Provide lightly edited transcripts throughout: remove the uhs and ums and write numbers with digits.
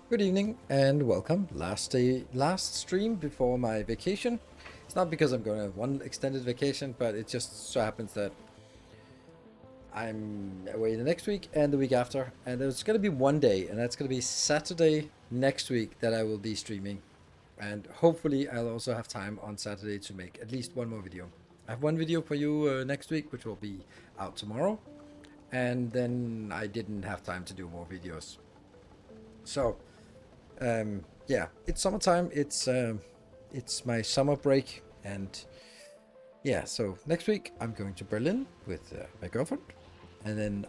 Good evening and welcome. Last stream before my vacation. It's not because I'm going to have one extended vacation, but it just so happens that I'm away the next week and the week after, and there's going to be one day, and that's going to be Saturday next week that I will be streaming. And hopefully I'll also have time on Saturday to make at least one more video. I have one video for you next week, which will be out tomorrow, and then I didn't have time to do more videos. So yeah, it's summertime. It's my summer break, and yeah. So next week I'm going to Berlin with my girlfriend, and then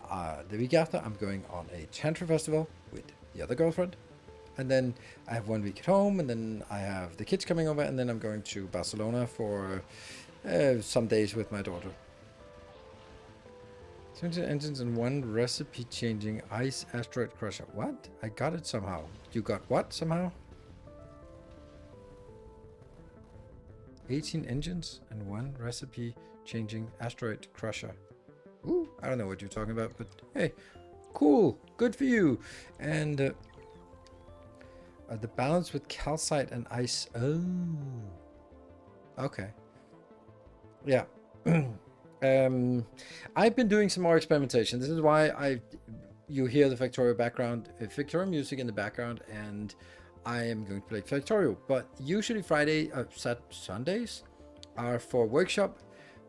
the week after I'm going on a Tantra festival with the other girlfriend, and then I have 1 week at home, and then I have the kids coming over, and then I'm going to Barcelona for some days with my daughter. 20 engines and one recipe changing ice asteroid crusher. What? I got it somehow. You got what somehow? 18 engines and one recipe changing asteroid crusher. Ooh, I don't know what you're talking about, but hey, cool. Good for you. And the balance with calcite and ice. Oh, okay. Yeah. I've been doing some more experimentation. This is why you hear the Factorio background, Factorio music in the background, and I am going to play Factorio. But usually Sundays are for workshop,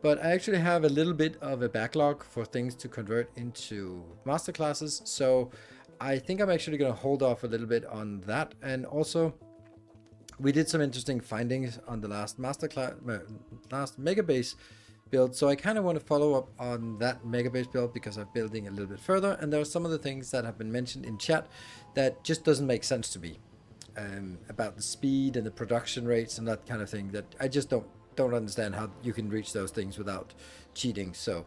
but I actually have a little bit of a backlog for things to convert into masterclasses. So I think I'm actually going to hold off a little bit on that. And also, we did some interesting findings on the last last Megabase build, so I kind of want to follow up on that Megabase build because I'm building a little bit further, and there are some of the things that have been mentioned in chat that just doesn't make sense to me, about the speed and the production rates and that kind of thing, that I just don't understand how you can reach those things without cheating. So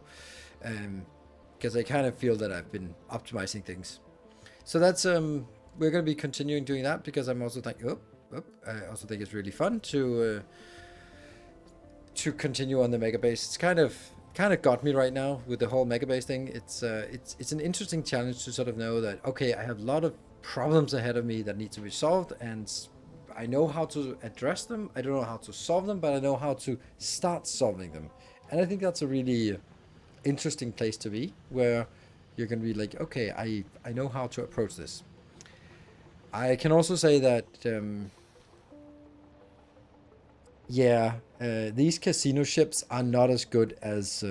because I kind of feel that I've been optimizing things, so that's we're going to be continuing doing that, because I'm also thinking I also think it's really fun to continue on the Megabase. It's kind of got me right now with the whole Megabase thing. It's an interesting challenge to sort of know that, okay, I have a lot of problems ahead of me that need to be solved, and I know how to address them. I don't know how to solve them, but I know how to start solving them. And I think that's a really interesting place to be, where you're going to be like, okay, I know how to approach this. I can also say that these casino ships are not as good as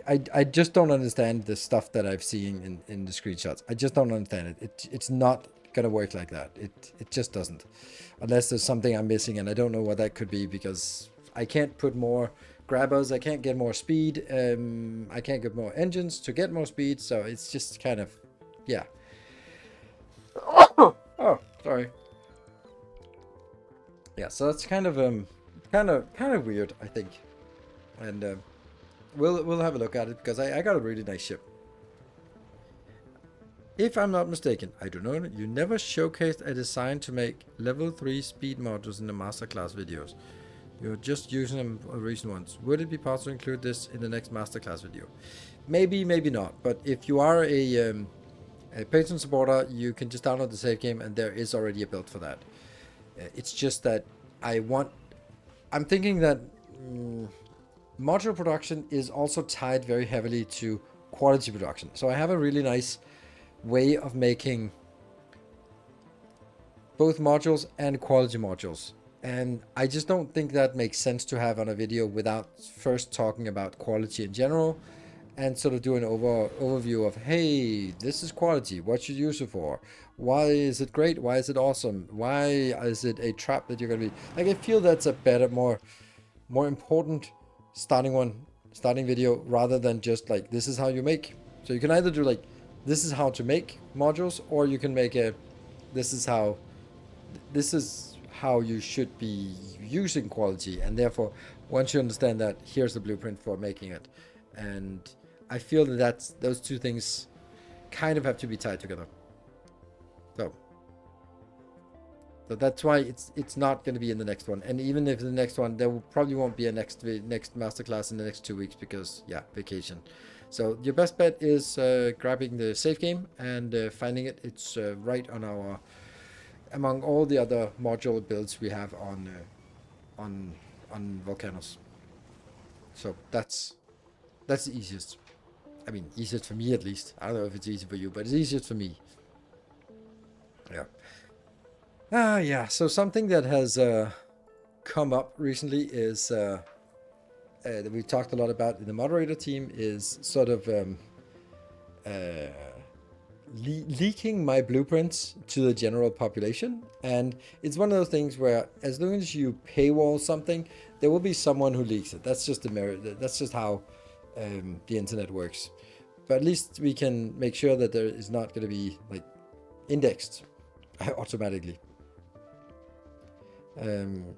I just don't understand the stuff that I've seen in the screenshots. I just don't understand it. It's not gonna work like that. It just doesn't. Unless there's something I'm missing and I don't know what that could be, because I can't put more grabbers, I can't get more speed, I can't get more engines to get more speed, so it's just kind of, yeah. Oh, sorry. Yeah, so that's kind of weird, I think. And we'll have a look at it, because I got a really nice ship. If I'm not mistaken, I don't know, you never showcased a design to make level 3 speed modules in the masterclass videos. You're just using them for recent ones. Would it be possible to include this in the next masterclass video? Maybe, maybe not. But if you are a patron supporter, you can just download the save game, and there is already a build for that. It's just that I'm thinking that module production is also tied very heavily to quality production. So I have a really nice way of making both modules and quality modules. And I just don't think that makes sense to have on a video without first talking about quality in general, and sort of do an overview of, hey, this is quality, what should you use it for, why is it great, why is it awesome, why is it a trap that you're going to be like. I feel that's a better, more important starting video, rather than just like, this is how you make. So you can either do like, this is how to make modules, or you can make a, this is how you should be using quality, and therefore once you understand that, here's the blueprint for making it. And I feel that those two things kind of have to be tied together. So that's why it's not going to be in the next one. And even if the next one, there probably won't be a next masterclass in the next 2 weeks, because yeah, vacation. So your best bet is grabbing the save game and finding it. It's right on our, among all the other module builds we have on Volcanoes. So that's the easiest. I mean, easiest for me at least. I don't know if it's easy for you, but it's easiest for me. Yeah. Yeah. So something that has come up recently is that we talked a lot about in the moderator team is sort of leaking my blueprints to the general population. And it's one of those things where, as long as you paywall something, there will be someone who leaks it. That's just the merit. That's just how the internet works. But at least we can make sure that there is not going to be like indexed automatically. And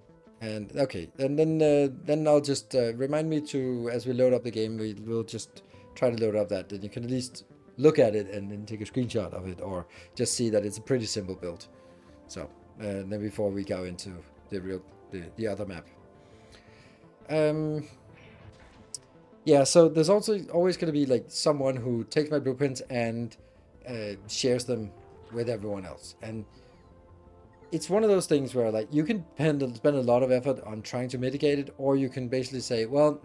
okay, and then I'll just remind me to, as we load up the game, we'll just try to load up that. Then you can at least look at it and then take a screenshot of it, or just see that it's a pretty simple build. So then before we go into the other map. Yeah, so there's also always going to be like someone who takes my blueprints and shares them with everyone else. And it's one of those things where like you can spend a lot of effort on trying to mitigate it, or you can basically say, well,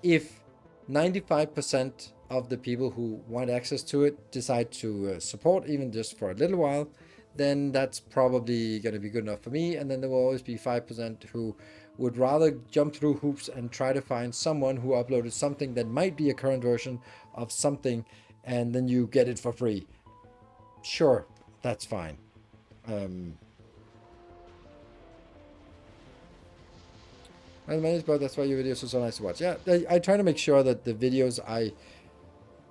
if 95% of the people who want access to it decide to support, even just for a little while, then that's probably going to be good enough for me. And then there will always be 5% who would rather jump through hoops and try to find someone who uploaded something that might be a current version of something, and then you get it for free. Sure, that's fine. But that's why your videos are so nice to watch. Yeah, I try to make sure that the videos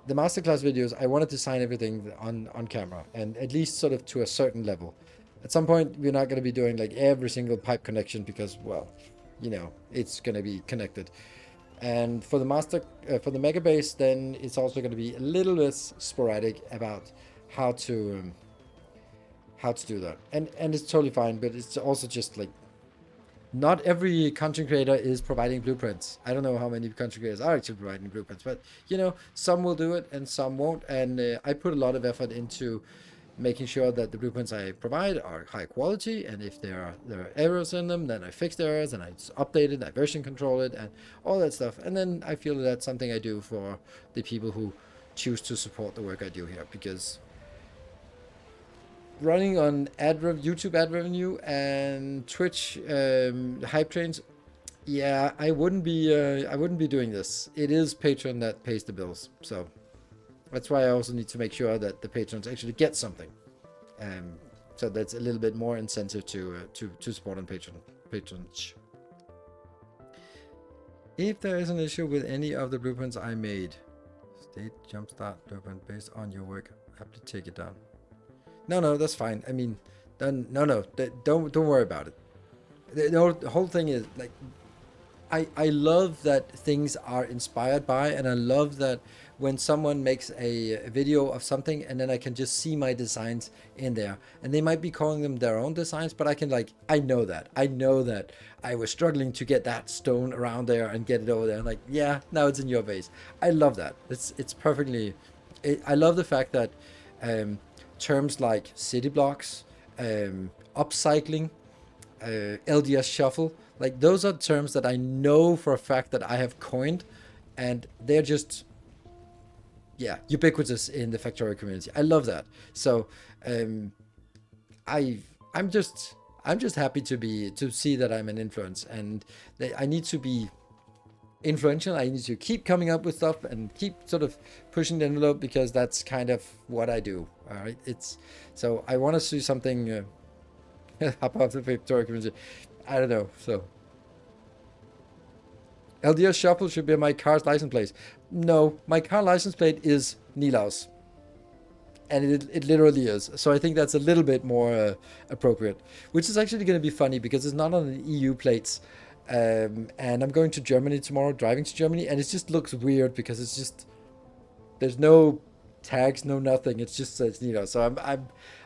the masterclass videos, I wanted to sign everything on camera, and at least sort of to a certain level. At some point, we're not going to be doing like every single pipe connection, because, well, you know, it's going to be connected. And for the Megabase, then it's also going to be a little less sporadic about how to do that. And it's totally fine, but it's also just like, not every content creator is providing blueprints. I don't know how many content creators are actually providing blueprints, but you know, some will do it and some won't. And I put a lot of effort into making sure that the blueprints I provide are high quality, and if there are errors in them, then I fix the errors and I update it, I version control it, and all that stuff. And then I feel that's something I do for the people who choose to support the work I do here, because running on YouTube ad revenue and Twitch hype trains, Yeah, I wouldn't be doing this. It is Patreon that pays the bills, so that's why I also need to make sure that the patrons actually get something. Um, so that's a little bit more incentive to support on patrons. If there is an issue with any of the blueprints I made, state jumpstart blueprint based on your work. Happily take it down. No, that's fine. I mean, then no, don't worry about it. The whole thing is like, I love that things are inspired by, and I love that when someone makes a video of something and then I can just see my designs in there, and they might be calling them their own designs, but I can like, I know that I was struggling to get that stone around there and get it over there. Like, yeah, now it's in your base. I love that. It's perfectly. I love the fact that terms like city blocks, upcycling, LDS shuffle, like those are terms that I know for a fact that I have coined, and they're just, yeah, ubiquitous in the Factorio community. I love that. So I'm just happy to see that I'm an influence, and I need to be influential. I need to keep coming up with stuff and keep sort of pushing the envelope, because that's kind of what I do. All right, it's so I want to see something about the Factorio community. I don't know. So LDS Shuffle should be my car's license plate. No, my car license plate is Nilaus. And it literally is. So I think that's a little bit more appropriate. Which is actually going to be funny because it's not on the EU plates. And I'm going to Germany tomorrow, driving to Germany. And it just looks weird because it's just... There's no tags, no nothing. It's just says Nilaus. So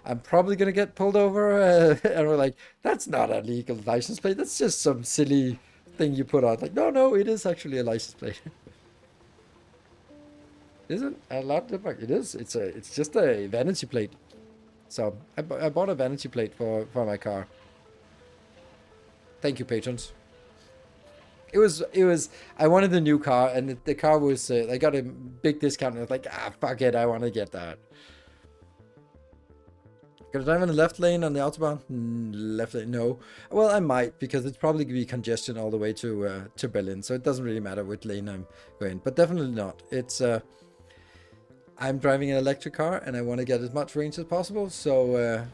I'm probably going to get pulled over. And we're like, that's not a legal license plate. That's just some silly thing you put on. Like, no, it is actually a license plate. Isn't a lot of it is. It's just a vanity plate. So I bought a vanity plate for my car. Thank you, patrons. It was I wanted a new car, and the car was I got a big discount, and I was like, fuck it, I want to get that. Gonna drive in the left lane on the autobahn? Left lane, no. Well, I might, because it's probably gonna be congestion all the way to Berlin, so it doesn't really matter which lane I'm going. But definitely not. It's I'm driving an electric car, and I want to get as much range as possible. So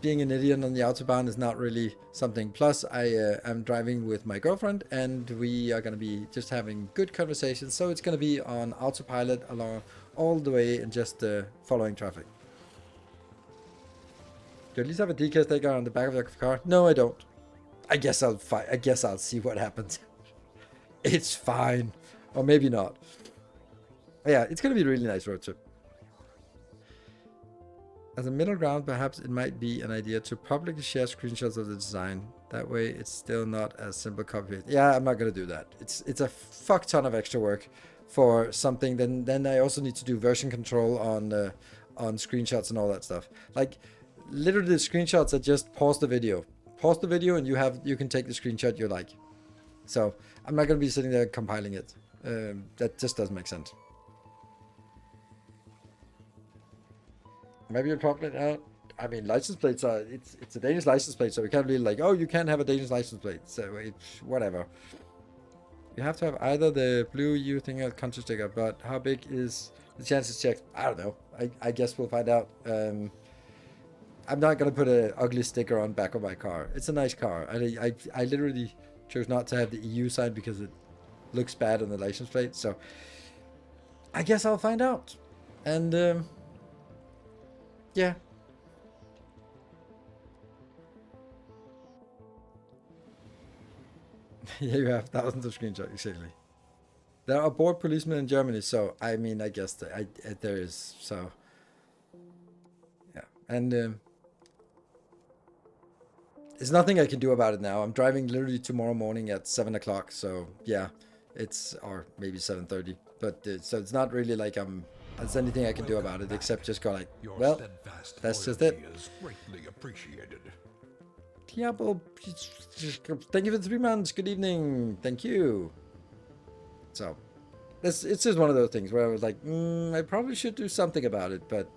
being an idiot on the autobahn is not really something. Plus, I'm driving with my girlfriend, and we are gonna be just having good conversations. So it's gonna be on autopilot along all the way and just following traffic. Do you at least have a DK sticker on the back of the car? No, I don't. I guess I'll see what happens. It's fine. Or maybe not. Yeah, it's gonna be a really nice road trip. As a middle ground, perhaps it might be an idea to publicly share screenshots of the design. That way it's still not as simple copy. Yeah, I'm not gonna do that. It's a fuck ton of extra work for something. Then I also need to do version control on screenshots and all that stuff. Like, literally the screenshots are just pause the video and you can take the screenshot you like. So I'm not going to be sitting there compiling it. That just doesn't make sense. Maybe you'll probably out. I mean, license plates are it's a Danish license plate, so we can't really like, oh, you can't have a Danish license plate, so it's whatever. You have to have either the blue EU thing or country sticker, but how big is the chances checked? I don't know. I guess we'll find out. I'm not gonna put an ugly sticker on back of my car. It's a nice car. I literally chose not to have the EU sign because it looks bad on the license plate. So I guess I'll find out. And yeah. Yeah, you have thousands of screenshots, exactly. There are bored policemen in Germany, so I mean, I guess there is. So yeah, and there's nothing I can do about it now. I'm driving literally tomorrow morning at 7 o'clock. So yeah, or maybe 7:30. But so it's not really like there's anything I can do about it except just go like, well, that's just it. Greatly appreciated. Diablo, thank you for the 3 months. Good evening. Thank you. So it's just one of those things where I was like, I probably should do something about it. But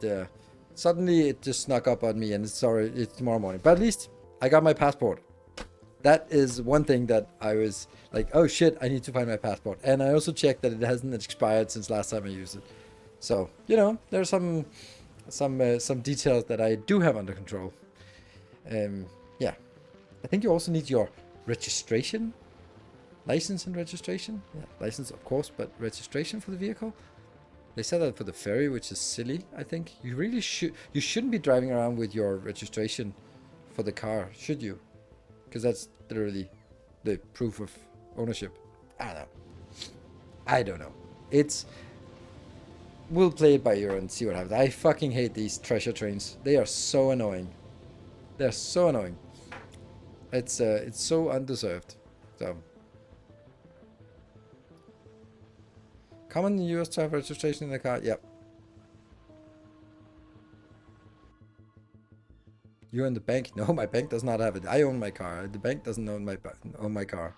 suddenly it just snuck up on me, and it's tomorrow morning. But at least I got my passport. that is one thing that I was like, oh shit, I need to find my passport. And I also checked that it hasn't expired since last time I used it. So, you know, there's some details that I do have under control. Yeah. I think you also need your registration. License and registration. Yeah, license, of course, but registration for the vehicle. They said that for the ferry, which is silly, I think. You shouldn't be driving around with your registration for the car, should you? Because that's literally the proof of ownership. I don't know. We'll play it by ear and see what happens. I fucking hate these treasure trains. They are so annoying. They're so annoying. It's so undeserved. So. Common in the US to have registration in the car. Yep. You and the bank? No, my bank does not have it. I own my car. The bank doesn't own my car.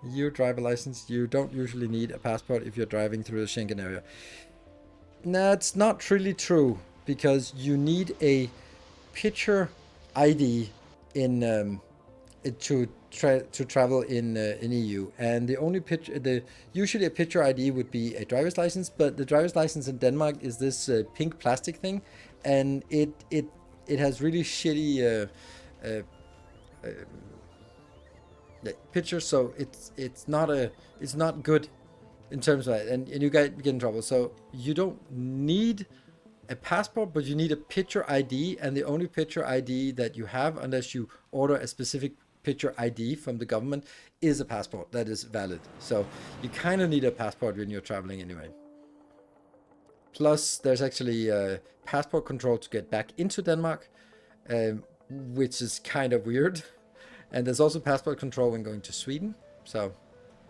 Your driver license. You don't usually need a passport if you're driving through the Schengen area. That's not really true, because you need a picture ID in to travel in EU, and the only usually a picture ID would be a driver's license, but the driver's license in Denmark is this pink plastic thing, and it has really shitty pictures, so it's not good in terms of that, and you get in trouble. So you don't need a passport, but you need a picture ID, and the only picture ID that you have, unless you order a specific picture ID from the government, is a passport that is valid. So you kind of need a passport when you're traveling anyway. Plus, there's actually passport control to get back into Denmark, which is kind of weird. And there's also passport control when going to Sweden. So,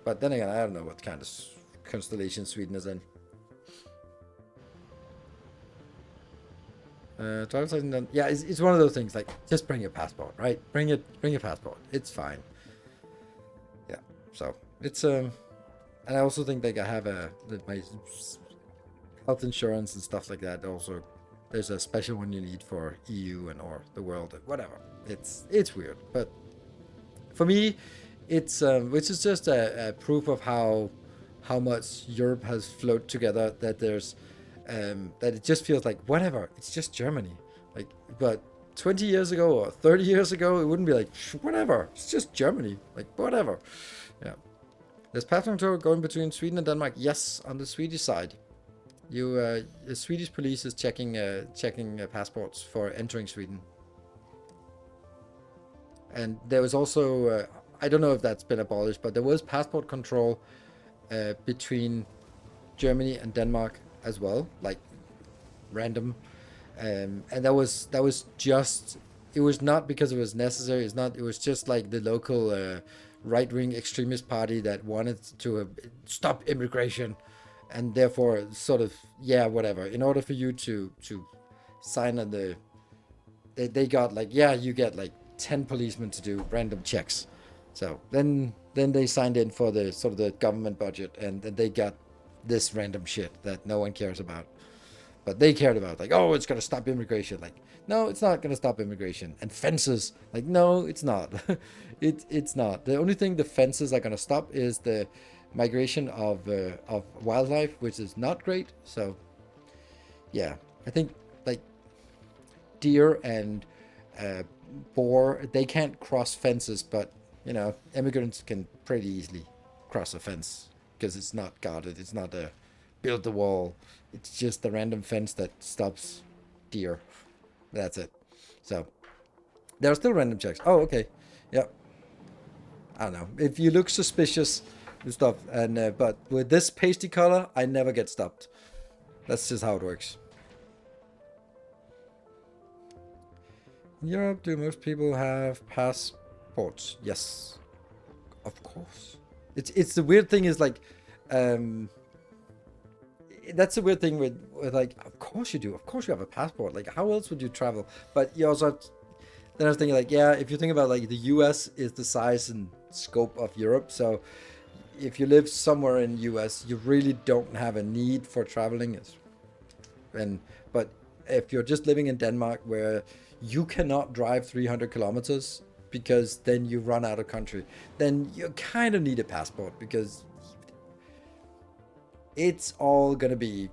but then again, I don't know what kind of constellation Sweden is in. Driver's license. Yeah, it's one of those things. Like, just bring your passport, right? Bring your passport. It's fine. Yeah. So it's and I also think like I have my health insurance and stuff like that. Also, there's a special one you need for EU and or the world, whatever. It's weird, but for me, it's which is just a proof of how much Europe has flowed together. That there's that it just feels like whatever. It's just Germany. Like, but 20 years ago or 30 years ago, it wouldn't be like whatever. It's just Germany. Like whatever. Yeah. There's passport control going between Sweden and Denmark. Yes, on the Swedish side. The Swedish police is checking passports for entering Sweden. And there was also, I don't know if that's been abolished, but there was passport control between Germany and Denmark as well, like random. And that was just, it was not because it was necessary. It was just like the local right-wing extremist party that wanted to stop immigration. And therefore, sort of, yeah, whatever. In order for you to sign on they got like, yeah, you get like 10 policemen to do random checks. So then they signed in for the sort of the government budget, and then they got this random shit that no one cares about. But they cared about, like, oh, it's going to stop immigration. Like, no, it's not going to stop immigration. And fences, like, no, it's not. It's not. The only thing the fences are going to stop is the migration of wildlife, which is not great. So yeah, I think like deer and boar, they can't cross fences, but you know, immigrants can pretty easily cross a fence because it's not guarded. It's not a build the wall. It's just a random fence that stops deer. That's it. So there are still random checks. Oh, okay. Yeah. I don't know. If you look suspicious and stuff, and but with this pasty color, I never get stopped. That's just how it works. In Europe, do most people have passports? Yes, of course. It's the weird thing is like, that's the weird thing with like, of course you do. Of course you have a passport. Like, how else would you travel? But you also have to, then I was thinking like, yeah, if you think about like the US is the size and scope of Europe, so if you live somewhere in US, you really don't have a need for traveling. But if you're just living in Denmark, where you cannot drive 300 kilometers because then you run out of country. Then you kind of need a passport because it's all gonna be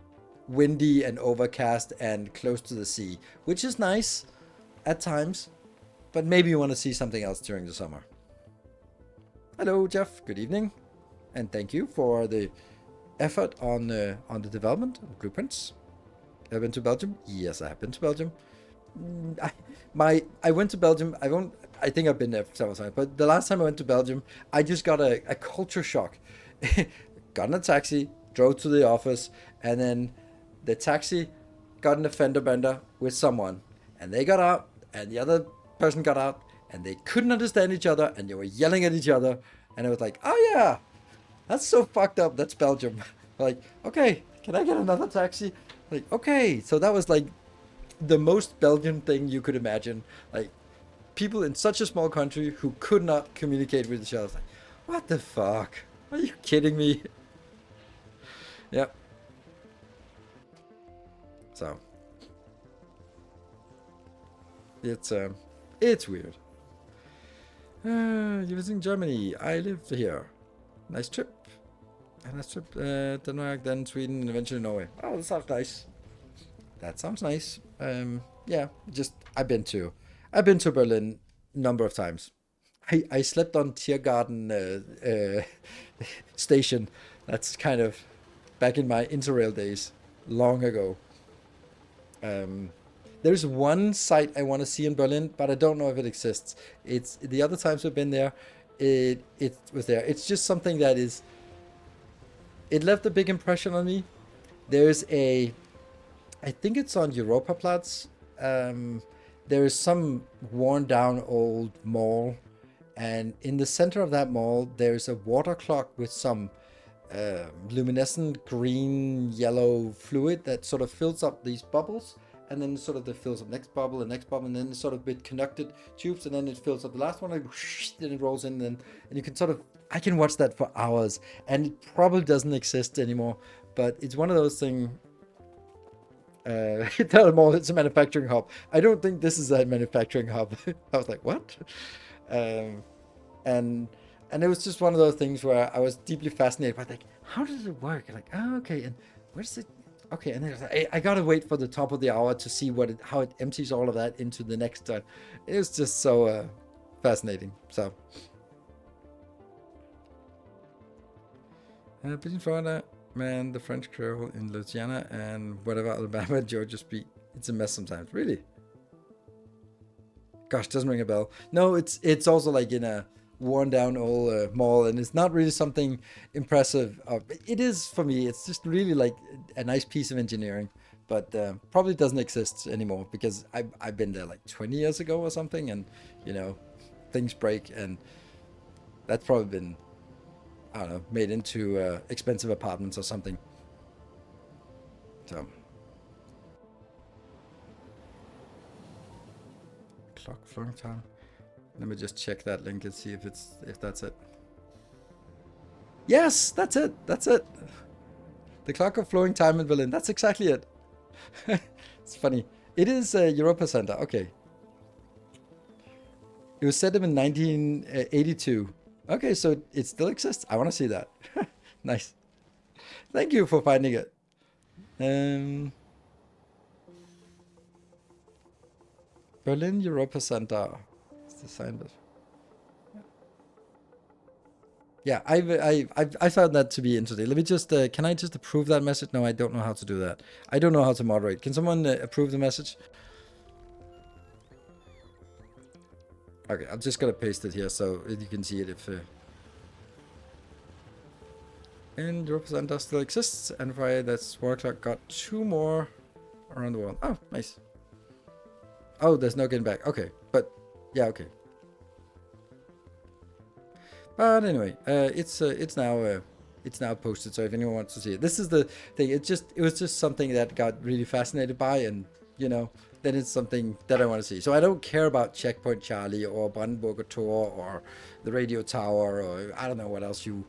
windy and overcast and close to the sea, which is nice at times, but maybe you want to see something else during the summer. Hello, Jeff. Good evening, and thank you for the effort on the development of blueprints. Have been to Belgium? Yes, I have been to Belgium. I went to Belgium. I think I've been there several times, but the last time I went to Belgium, I just got a culture shock. Got in a taxi, drove to the office, and then the taxi got in a fender bender with someone, and they got out, and the other person got out, and they couldn't understand each other, and they were yelling at each other, and I was like, oh yeah, that's so fucked up. That's Belgium. Like, okay, can I get another taxi? Like, okay, so that was like the most Belgian thing you could imagine. Like, people in such a small country who could not communicate with each other. Like, what the fuck? Are you kidding me? Yep. So it's weird. You're visiting Germany. I live here. Nice trip. Nice trip. Denmark, then Sweden, and eventually Norway. Oh, that sounds nice. That sounds nice. Yeah. Just I've been to Berlin a number of times. I slept on Tiergarten station. That's kind of back in my Interrail days, long ago. There's one site I want to see in Berlin, but I don't know if it exists. It's the other times we've been there, it was there. It's just something that is. It left a big impression on me. There's I think it's on Europaplatz. There is some worn down old mall, and in the center of that mall, there's a water clock with some luminescent green yellow fluid that sort of fills up these bubbles, and then sort of fills up next bubble, and then sort of with connected tubes, and then it fills up the last one, and then it rolls in, and you can sort of, I can watch that for hours, and it probably doesn't exist anymore, but it's one of those things. Tell them all it's a manufacturing hub. I don't think this is a manufacturing hub. I was like, what? And it was just one of those things where I was deeply fascinated by, like, how does it work? Like, oh, okay, and where's it? Okay, and then I was like, I gotta wait for the top of the hour to see how it empties all of that into the next turn. It was just so fascinating. So, between Florida, man, the French Creole in Louisiana and whatever Alabama and Georgia speak, it's a mess sometimes. Really? Gosh, doesn't ring a bell. No, it's also like in a worn down old mall, and it's not really something impressive. It is for me. It's just really like a nice piece of engineering, but probably doesn't exist anymore because I've been there like 20 years ago or something, and things break, and that's probably been, I don't know, made into expensive apartments or something. So, clock flowing time. Let me just check that link and see if that's it. Yes, that's it. That's it. The clock of flowing time in Berlin. That's exactly it. It's funny. It is Europa Center. Okay. It was set up in 1982. Okay, so it still exists. I want to see that. Nice. Thank you for finding it. Berlin Europa Center. It's the sign. Yeah, I found that to be interesting. Let me just, can I just approve that message? No, I don't know how to do that. I don't know how to moderate. Can someone approve the message? Okay, I'm just gonna paste it here so you can see it if... And Europa Center still exists, and Friday that's War Clock got 2 more around the world. Oh, nice. Oh, there's no getting back. Okay, but yeah, okay. But anyway, it's now posted. So if anyone wants to see it, this is the thing. It was just something that got really fascinated by, and then it's something that I want to see. So I don't care about Checkpoint Charlie or Brandenburger Tor or the radio tower or I don't know what else you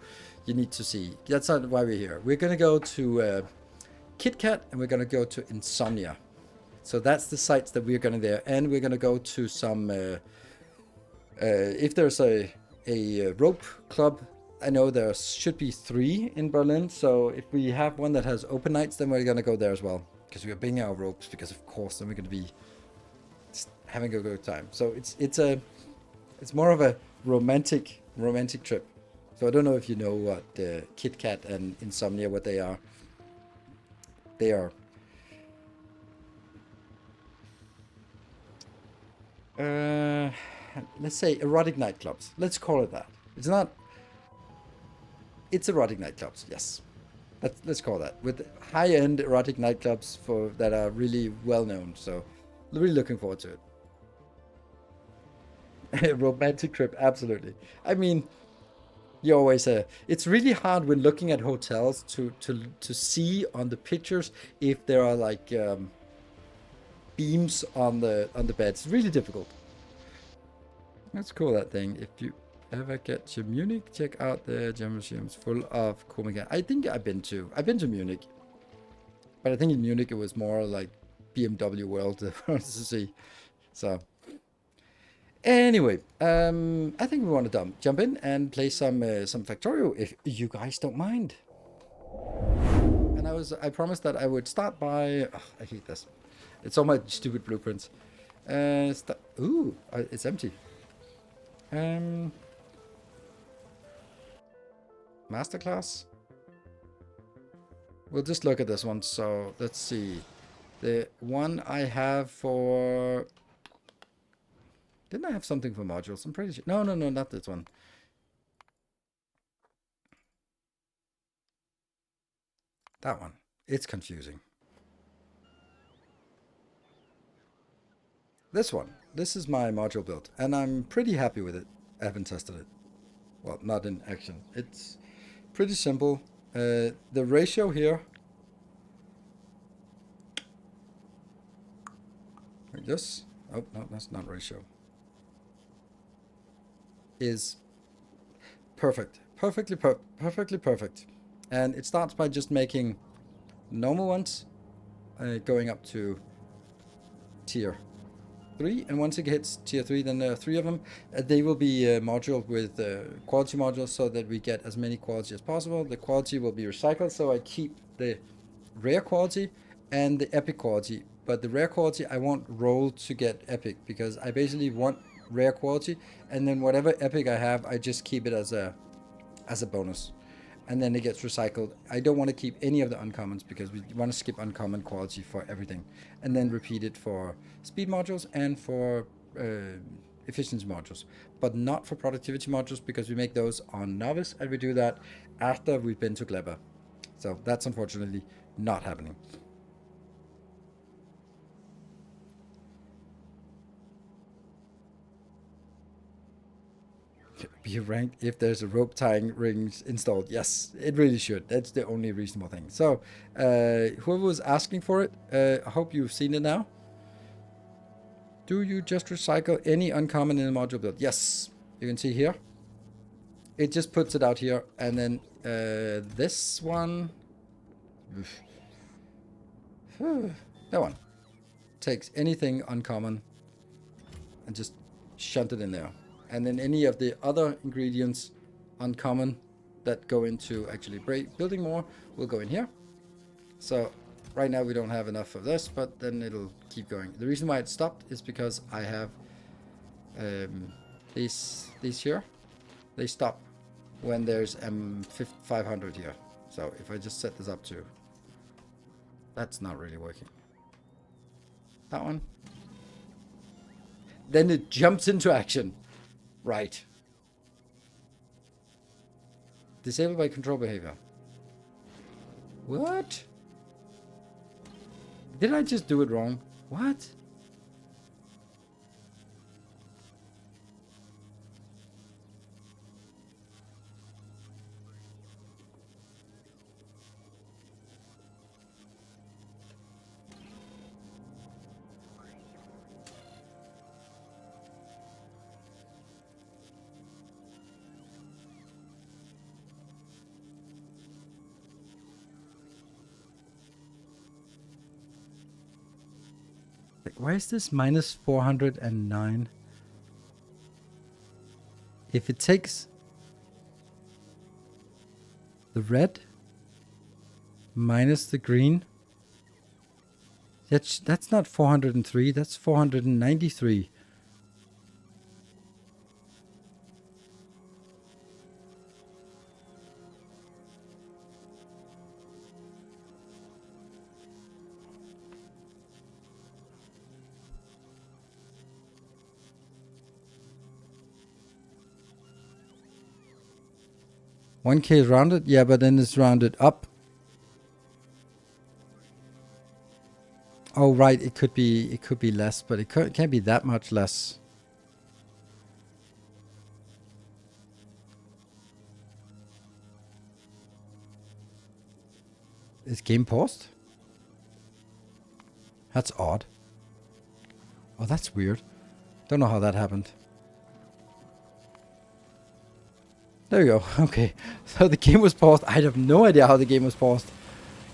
need to see. That's not why we're here. We're gonna go to Kit Kat and we're gonna go to Insomnia. So that's the sites that we're gonna there, and we're gonna go to some If there's a rope club, I know there should be 3 in Berlin. So if we have one that has open nights, then we're gonna go there as well, because we are bringing our ropes. Because of course, then we're gonna be just having a good time. So it's more of a romantic trip. So I don't know if you know what Kit Kat and Insomnia, what they are. They are let's say erotic nightclubs. Let's call it that. It's not. It's erotic nightclubs. Yes, let's call that, with high-end erotic nightclubs for that are really well known. So really looking forward to it. Romantic trip, absolutely. I mean, you always it's really hard when looking at hotels to see on the pictures if there are like beams on the beds. It's really difficult. That's cool, that thing. If you ever get to Munich, check out the German museums full of cool mechanics. I think I've been to Munich, but I think in Munich it was more like BMW World to see. So anyway, I think we want to jump in and play some Factorio, if you guys don't mind. And I promised that I would start by. Oh, I hate this. It's all my stupid blueprints. Ooh, it's empty. Masterclass. We'll just look at this one. So let's see. The one I have for. Didn't I have something for modules? I'm pretty sure. No, not this one. That one. It's confusing. This one. This is my module build, and I'm pretty happy with it. I haven't tested it. Well, not in action. It's pretty simple. The ratio here. Like this. Oh, no, that's not ratio. Is perfect. Perfectly perfect. And it starts by just making normal ones, going up to tier 3. And once it hits tier 3, then there are 3 of them. They will be moduled with quality modules so that we get as many quality as possible. The quality will be recycled, so I keep the rare quality and the epic quality. But the rare quality, I won't roll to get epic, because I basically want rare quality, and then whatever epic I have, I just keep it as a bonus. And then it gets recycled. I don't want to keep any of the uncommons, because we want to skip uncommon quality for everything, and then repeat it for speed modules and for efficiency modules, but not for productivity modules, because we make those on novice, and we do that after we've been to Gleba. So that's unfortunately not happening. Be ranked if there's a rope tying rings installed. Yes, it really should. That's the only reasonable thing. So whoever was asking for it, I hope you've seen it now. Do you just recycle any uncommon in the module build? Yes, you can see here. It just puts it out here, and then this one, that one, takes anything uncommon and just shunt it in there. And then any of the other ingredients uncommon that go into actually building more will go in here. So right now we don't have enough of this, but then it'll keep going. The reason why it stopped is because I have these here. They stop when there's 500 here. So if I just set this up to, that's not really working. That one. Then it jumps into action. Right. Disabled by control behavior. What? Did I just do it wrong? What? Why is this minus 409? if it takes the red minus the green, that's not 403, that's 493. One K is rounded, yeah, but then it's rounded up. Oh right, it could be less, but it can't be that much less. Is game paused? That's odd. Oh, that's weird. Don't know how that happened. There you go. Okay. So the game was paused. I have no idea how the game was paused.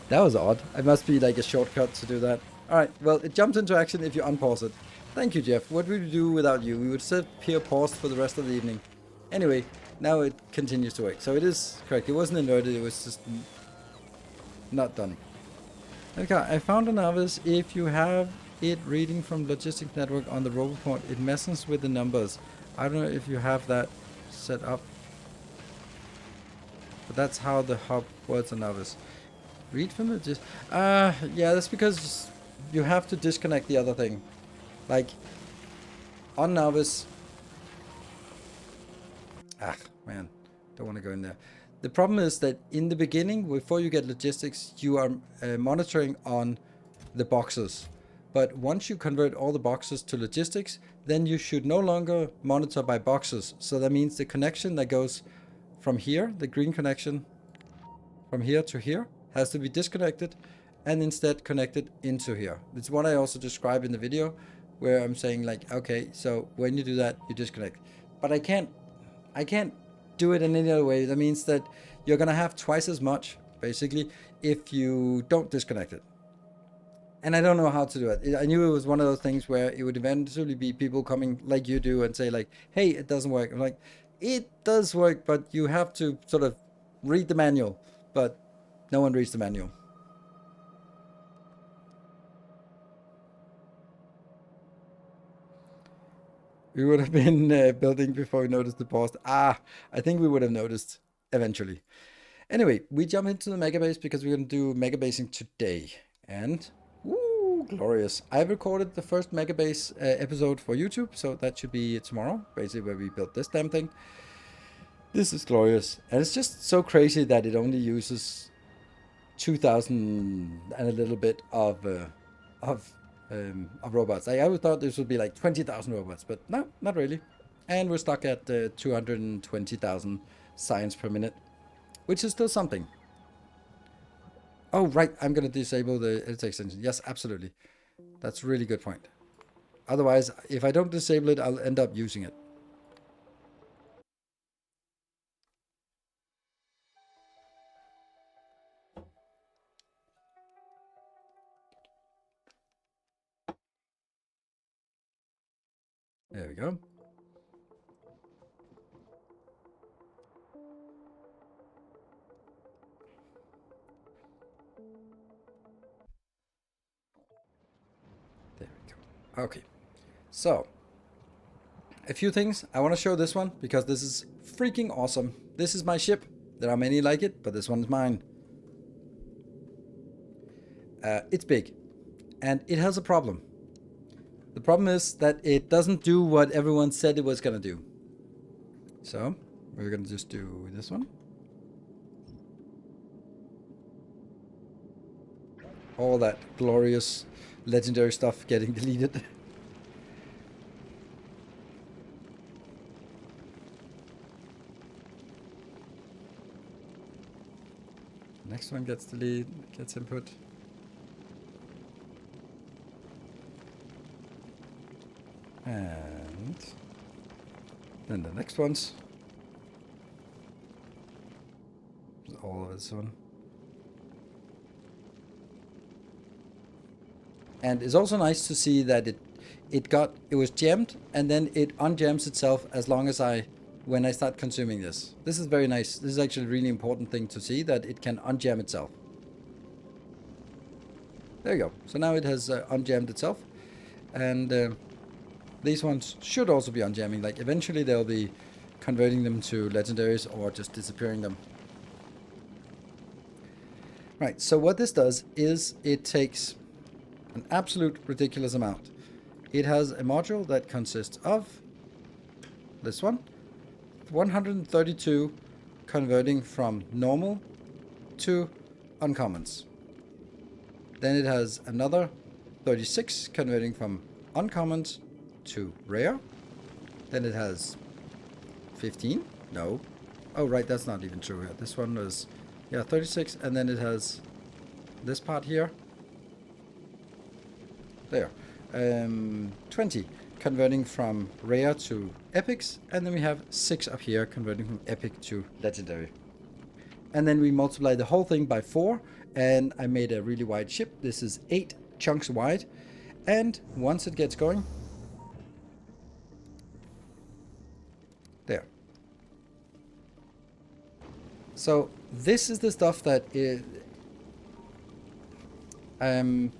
That was odd. It must be like a shortcut to do that. Alright, well, it jumps into action if you unpause it. Thank you, Jeff. What would we do without you? We would sit here paused for the rest of the evening. Anyway, now it continues to work. So it is correct. It wasn't inverted. It was just not done. Okay, I found a novice. If you have it reading from logistics network on the roboport, it messes with the numbers. I don't know if you have that set up. But that's how the hub works on novice. Read from the yeah, that's because you have to disconnect the other thing. Like on novice. Ah, man, don't want to go in there. The problem is that in the beginning, before you get logistics, you are monitoring on the boxes. But once you convert all the boxes to logistics, then you should no longer monitor by boxes. So that means the connection that goes from here, the green connection from here to here, has to be disconnected and instead connected into here. It's what I also describe in the video, where I'm saying like, okay, so when you do that, you disconnect. But I can't do it in any other way. That means that you're gonna have twice as much, basically, if you don't disconnect it. And I don't know how to do it. I knew it was one of those things where it would eventually be people coming like you do and say like, hey, it doesn't work. I'm like, it does work, but you have to sort of read the manual. But no one reads the manual. We would have been building before we noticed the pause. I think we would have noticed eventually. Anyway, we jump into the Megabase because we're going to do Megabasing today. And, woo, glorious. I've recorded the first Megabase episode for YouTube, so that should be tomorrow, basically where we built this damn thing. This is glorious. And it's just so crazy that it only uses 2,000 and a little bit of robots. I always thought this would be like 20,000 robots, but no, not really. And we're stuck at 220,000 science per minute, which is still something. Oh, right. I'm going to disable the edit extension. Yes, absolutely. That's a really good point. Otherwise, if I don't disable it, I'll end up using it. There we go. There we go. Okay. So, a few things. I want to show this one because this is freaking awesome. This is my ship. There are many like it, but this one is mine. It's big. And it has a problem. The problem is that it doesn't do what everyone said it was going to do. So, we're going to just do this one. All that glorious legendary stuff getting deleted. Next one gets deleted, gets input. And then the next ones. All of this one. And it's also nice to see that it was jammed and then it unjams itself as long as I, as long as I disable the when I start consuming this. This is very nice. This is actually a really important thing to see, that it can unjam itself. There you go. So now it has unjammed itself. And these ones should also be unjamming. Like eventually they'll be converting them to legendaries or just disappearing them. Right, so what this does is it takes an absolute ridiculous amount. It has a module that consists of this one, 132 converting from normal to uncommons. Then it has another 36 converting from uncommons to rare. Then it has 15. No. Oh, right, that's not even true here. This one was, yeah, 36. And then it has this part here. There. 20 converting from rare to epics. And then we have 6 up here converting from epic to legendary. And then we multiply the whole thing by 4. And I made a really wide ship. This is 8 chunks wide. And once it gets going, there. So this is the stuff that is, this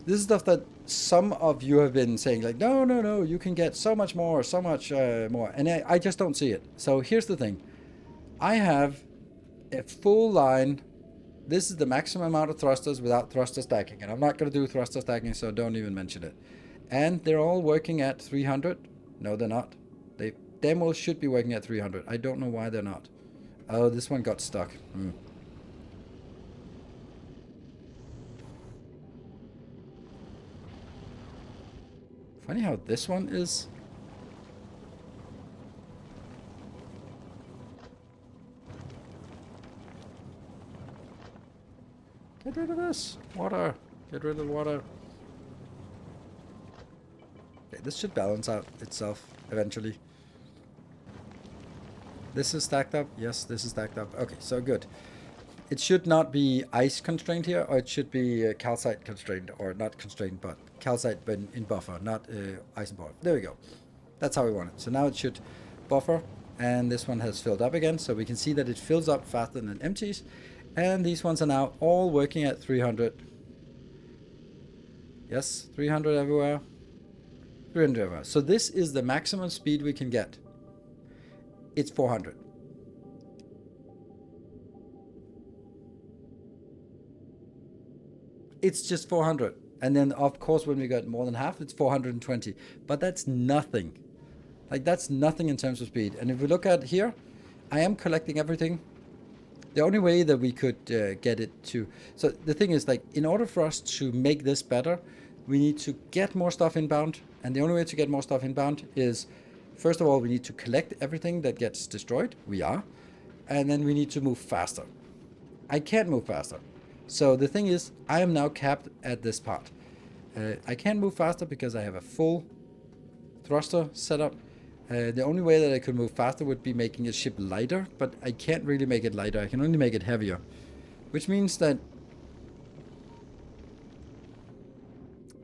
is stuff that some of you have been saying, like, no, you can get so much more, so much more. And I just don't see it. So here's the thing. I have a full line. This is the maximum amount of thrusters without thruster stacking. And I'm not going to do thruster stacking, so don't even mention it. And they're all working at 300. No, they're not. They damn well should be working at 300. I don't know why they're not. Oh, this one got stuck. Funny how this one is. Get rid of this. Water. Get rid of water. Okay, this should balance out itself eventually. This is stacked up. Yes, this is stacked up. Okay, so good. It should not be ice constrained here, or it should be calcite constrained, or not constrained, but calcite but in buffer, not ice and buffer. There we go. That's how we want it. So now it should buffer, and this one has filled up again, so we can see that it fills up faster than it empties. And these ones are now all working at 300. Yes, 300 everywhere. 300 everywhere. So this is the maximum speed we can get. It's 400. It's just 400. And then, of course, when we got more than half, it's 420. But that's nothing. Like, that's nothing in terms of speed. And if we look at here, I am collecting everything. The only way that we could get it to... So the thing is, like, in order for us to make this better, we need to get more stuff inbound. And the only way to get more stuff inbound is, first of all, we need to collect everything that gets destroyed. We are. And then we need to move faster. I can't move faster. So the thing is, I am now capped at this part. I can't move faster because I have a full thruster setup. The only way that I could move faster would be making a ship lighter, but I can't really make it lighter. I can only make it heavier, which means that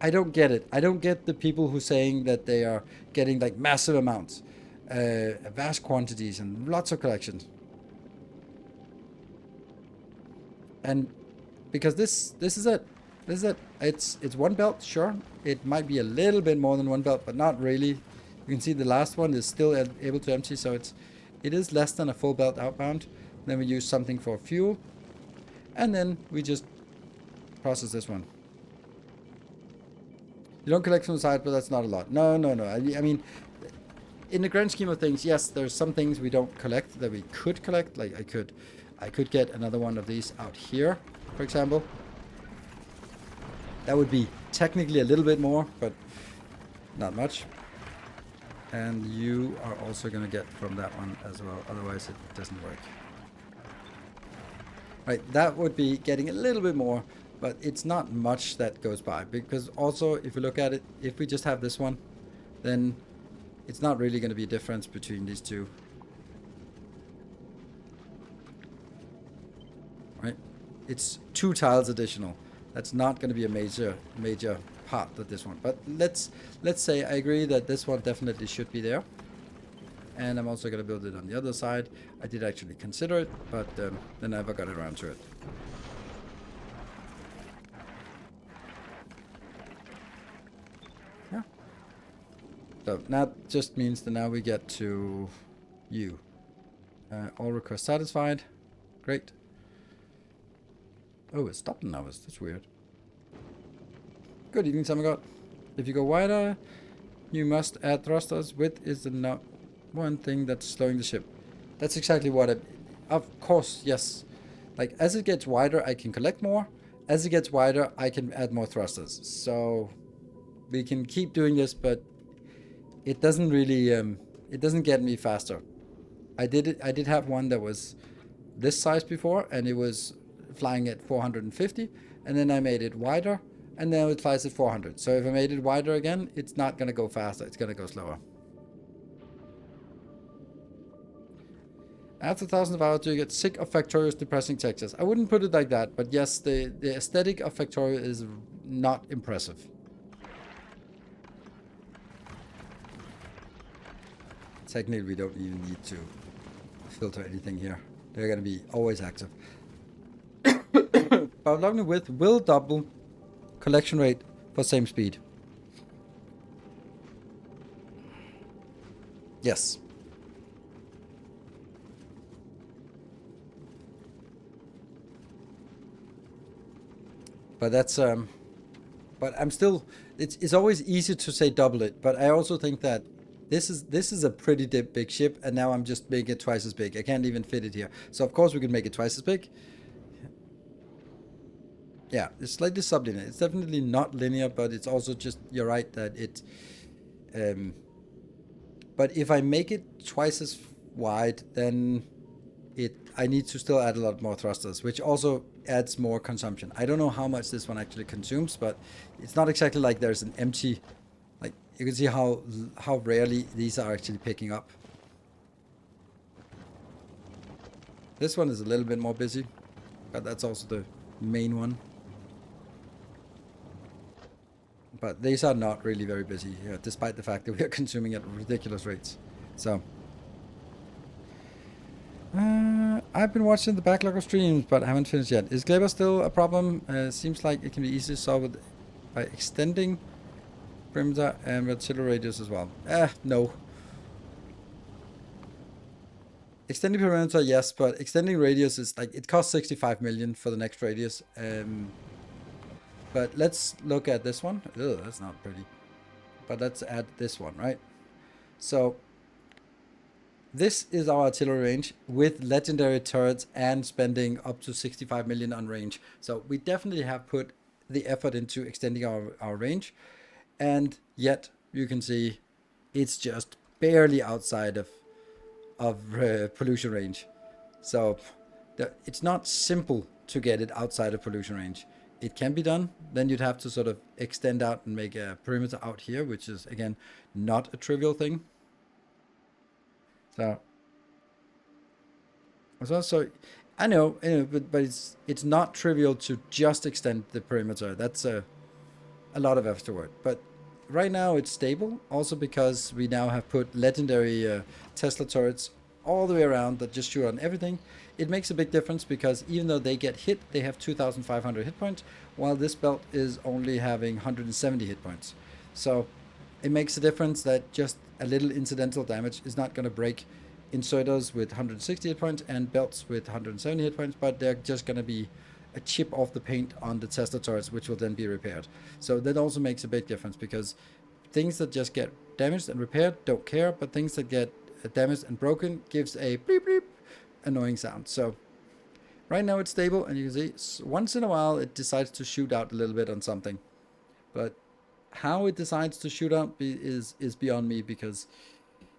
I don't get it. I don't get the people who are saying that they are getting like massive amounts, vast quantities and lots of collections. And because this is it. This is it. It's one belt, sure. It might be a little bit more than one belt, but not really. You can see the last one is still able to empty, so it is less than a full belt outbound. Then we use something for fuel, and then we just process this one. You don't collect from the side, but that's not a lot. No. I mean, in the grand scheme of things, yes, there's some things we don't collect that we could collect. Like I could get another one of these out here, for example. That would be technically a little bit more, but not much. And you are also going to get from that one as well, otherwise it doesn't work. Right, that would be getting a little bit more, but it's not much that goes by. Because also, if you look at it, if we just have this one, then it's not really going to be a difference between these two. Right? It's 2 tiles additional. That's not going to be a major part of this one. But let's say I agree that this one definitely should be there. and I'm also going to build it on the other side. I did actually consider it, but I never got around to it. Yeah. So that just means that now we get to you. All requests satisfied. Great. Oh, it stopped now. That's weird. Good evening, Samagod. If you go wider, you must add thrusters. Width is the not one thing that's slowing the ship. That's exactly what it... Of course, yes. Like, as it gets wider, I can collect more. As it gets wider, I can add more thrusters. So, we can keep doing this, but it doesn't really... it doesn't get me faster. I did have one that was this size before, and it was flying at 450, and then I made it wider, and now it flies at 400. So if I made it wider again, it's not going to go faster, it's going to go slower. After thousands of hours, do you get sick of Factorio's depressing textures? I wouldn't put it like that, but yes, the aesthetic of Factorio is not impressive. Technically, we don't even need to filter anything here. They're going to be always active. But logging width will double collection rate for same speed. Yes. But that's but I'm still, it's always easy to say double it, but I also think that this is a pretty big ship, and now I'm just making it twice as big. I can't even fit it here. So of course we can make it twice as big. Yeah, it's slightly sublinear. It's definitely not linear, but it's also just, you're right that it... but if I make it twice as wide, then I need to still add a lot more thrusters, which also adds more consumption. I don't know how much this one actually consumes, but it's not exactly like there's an empty... Like, you can see how rarely these are actually picking up. This one is a little bit more busy, but that's also the main one. But these are not really very busy, despite the fact that we are consuming at ridiculous rates. So, I've been watching the backlog of streams, but I haven't finished yet. Is Glaber still a problem? Seems like it can be easily solved by extending perimeter and artillery radius as well. No. Extending perimeter, yes, but extending radius is like, it costs 65 million for the next radius. But let's look at this one. Ugh, that's not pretty. But let's add this one, right? So this is our artillery range with legendary turrets and spending up to 65 million on range. So we definitely have put the effort into extending our range. And yet you can see it's just barely outside of pollution range. So it's not simple to get it outside of pollution range. It can be done. Then you'd have to sort of extend out and make a perimeter out here, which is, again, not a trivial thing. So I know, but it's not trivial to just extend the perimeter. That's a lot of effort. But right now it's stable, also because we now have put legendary Tesla turrets all the way around that just shoot on everything. It makes a big difference because even though they get hit, they have 2,500 hit points, while this belt is only having 170 hit points. So it makes a difference that just a little incidental damage is not going to break inserters with 160 hit points and belts with 170 hit points, but they're just going to be a chip off the paint on the Tesla turrets, which will then be repaired. So that also makes a big difference, because things that just get damaged and repaired don't care, but things that get damaged and broken gives a bleep bleep annoying sound. So right now it's stable, and you can see once in a while it decides to shoot out a little bit on something, but how it decides to shoot out is beyond me, because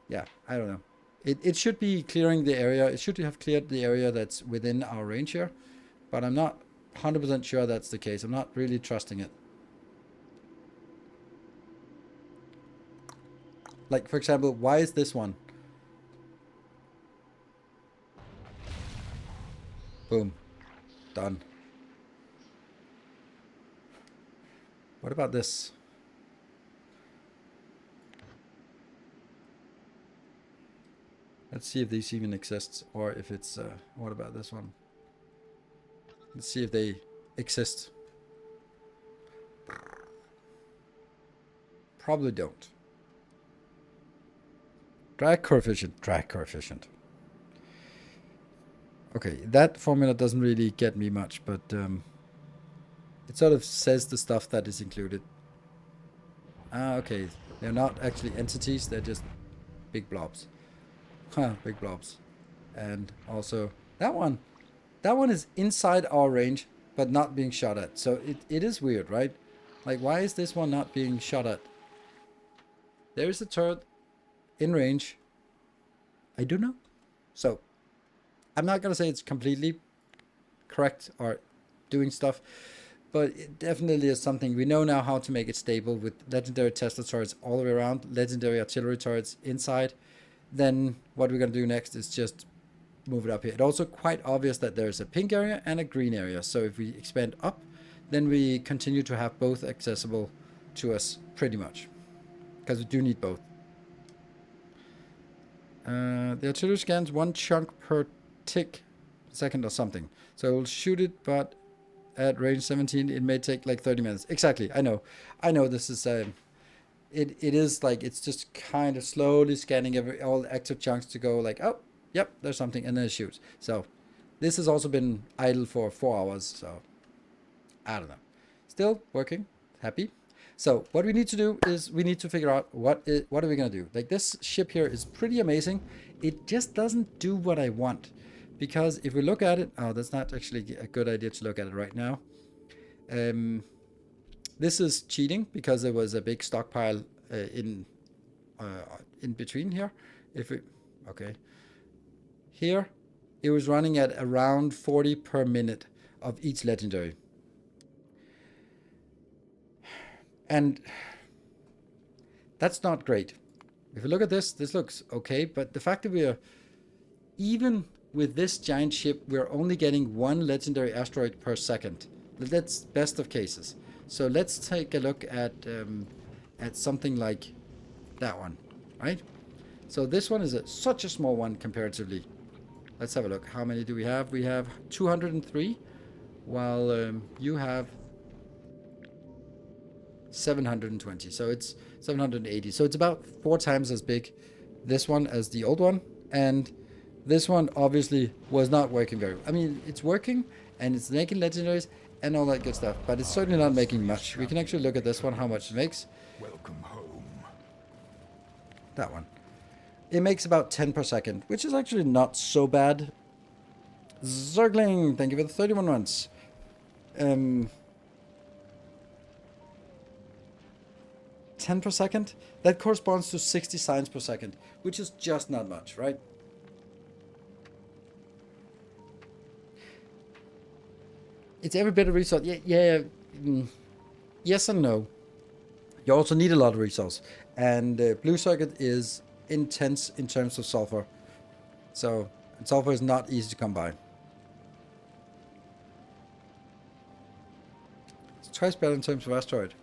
yeah, I don't know. It should be clearing the area. It should have cleared the area that's within our range here, but I'm not 100% sure that's the case. I'm not really trusting it. Like, for example, why is this one? Boom. Done. What about this? Let's see if these even exist, or if it's, what about this one? Let's see if they exist. Probably don't. Drag coefficient. Okay, that formula doesn't really get me much, but it sort of says the stuff that is included. Okay, they're not actually entities, they're just big blobs. Big blobs. And also, that one is inside our range, but not being shot at. So it is weird, right? Like, why is this one not being shot at? There is a turret in range. I don't know. So, I'm not going to say it's completely correct or doing stuff, but it definitely is something. We know now how to make it stable with legendary Tesla turrets all the way around, legendary artillery turrets inside. Then what we're going to do next is just move it up here. It's also quite obvious that there's a pink area and a green area. So if we expand up, then we continue to have both accessible to us pretty much, because we do need both. The artillery scans 1 chunk per tick second or something. So we'll shoot it, but at range 17, it may take like 30 minutes. Exactly. I know this is it is like, it's just kind of slowly scanning all the active chunks to go like, oh, yep, there's something, and then it shoots. So this has also been idle for 4 hours, so I don't know. Still working, happy. So what we need to do is we need to figure out what are we going to do. Like, this ship here is pretty amazing. It just doesn't do what I want, because if we look at it, oh, that's not actually a good idea to look at it right now. This is cheating because there was a big stockpile in between here. Okay, here it was running at around 40 per minute of each legendary, and that's not great. If you look at this looks okay, but the fact that we are, even with this giant ship, we're only getting 1 legendary asteroid per second. That's best of cases. So let's take a look at something like that one, right? So this one is such a small one comparatively. Let's have a look. How many do we have? We have 203, while you have 720. So it's 780. So it's about 4 times as big, this one, as the old one. And this one obviously was not working very well. I mean, it's working and it's making legendaries and all that good stuff, but it's certainly not making much. We can actually look at this one, how much it makes. Welcome home. That one. It makes about 10 per second, which is actually not so bad. Zergling, thank you for the 31 months. 10 per second? That corresponds to 60 signs per second, which is just not much, right? It's every bit of resource. Yes and no. You also need a lot of resource. And blue circuit is intense in terms of sulfur. So, sulfur is not easy to come by. It's twice better in terms of asteroid.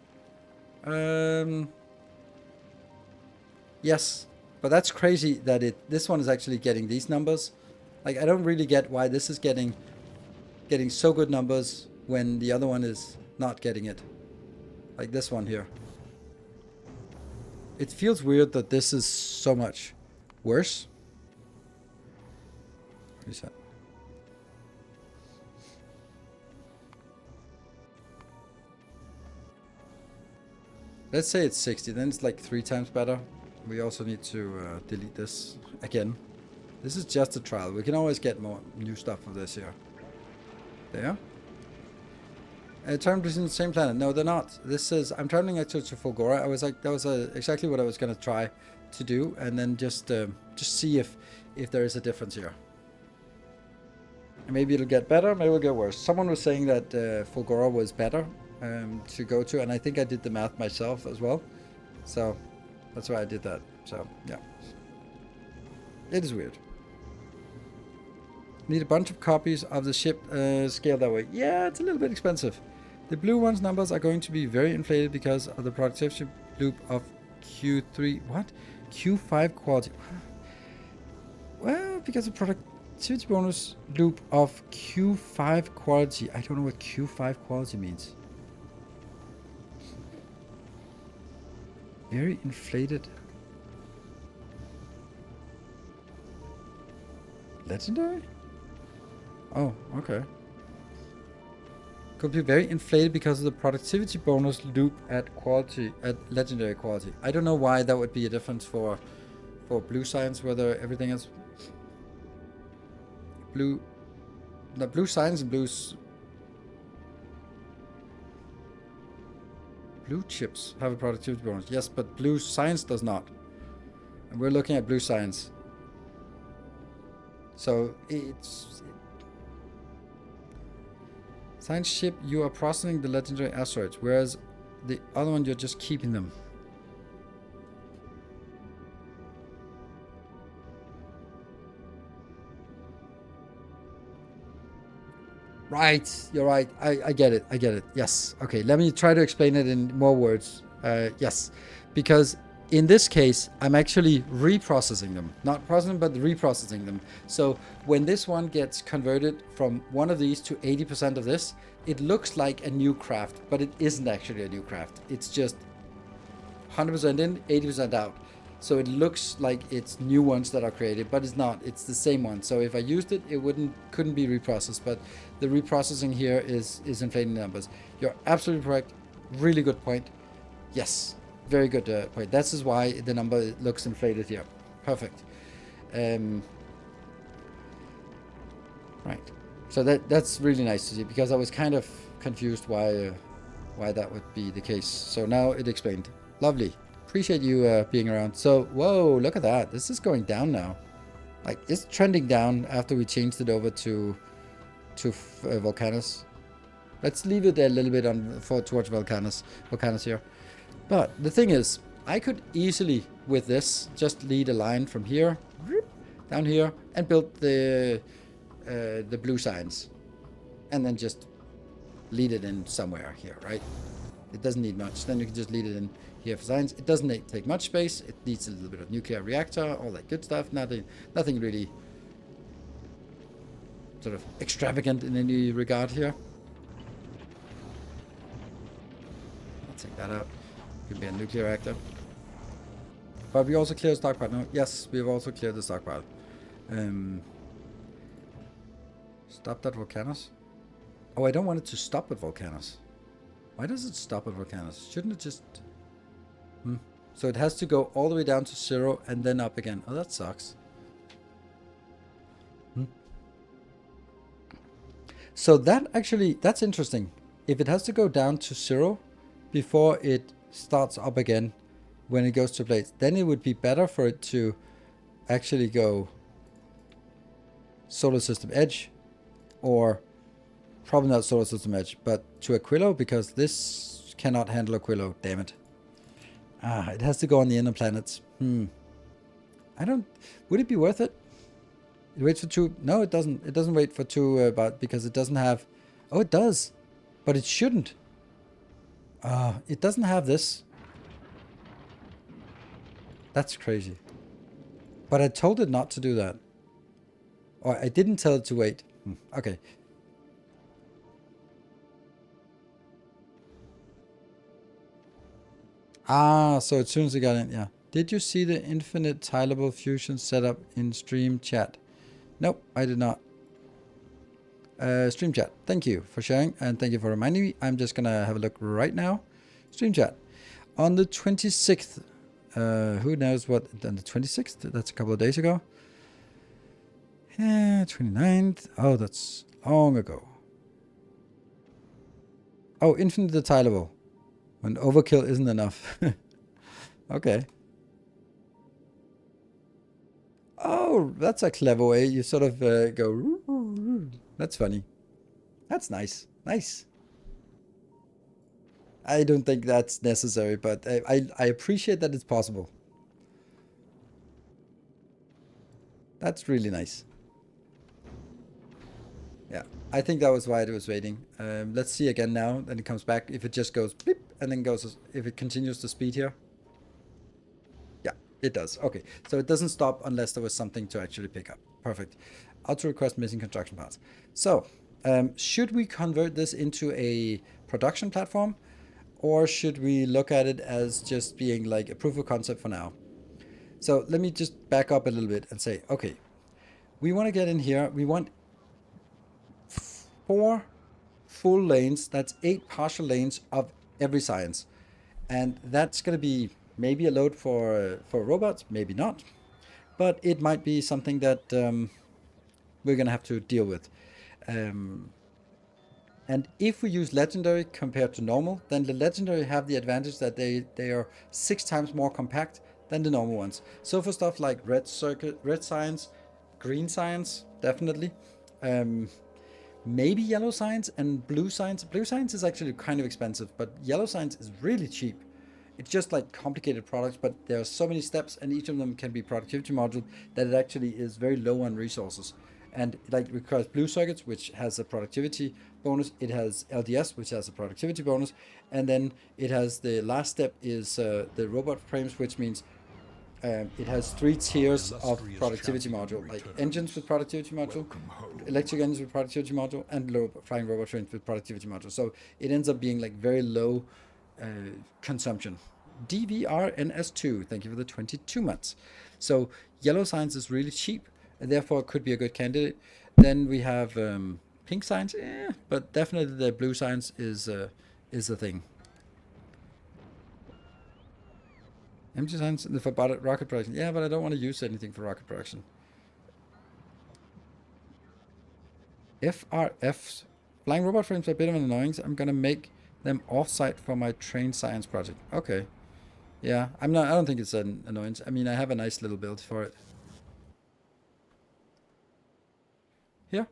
Yes, but that's crazy that this one is actually getting these numbers. Like, I don't really get why this is getting so good numbers when the other one is not getting it. Like this one here. It feels weird that this is so much worse. Reset. Let's say it's 60, then it's like 3 times better. We also need to delete this again. This is just a trial. We can always get more new stuff for this here. There. Traveling between the same planet. No, they're not. This is, I'm traveling actually to Fulgora. I was like, that was exactly what I was going to try to do, and then just see if there is a difference here. And maybe it'll get better, maybe it'll get worse. Someone was saying that Fulgora was better to go to, and I think I did the math myself as well. So that's why I did that. So yeah, it is weird. Need a bunch of copies of the ship scaled that way. Yeah, it's a little bit expensive. The blue one's numbers are going to be very inflated because of the productivity loop of Q3. What? Q5 quality. Well, because of productivity bonus loop of Q5 quality. I don't know what Q5 quality means. Very inflated. Legendary? Oh, okay. Could be very inflated because of the productivity bonus loop at legendary quality. I don't know why that would be a difference for blue science, whether everything is blue science and blue chips have a productivity bonus. Yes, but blue science does not. And we're looking at blue science. So it's science ship, you are processing the legendary asteroids, whereas the other one you're just keeping them. Right, you're right. I get it. I get it. Yes. Okay, let me try to explain it in more words. Yes, because in this case, I'm actually reprocessing them. Not processing, but reprocessing them. So when this one gets converted from one of these to 80% of this, it looks like a new craft, but it isn't actually a new craft. It's just 100% in, 80% out. So it looks like it's new ones that are created, but it's not. It's the same one. So if I used it, it couldn't be reprocessed. But the reprocessing here is inflating the numbers. You're absolutely correct. Really good point. Yes, very good point. This is why the number looks inflated here. Perfect. Right. So that's really nice to see, because I was kind of confused why that would be the case. So now it explained. Lovely. Appreciate you being around. So, whoa, look at that. This is going down now. Like, it's trending down after we changed it over to Volcanus. Let's leave it a little bit towards Volcanus here. But the thing is, I could easily, with this, just lead a line from here, down here, and build the blue science. And then just lead it in somewhere here, right? It doesn't need much. Then you can just lead it in here for science. It doesn't take much space. It needs a little bit of nuclear reactor, all that good stuff. Nothing really sort of extravagant in any regard here. I'll take that out. Could be a nuclear reactor. But we also cleared the stockpile. No, yes, we have also cleared the stockpile. Stop that Volcanus. Oh, I don't want it to stop at Volcanus. Why does it stop at Volcanus? Shouldn't it just... So it has to go all the way down to 0 and then up again. Oh, that sucks. So that's interesting. If it has to go down to 0 before it starts up again when it goes to blades, then it would be better for it to actually go solar system edge, or probably not solar system edge, but to Aquilo, because this cannot handle Aquilo, damn it. It has to go on the inner planets. Would it be worth it? It waits for 2. No, it doesn't. It doesn't wait for 2, because it doesn't have... Oh, it does. But it shouldn't. It doesn't have this. That's crazy. But I told it not to do that. Or I didn't tell it to wait. Okay. So as soon as it got in, yeah. Did you see the infinite tileable fusion setup in stream chat? Nope, I did not. Stream chat, thank you for sharing, and thank you for reminding me. I'm just gonna have a look right now. Stream chat. On the 26th, who knows what, on the 26th? That's a couple of days ago. 29th, oh, that's long ago. Oh, infinite tileable. When overkill isn't enough. Okay. Oh, that's a clever way. You sort of go... That's funny. That's nice. Nice. I don't think that's necessary, but I appreciate that it's possible. That's really nice. Yeah, I think that was why it was waiting. Let's see again now. Then it comes back. If it just goes beep and then goes, if it continues to speed here. Yeah, it does. Okay, so it doesn't stop unless there was something to actually pick up. perfect. Auto request missing construction parts. So, should we convert this into a production platform, or should we look at it as just being like a proof of concept for now? So let me just back up a little bit and say, okay, we want to get in here. We want 4 full lanes. That's 8 partial lanes of every science. And that's going to be maybe a load for robots, maybe not. But it might be something that we're going to have to deal with. And if we use legendary compared to normal, then the legendary have the advantage that they are 6 times more compact than the normal ones. So for stuff like red science, green science, definitely. Maybe yellow science and blue science. Blue science is actually kind of expensive, but yellow science is really cheap. It's just like complicated products, but there are so many steps, and each of them can be productivity module that it actually is very low on resources. And like it requires blue circuits, which has a productivity bonus. It has LDS, which has a productivity bonus, and then it has the last step is the robot frames, which means it has 3 tiers of productivity module, like engines with productivity module, electric engines with productivity module, and flying robot frames with productivity module. So it ends up being like very low consumption. DVRNS2, thank you for the 22 months. So yellow science is really cheap, and therefore it could be a good candidate. Then we have pink science, but definitely the blue science is a thing. Empty science for rocket production. Yeah, but I don't want to use anything for rocket production. FRFs. Flying robot frames are a bit of an annoyance. I'm gonna make them off-site for my train science project. Okay. Yeah, I don't think it's an annoyance. I mean, I have a nice little build for it. Here.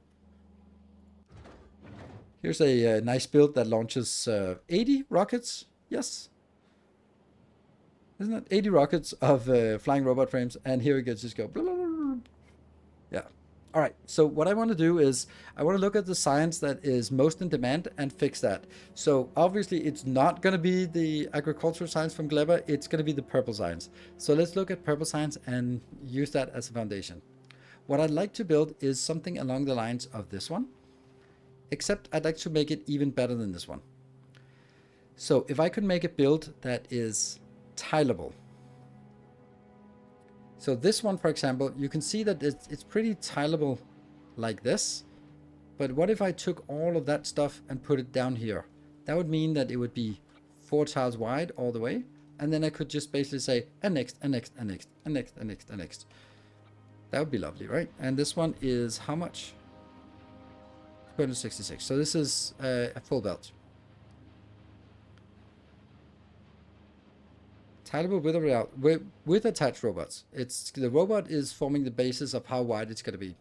Here's a nice build that launches 80 rockets. Yes. Isn't it 80 rockets of flying robot frames? And here it gets just go. Blah, blah, blah. Yeah. All right. So what I want to do is I want to look at the science that is most in demand and fix that. So obviously it's not going to be the agricultural science from Gleba. It's going to be the purple science. So let's look at purple science and use that as a foundation. What I'd like to build is something along the lines of this one, except I'd like to make it even better than this one. So if I could make a build that is tileable. So this one, for example, you can see that it's pretty tileable like this. But what if I took all of that stuff and put it down here? That would mean that it would be 4 tiles wide all the way. And then I could just basically say, and next, and next, and next, and next, and next, and next. That would be lovely, right? And this one is how much? 266. So this is a full belt. Tileable with or without, with attached robots. The robot is forming the basis of how wide it's going to be.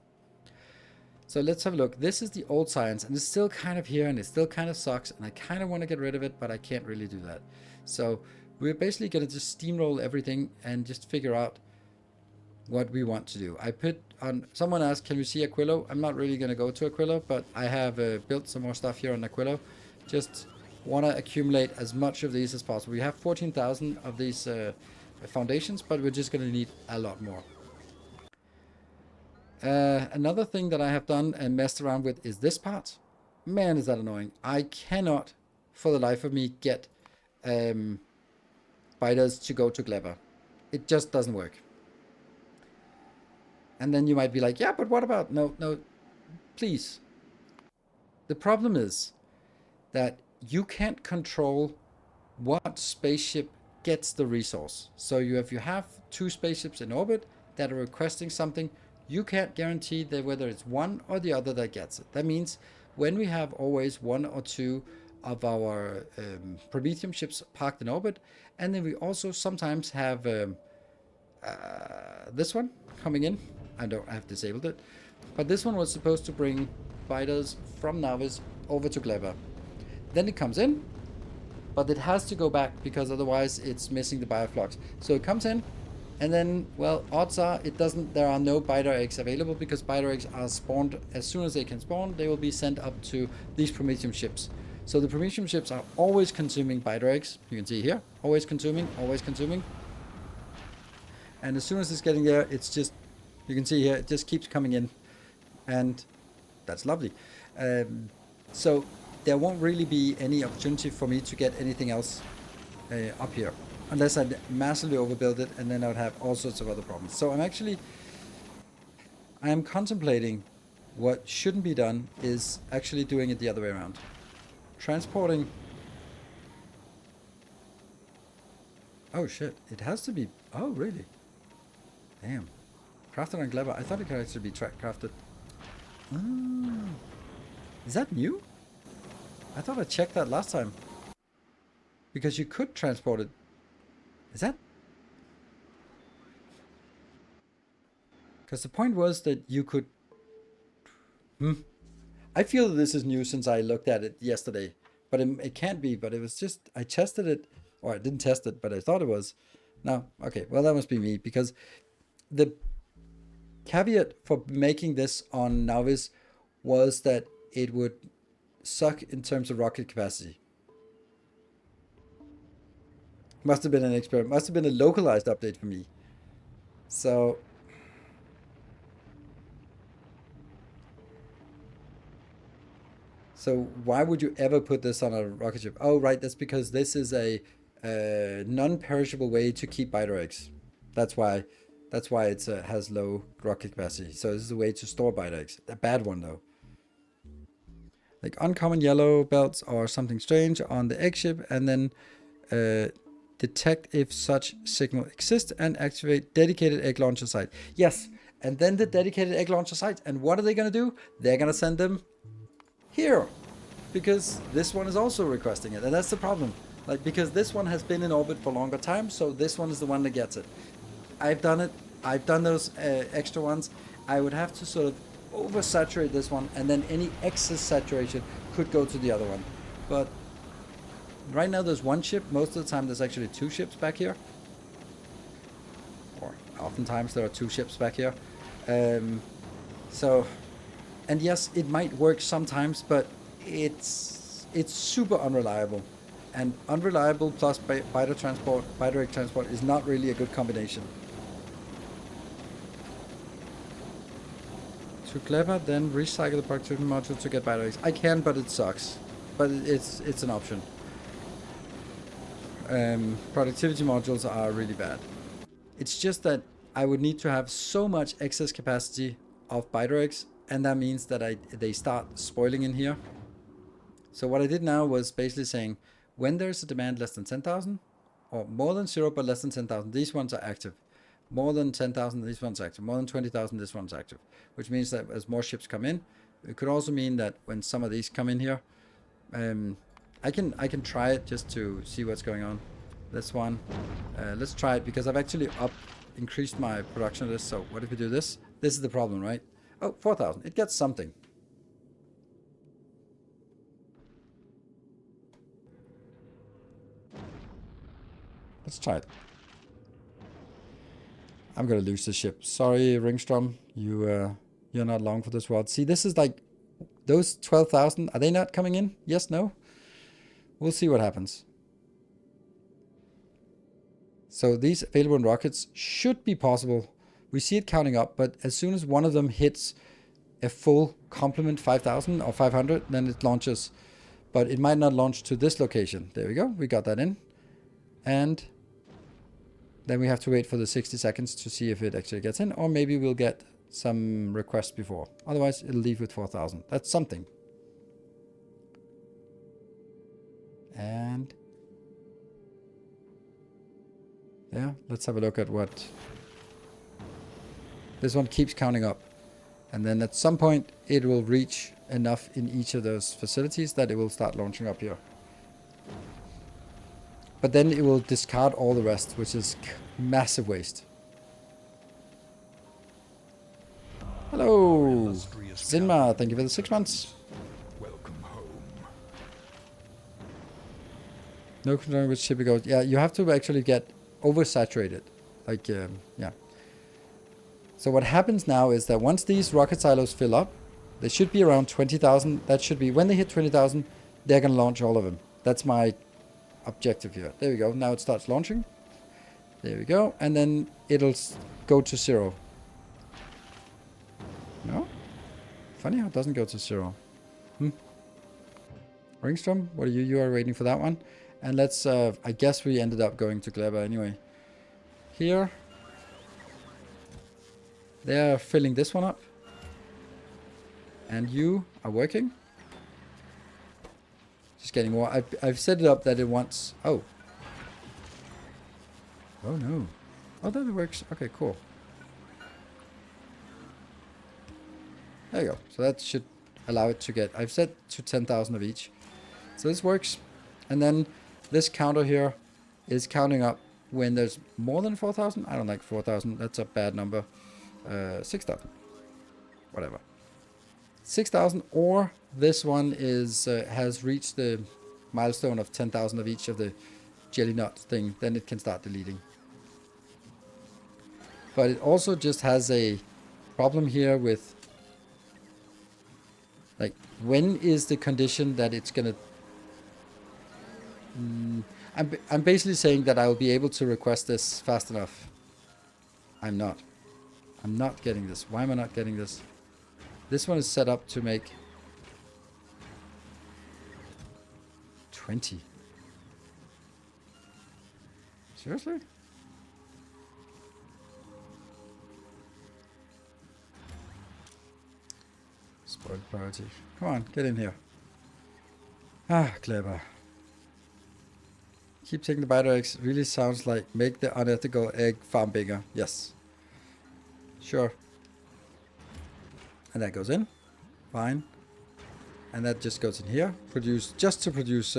So let's have a look. This is the old science, and it's still kind of here, and it still kind of sucks, and I kind of want to get rid of it, but I can't really do that. So we're basically going to just steamroll everything and just figure out what we want to do. I put on, someone asked, can we see Aquilo? I'm not really going to go to Aquilo, but I have built some more stuff here on Aquilo. Just want to accumulate as much of these as possible. We have 14,000 of these foundations, but we're just going to need a lot more. Another thing that I have done and messed around with is this part. Man, is that annoying. I cannot, for the life of me, get biters to go to Gleba. It just doesn't work. And then you might be like, yeah, but what about... No, please. The problem is that you can't control what spaceship gets the resource. So if you have 2 spaceships in orbit that are requesting something, you can't guarantee that whether it's one or the other that gets it. That means when we have always 1 or 2 of our Prometheum ships parked in orbit, and then we also sometimes have this one coming in. I have disabled it, but this one was supposed to bring fighters from Navis over to Gleba. Then it comes in, but it has to go back because otherwise it's missing the bioflux. So it comes in, and then, well, odds are it doesn't. There are no biter eggs available because biter eggs are spawned as soon as they can spawn. They will be sent up to these Prometheum ships. So the Prometheum ships are always consuming biter eggs. You can see here, always consuming, always consuming. And as soon as it's getting there, it's just You can see here, it just keeps coming in. And that's lovely. So there won't really be any opportunity for me to get anything else up here. Unless I massively overbuild it, and then I would have all sorts of other problems. So I am contemplating what shouldn't be done is actually doing it the other way around. Transporting... Oh shit, it has to be... Oh really? Damn. Crafted on Clever. I thought it could actually be crafted. Is that new? I thought I checked that last time. Because you could transport it. Is that? Because the point was that you could... I feel that this is new since I looked at it yesterday. But it can't be, but it was just... I tested it, or I didn't test it, but I thought it was. No, okay, well that must be me. Because the caveat for making this on Novice was that it would suck in terms of rocket capacity. Must have been an experiment. Must have been a localized update for me. So why would you ever put this on a rocket ship? Oh, right. That's because this is a non-perishable way to keep biter eggs. That's why it has low rocket capacity. So this is a way to store biter eggs. A bad one though. Like uncommon yellow belts or something strange on the egg ship, and then detect if such signal exists and activate dedicated egg launcher site. Yes, and then the dedicated egg launcher site. And what are they going to do? They're going to send them here, because this one is also requesting it, and that's the problem. Like, because this one has been in orbit for longer time, so this one is the one that gets it. I've done it. I've done those extra ones. I would have to sort of oversaturate this one, and then any excess saturation could go to the other one. But right now there's one ship. Most of the time there's actually two ships back here, or oftentimes there are two ships back here. So, and yes, it might work sometimes, but it's super unreliable, and unreliable plus biter egg transport is not really a good combination. Too clever, then recycle the productivity module to get biter eggs. I can, but it sucks. But it's an option. Productivity modules are really bad. It's just that I would need to have so much excess capacity of biter eggs, and that means that they start spoiling in here. So what I did now was basically saying, when there's a demand less than 10,000, or more than 0 but less than 10,000, these ones are active. More than 10,000, this one's active. More than 20,000, this one's active. Which means that as more ships come in, it could also mean that when some of these come in here, I can try it just to see what's going on. This one, let's try it, because I've actually increased my production list. So what if we do this? This is the problem, right? Oh, 4,000. It gets something. Let's try it. I'm gonna lose the ship. Sorry, Ringstrom. You're not long for this world. See, this is like those 12,000. Are they not coming in? Yes, no. We'll see what happens. So these available in rockets should be possible. We see it counting up, but as soon as one of them hits a full complement 5,000 or 500, then it launches. But it might not launch to this location. There we go. We got that in. And then we have to wait for the 60 seconds to see if it actually gets in, or maybe we'll get some requests before. Otherwise, it'll leave with 4,000. That's something. And yeah, let's have a look at what... This one keeps counting up. And then at some point, it will reach enough in each of those facilities that it will start launching up here. But then it will discard all the rest, which is massive waste. Hello, Zinma. Thank you for the 6 months. Welcome home. No control which ship it goes. Yeah, you have to actually get oversaturated. Like, yeah. So what happens now is that once these rocket silos fill up, they should be around 20,000. That should be, when they hit 20,000, they're going to launch all of them. That's my objective here. There we go. Now it starts launching. There we go. And then it'll go to 0. Funny how it doesn't go to 0. Ringstrom, what are you? You are waiting for that one. And let's, I guess we ended up going to Kleber anyway. Here. They're filling this one up. And you are working. Just getting more. I've set it up that it wants... Oh. Oh no. Oh, that works. Okay, cool. There you go. So that should allow it to get... I've set to 10,000 of each. So this works. And then this counter here is counting up when there's more than 4,000. I don't like 4,000. That's a bad number. 6,000. Whatever. 6,000, or this one is has reached the milestone of 10,000 of each of the jelly nut thing. Then it can start deleting. But it also just has a problem here with, like, when is the condition that it's gonna... I'm basically saying that I will be able to request this fast enough. I'm not. I'm not getting this. Why am I not getting this? This one is set up to make 20. Seriously? Spoiled priority. Come on, get in here. Ah, clever. Keep taking the biter eggs. Really sounds like make the unethical egg farm bigger. Yes. Sure. And that goes in. Fine. And that just goes in here. Produce, just to produce...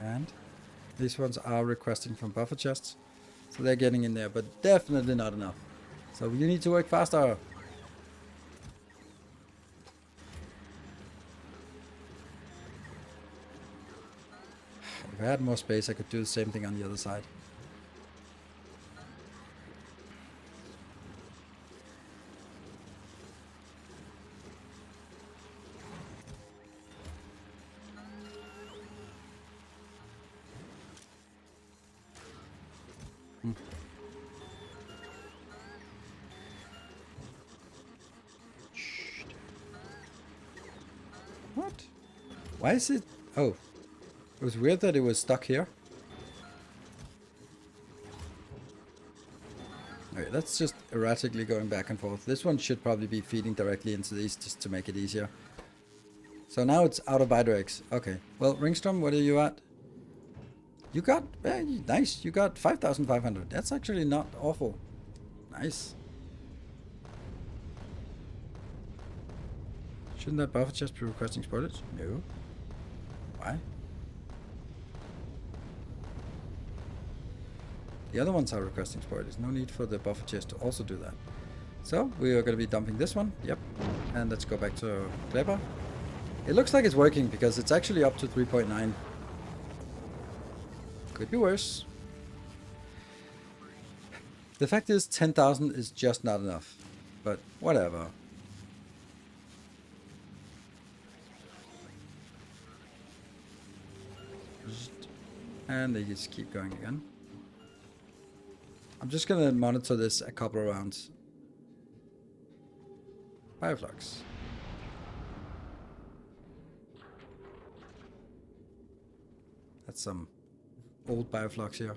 and these ones are requesting from buffer chests. So they're getting in there, but definitely not enough. So you need to work faster. If I had more space, I could do the same thing on the other side. What? Why is it... Oh. It was weird that it was stuck here. Okay, that's just erratically going back and forth. This one should probably be feeding directly into these just to make it easier. So now it's out of biter eggs. Okay. Well, Ringstrom, what are you at? You got... nice. You got 5,500. That's actually not awful. Nice. Shouldn't that buffer chest be requesting spoilage? No. Why? The other ones are requesting spoilage. No need for the buffer chest to also do that. So we are going to be dumping this one. Yep. And let's go back to Kleber. It looks like it's working because it's actually up to 3.9. Could be worse. The fact is 10,000 is just not enough. But whatever. And they just keep going again. I'm just going to monitor this a couple of rounds. Bioflux. That's some old bioflux here.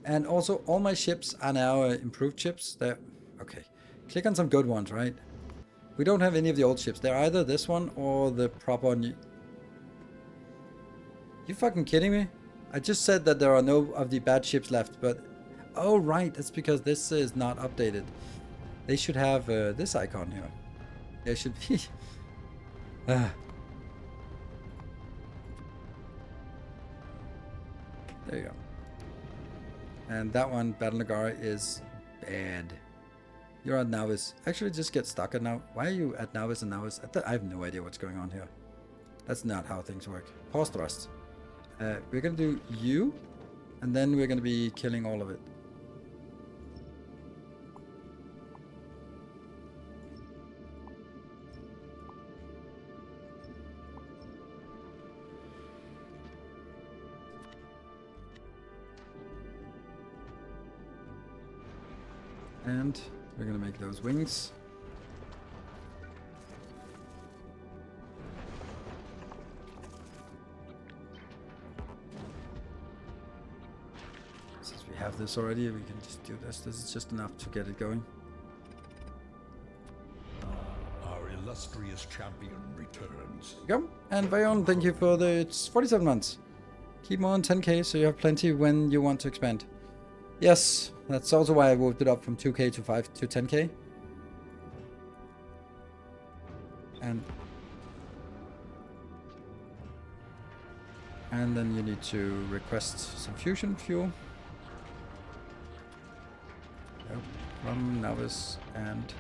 And also, all my ships are now improved ships. They're... Okay. Click on some good ones, right? We don't have any of the old ships. They're either this one or the proper new... You fucking kidding me? I just said that there are no of the bad ships left, but... Oh, right. That's because this is not updated. They should have this icon here. There should be... There you go. And that one, Battle Nagara, is bad. You're at Navis. Actually, just get stuck at now. Why are you at Navis and Navis? I have no idea what's going on here. That's not how things work. Pause thrust. We're going to do you, and then we're going to be killing all of it. And we're gonna make those wings. Since we have this already, we can just do this. This is just enough to get it going. Our illustrious champion returns. There you go. And Vayon, thank you for it's 47 months. Keep more on 10k so you have plenty when you want to expand. Yes, that's also why I moved it up from 2k to 5 to 10k. And then you need to request some fusion fuel. Yep, from Novice, and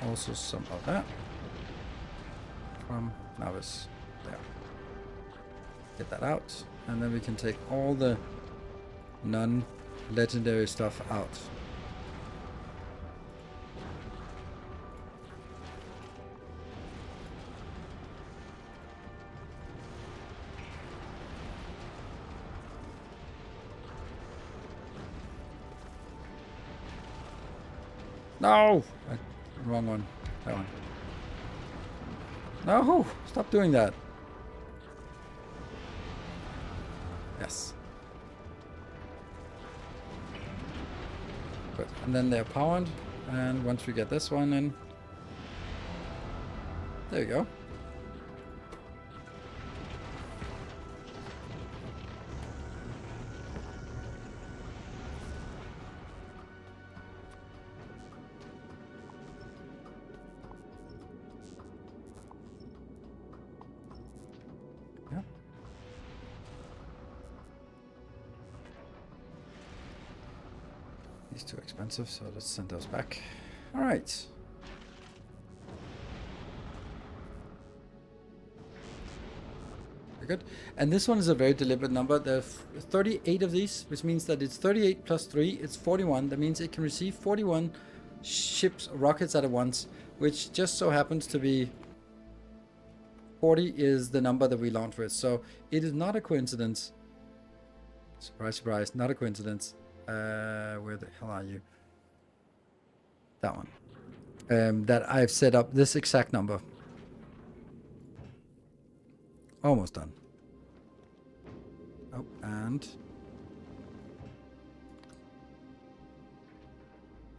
also some of that from Novice. There. Get that out, and then we can take all the non-legendary stuff out. No! Wrong one. That one. No! Stop doing that. Yes. Good. And then they're powered. And once we get this one in... There you go. These too expensive, so let's send those back. All right. Very good. And this one is a very deliberate number. There are 38 of these, which means that it's 38 plus 3. It's 41. That means it can receive 41 ships, rockets at once, which just so happens to be 40 is the number that we launch with. So it is not a coincidence. Surprise, surprise, not a coincidence. Where the hell are you? That one. That I've set up this exact number. Almost done. Oh, and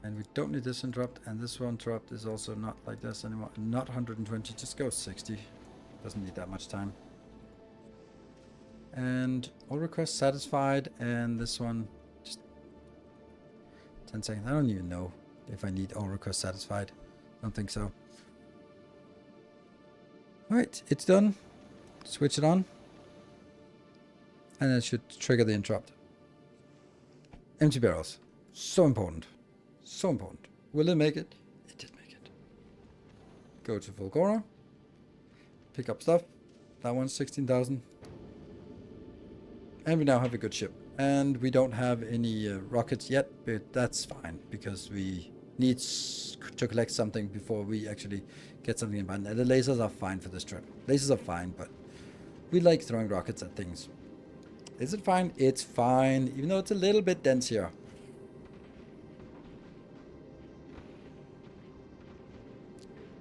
we don't need this interrupt, and this one interrupt is also not like this anymore. Not 120, just go 60. Doesn't need that much time. And all requests satisfied, and this one 10 seconds. I don't even know if I need all requests satisfied. Don't think so. Alright, it's done. Switch it on. And it should trigger the interrupt. Empty barrels. So important. So important. Will it make it? It did make it. Go to Fulgora. Pick up stuff. That one's 16,000. And we now have a good ship. And we don't have any rockets yet, but that's fine because we need to collect something before we actually get something in mind. The lasers are fine for this trip. Lasers are fine, but we like throwing rockets at things. Is it fine? It's fine, even though it's a little bit dense here.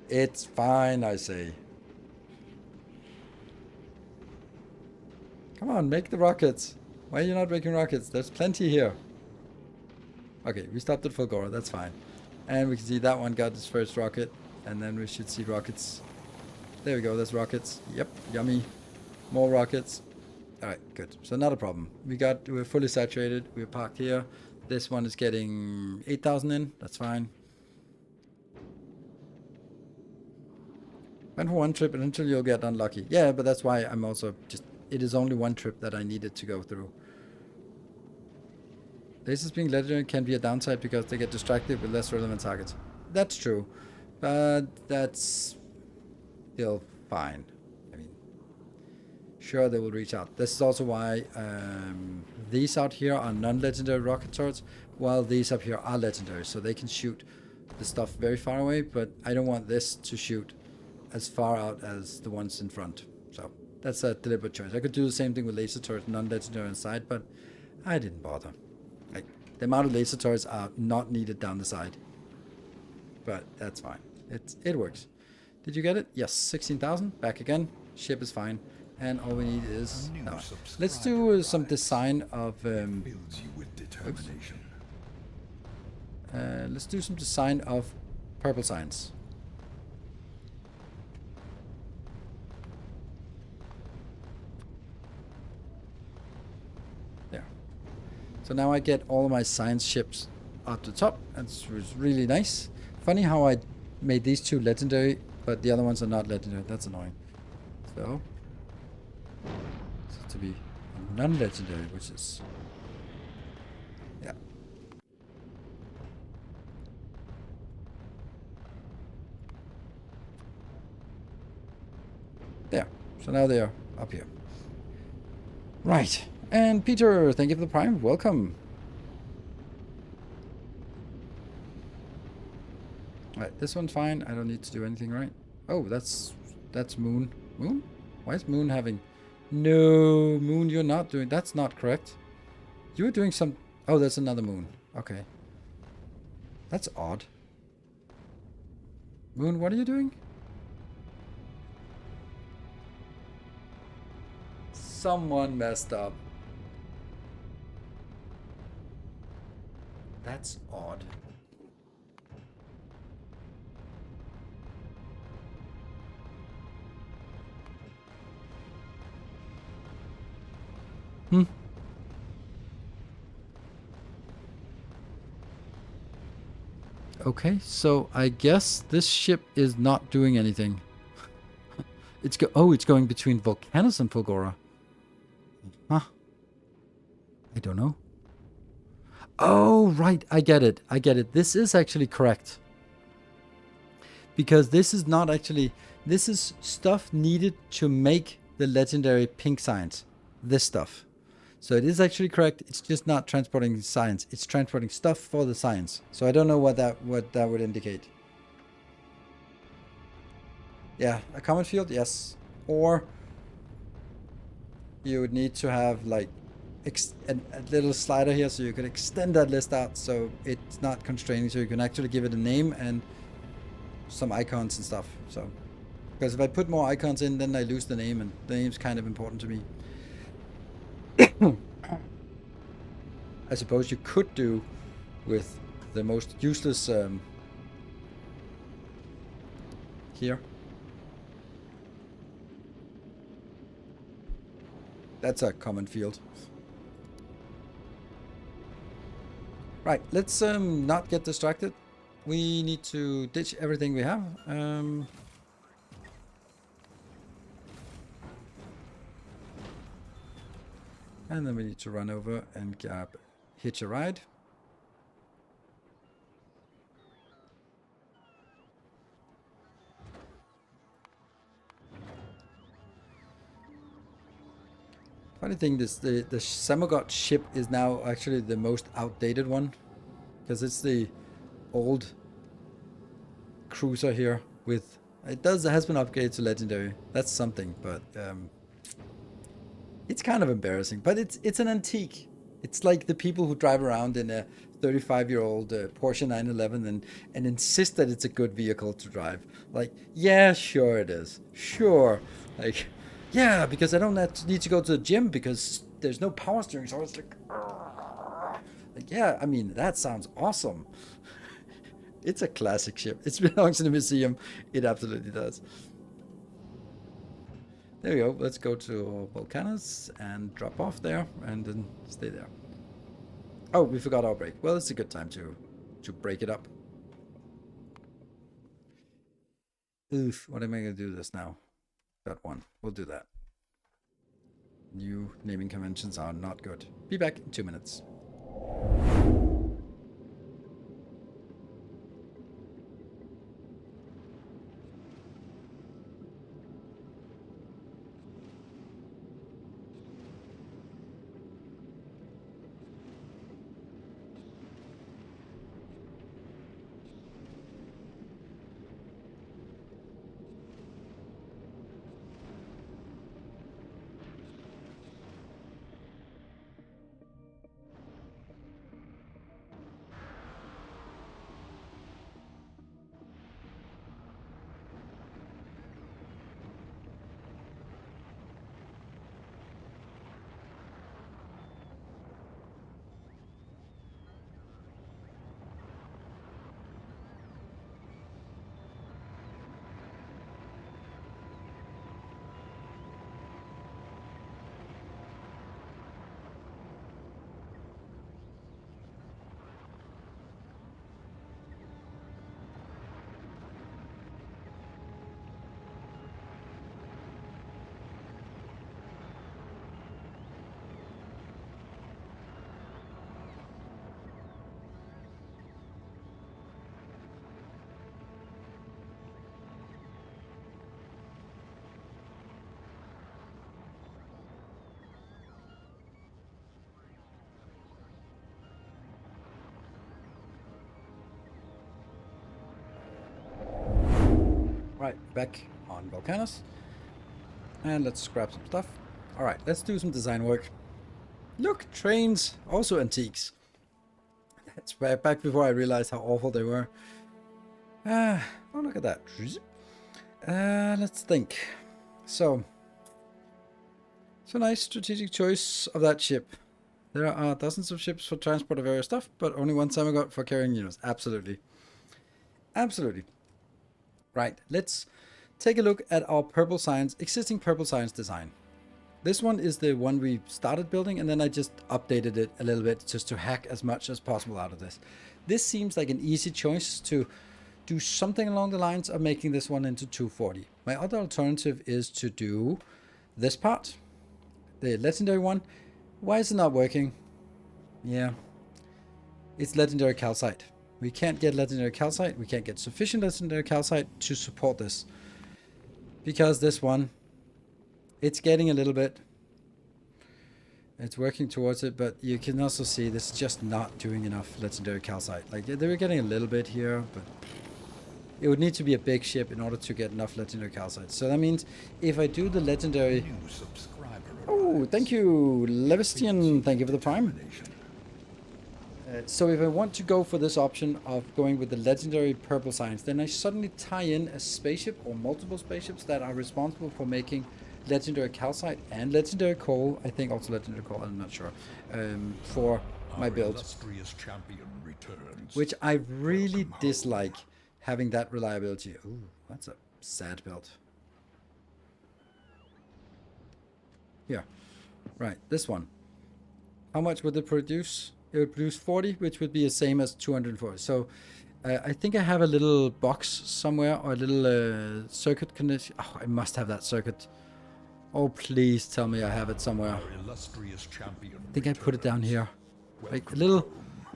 It's fine, I say. Come on, make the rockets. Why are you not making rockets? There's plenty here. Okay, we stopped at Fulgora. That's fine. And we can see that one got its first rocket. And then we should see rockets. There we go. There's rockets. Yep. Yummy. More rockets. Alright, good. So not a problem. We're fully saturated. We're parked here. This one is getting 8,000 in. That's fine. Went for one trip and until you'll get unlucky. Yeah, but that's why I'm also just... It is only one trip that I needed to go through. Lasers being legendary can be a downside because they get distracted with less relevant targets. That's true. But that's still fine. I mean, sure they will reach out. This is also why these out here are non-legendary rocket turrets, while these up here are legendary. So they can shoot the stuff very far away, but I don't want this to shoot as far out as the ones in front. So that's a deliberate choice. I could do the same thing with laser turrets, non-legendary inside, but I didn't bother. The amount of laser turrets are not needed down the side. But that's fine. It works. Did you get it? Yes, 16,000. Back again. Ship is fine. And all we need is... No. Let's do some design of... Fills you with determination. let's do some design of purple signs. There. So now I get all of my science ships at the top. That's really nice. Funny how I made these two legendary, but the other ones are not legendary. That's annoying. So to be non-legendary, which is... Yeah. There. So now they are up here. Right. And Peter, thank you for the prime. Welcome. Right, this one's fine. I don't need to do anything, right? Oh, that's Moon. Moon? Why is Moon having... No, Moon, you're not doing... That's not correct. You were doing some... Oh, that's another Moon. Okay. That's odd. Moon, what are you doing? Someone messed up. That's odd. Okay, so I guess this ship is not doing anything. It's going between Volcanus and Fulgora. Huh? I don't know. Oh, right, I get it. I get it. This is actually correct. Because this is not actually... This is stuff needed to make the legendary pink signs. This stuff. So it is actually correct. It's just not transporting science. It's transporting stuff for the science. So I don't know what that would indicate. Yeah, a common field, yes. Or you would need to have like a little slider here so you can extend that list out so it's not constraining. So you can actually give it a name and some icons and stuff. So because if I put more icons in, then I lose the name, and the name's kind of important to me. I suppose you could do with the most useless here. That's a common field. Right, let's not get distracted. We need to ditch everything we have. And then we need to run over and hitch a ride. Funny thing, the Samogod ship is now actually the most outdated one, because it's the old cruiser here with... It has been upgraded to legendary. That's something, but it's kind of embarrassing. But it's an antique. It's like the people who drive around in a 35-year-old Porsche 911 and insist that it's a good vehicle to drive. Like, yeah, sure it is. Sure. Like, yeah, because I don't need to go to the gym because there's no power steering. So it's like, yeah, I mean, that sounds awesome. It's a classic ship. It belongs in the museum. It absolutely does. There we go. Let's go to Volcanus and drop off there and then stay there. Oh, we forgot our break. Well, it's a good time to break it up. Oof, what am I going to do this now? That one. We'll do that. New naming conventions are not good. Be back in 2 minutes. Right, back on Volcanus. And let's grab some stuff. Alright, let's do some design work. Look, trains, also antiques. That's back before I realized how awful they were. Oh, look at that. Let's think. So nice strategic choice of that ship. There are dozens of ships for transport of various stuff, but only one Samagot for carrying units. Absolutely. Absolutely. Right, let's take a look at our Purple Science, existing Purple Science design. This one is the one we started building, and then I just updated it a little bit just to hack as much as possible out of this. This seems like an easy choice to do something along the lines of making this one into 240. My other alternative is to do this part, the legendary one. Why is it not working? Yeah, it's legendary calcite. We can't get legendary calcite. We can't get sufficient legendary calcite to support this. Because this one, it's getting a little bit. It's working towards it, but you can also see this is just not doing enough legendary calcite. Like, they were getting a little bit here, but it would need to be a big ship in order to get enough legendary calcite. So that means if I do the legendary... Oh, thank you, Livestream. Thank you for the prime. So if I want to go for this option of going with the legendary Purple Science, then I suddenly tie in a spaceship or multiple spaceships that are responsible for making legendary calcite and legendary coal. I think also legendary coal, I'm not sure, for my build. Which I really dislike having that reliability. Ooh, that's a sad build. Here. Right, this one. How much would it produce? It would produce 40, which would be the same as 240. So I think I have a little box somewhere, or a little circuit connection. Oh, I must have that circuit. Oh, please tell me I have it somewhere. I think I put it down here. Like a little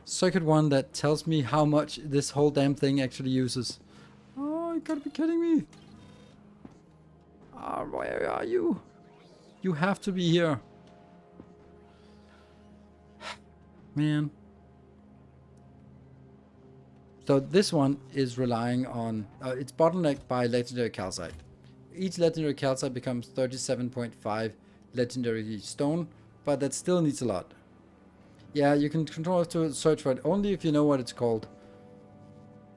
circuit one that tells me how much this whole damn thing actually uses. Oh, you gotta be kidding me. Ah, where are you? You have to be here. Man. So this one is relying on... it's bottlenecked by legendary calcite. Each legendary calcite becomes 37.5 legendary stone, but that still needs a lot. Yeah, you can control it to search for it only if you know what it's called.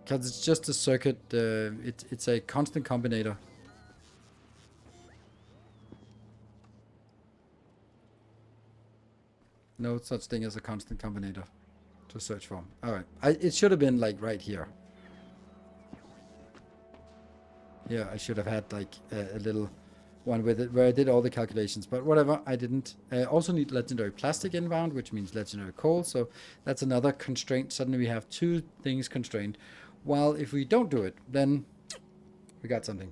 Because it's just a circuit, it's a constant combinator. No such thing as a constant combinator to search for. Alright, it should have been like right here. Yeah, I should have had like a little one with it where I did all the calculations, but whatever, I didn't. I also need legendary plastic inbound, which means legendary coal, so that's another constraint. Suddenly we have two things constrained. While if we don't do it, then we got something.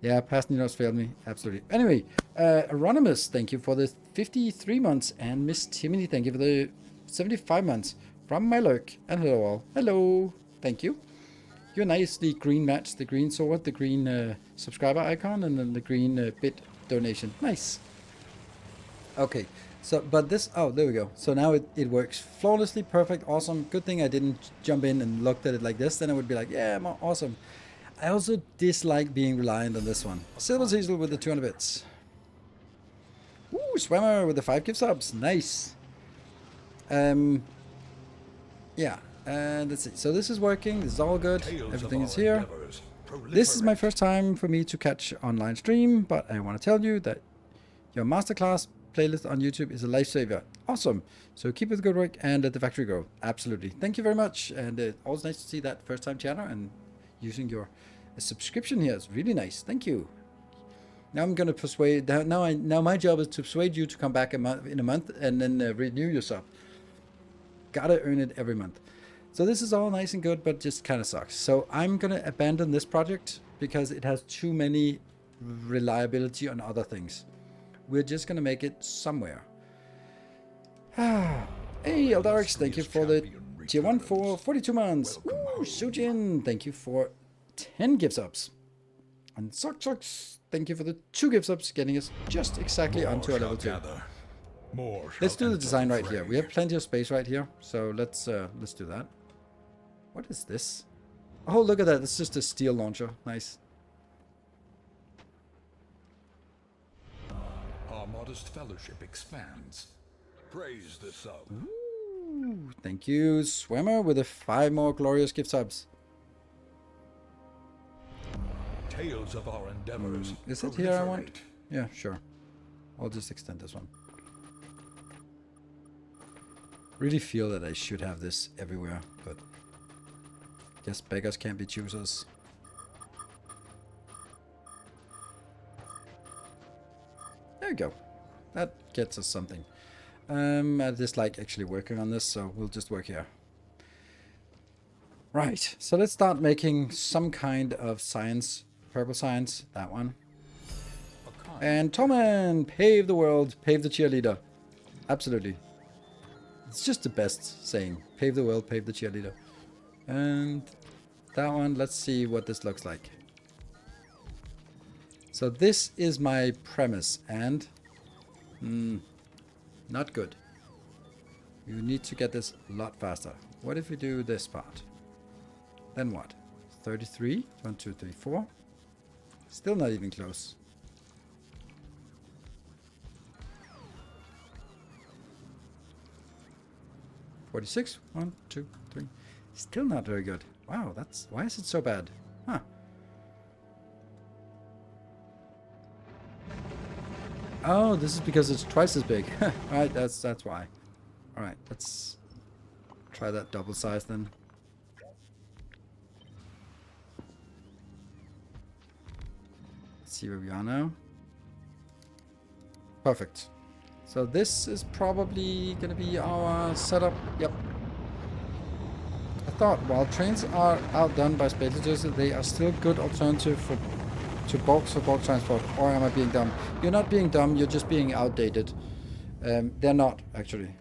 Yeah, past Ninos failed me. Absolutely. Anyway, Anonymous, thank you for the 53 months. And Miss Timothy, thank you for the 75 months. From my lurk. And hello all. Hello. Thank you. You're nicely green matched. The green sword, the green subscriber icon, and then the green bit donation. Nice. Okay. So, but this... Oh, there we go. So now it works flawlessly. Perfect. Awesome. Good thing I didn't jump in and looked at it like this. Then I would be like, yeah, I'm awesome. I also dislike being reliant on this one. Silver Cecil with the 200 bits. Ooh, Swimmer with the 5 gift subs. Nice. Yeah, and let's see. So this is working. This is all good. Everything is here. This is my first time for me to catch online stream, but I want to tell you that your masterclass playlist on YouTube is a lifesaver. Awesome. So keep up the good work and let the factory grow. Absolutely. Thank you very much. And always nice to see that first time chatter and using your subscription here. It's really nice. Thank you. Now I'm going to persuade... Now my job is to persuade you to come back in a month and then renew your sub. Gotta earn it every month. So this is all nice and good, but just kind of sucks. So I'm going to abandon this project because it has too many reliability on other things. We're just going to make it somewhere. Hey, Eldarix, thank you for the tier 1 for 42 months. Ooh, Sujin, thank you for 10 gift subs. And Sucks, thank you for the 2 gift subs, getting us just exactly onto our level 2. Let's do the design right here. We have plenty of space right here, so let's do that. What is this? Oh, look at that. It's just a steel launcher. Nice. Harvest Fellowship expands. Praise the sub. Ooh, thank you, Swimmer, with the 5 more glorious gift subs. Tales of our endeavors. Is it here I want? proliferate. Yeah, sure. I'll just extend this one. Really feel that I should have this everywhere, but guess beggars can't be choosers. There we go. That gets us something. I dislike actually working on this, so we'll just work here. Right, so let's start making some kind of science. Purple science, that one. And Toman, pave the world, pave the cheerleader. Absolutely. It's just the best saying. Pave the world, pave the cheerleader. And that one, let's see what this looks like. So this is my premise, and not good. You need to get this a lot faster. What if we do this part? Then what? 33, 1, 2, 3, 4. Still not even close. $46, 1, 2, 3. Still not very good. Wow, that's why is it so bad? Huh. Oh, this is because it's twice as big. Alright, that's why. Alright, let's try that double size then. Let's see where we are now. Perfect. So this is probably gonna be our setup. Yep. I thought while trains are outdone by space logistics, they are still good alternative for bulk transport. Or am I being dumb? You're not being dumb, you're just being outdated. They're not actually.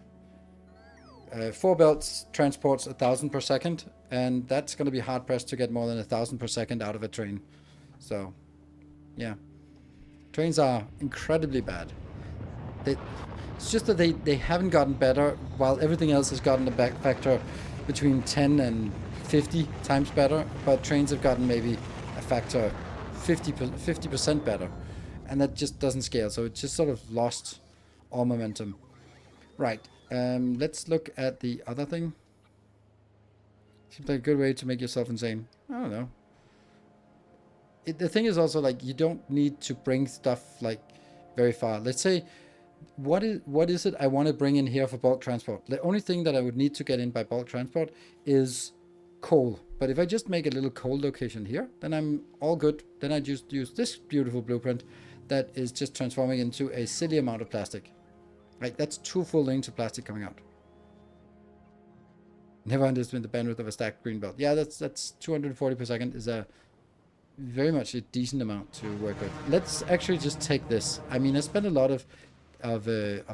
4 belts transports 1,000 per second, and that's gonna be hard pressed to get more than 1,000 per second out of a train. So yeah. Trains are incredibly bad. It's just that they haven't gotten better, while everything else has gotten a back factor between 10 and 50 times better, but trains have gotten maybe a factor 50% better, and that just doesn't scale, so it just sort of lost all momentum. Right, let's look at the other thing. Seems like a good way to make yourself insane. I don't know. The thing is also, like, you don't need to bring stuff like very far. Let's say, what is it I want to bring in here for bulk transport? The only thing that I would need to get in by bulk transport is coal. But if I just make a little coal location here, then I'm all good. Then I just use this beautiful blueprint that is just transforming into a silly amount of plastic. Like, that's 2 full lanes of plastic coming out. Never underestimate the bandwidth of a stacked green belt. Yeah, that's 240 per second is a very much a decent amount to work with. Let's actually just take this. I mean, I spent a lot of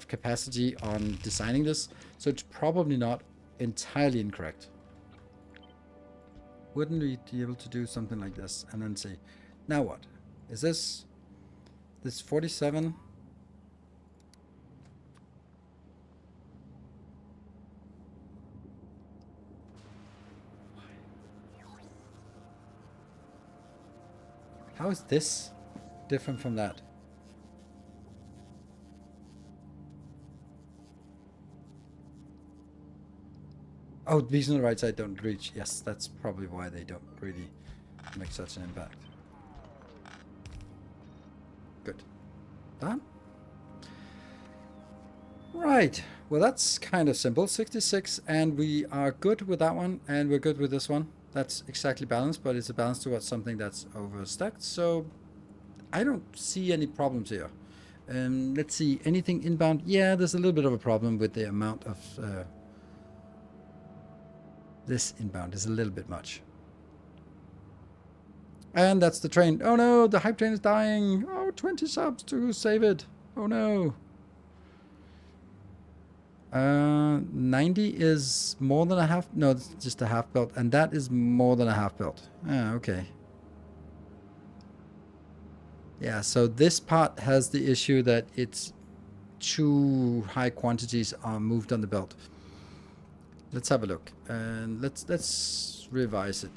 capacity on designing this, so it's probably not entirely incorrect. Wouldn't we be able to do something like this and then say, now what? Is this 47? How is this different from that? Oh, these on the right side don't reach. Yes, that's probably why they don't really make such an impact. Good. Done. Right. Well, that's kind of simple. 66, and we are good with that one, and we're good with this one. That's exactly balanced, but it's a balance towards something that's overstacked. So I don't see any problems here. Let's see. Anything inbound? Yeah, there's a little bit of a problem with the amount of... this inbound is a little bit much. And that's the train. Oh no, the hype train is dying. Oh, 20 subs to save it. Oh no. 90 is more than a half. No, it's just a half belt. And that is more than a half belt. Ah, okay. Yeah, so this part has the issue that it's too high quantities are moved on the belt. Let's have a look, and let's revise it.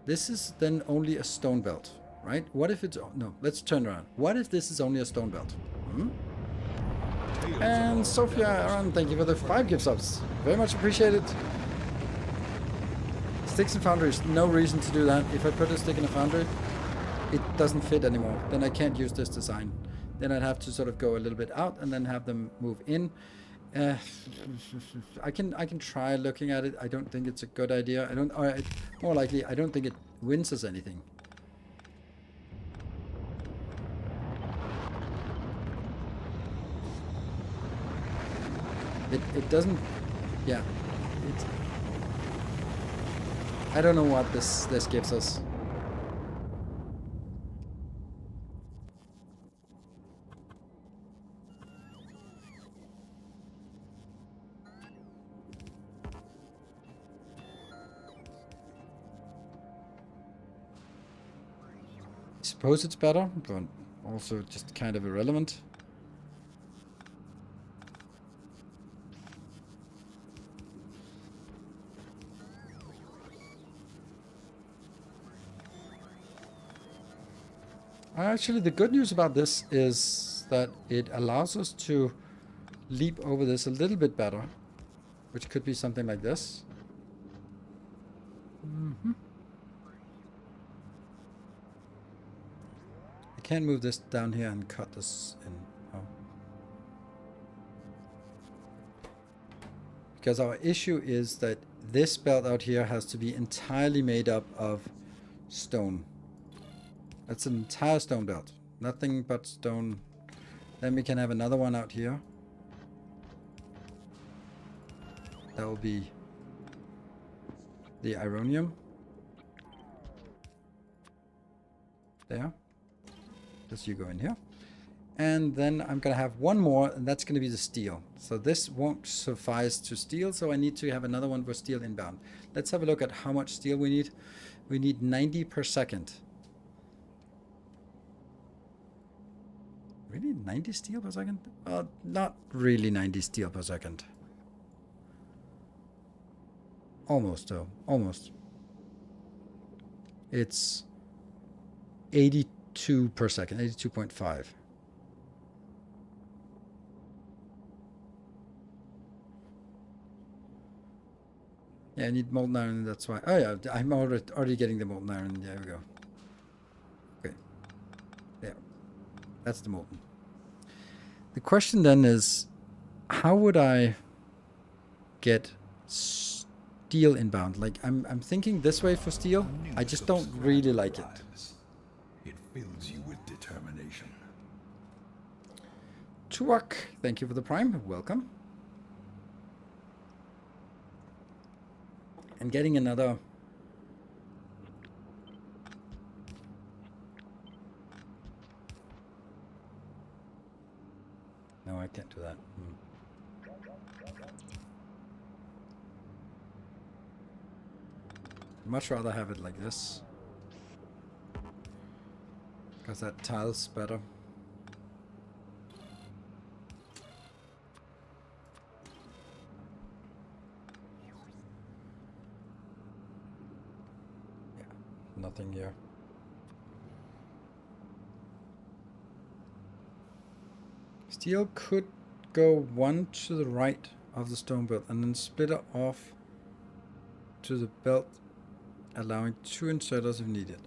This is then only a stone belt, right? What if it's... No, let's turn around. What if this is only a stone belt? And Sophia Aran, thank you for the 5 gift subs. Very much appreciated. Sticks and foundries, no reason to do that. If I put a stick in a foundry, it doesn't fit anymore. Then I can't use this design. Then I'd have to sort of go a little bit out and then have them move in. I can try looking at it. I don't think it's a good idea. More likely, I don't think it wins us anything. It doesn't. Yeah. I don't know what this gives us. I suppose it's better, but also just kind of irrelevant. Actually, the good news about this is that it allows us to leap over this a little bit better, which could be something like this. I can't move this down here and cut this in. Oh. Because our issue is that this belt out here has to be entirely made up of stone. That's an entire stone belt. Nothing but stone. Then we can have another one out here. That will be the ironium. There. Just you go in here. And then I'm going to have one more, and that's going to be the steel. So this won't suffice to steel, so I need to have another one for steel inbound. Let's have a look at how much steel we need. We need 90 per second. Really? 90 steel per second? Not really 90 steel per second. Almost, though. Almost. It's 82 per second. 82.5. Yeah, I need molten iron, that's why. Oh yeah, I'm already getting the molten iron. There we go. Okay. Yeah. That's the molten. The question then is, how would I get steel inbound? Like, I'm thinking this way for steel. I just don't really like it. It fills you with determination. Tuak, thank you for the prime. Welcome. And getting another... No, I can't do that. I'd much rather have it like this. Because that tile's better. Yeah, nothing here. Steel could go one to the right of the stone belt and then split it off to the belt, allowing 2 inserters if needed.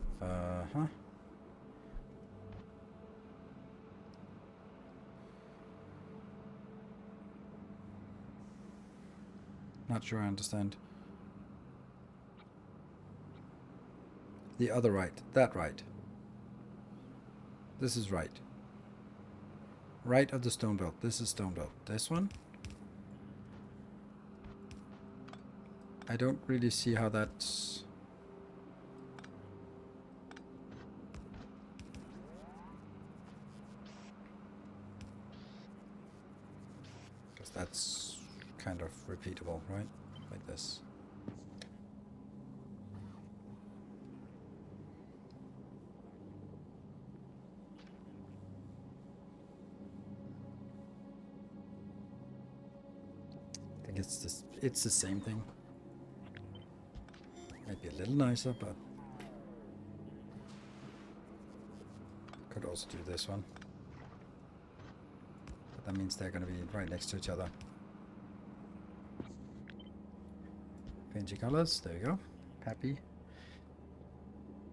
Not sure I understand. The other right. That right. This is right. Right of the stone belt. This is stone belt. This one? I don't really see how that's... Because that's kind of repeatable, right? Like this. I think it's the same thing. Might be a little nicer, but could also do this one. But that means they're going to be right next to each other. Fancy colors. There you go. Happy.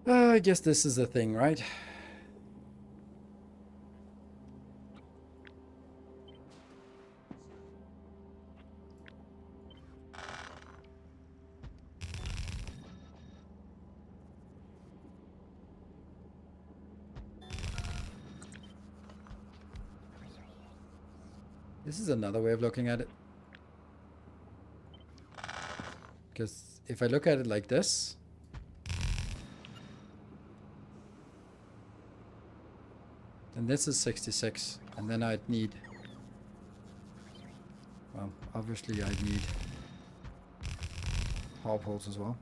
I guess this is the thing, right? This is another way of looking at it. Because if I look at it like this, then this is 66, and then I'd need, well, obviously I'd need power poles as well.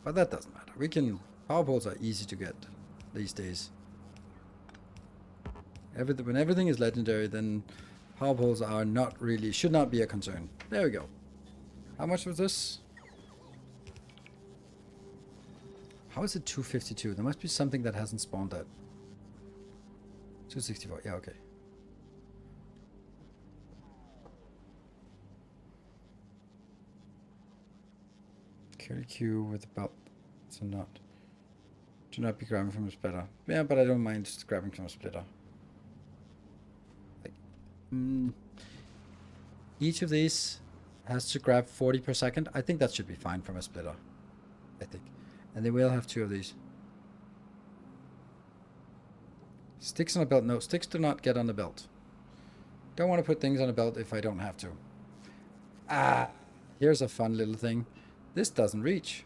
But that doesn't matter. We can, power poles are easy to get these days. When everything is legendary, then power poles are not really, should not be a concern. There we go. How much was this? How is it 252? There must be something that hasn't spawned that. 264, yeah, okay. Carry Q with the belt. So not. Do not be grabbing from a splitter. Yeah, but I don't mind just grabbing from a splitter. Like, each of these has to grab 40 per second. I think that should be fine from a splitter. I think. And they will have 2 of these. Sticks on a belt. No, sticks do not get on the belt. Don't want to put things on a belt if I don't have to. Ah, here's a fun little thing. This doesn't reach.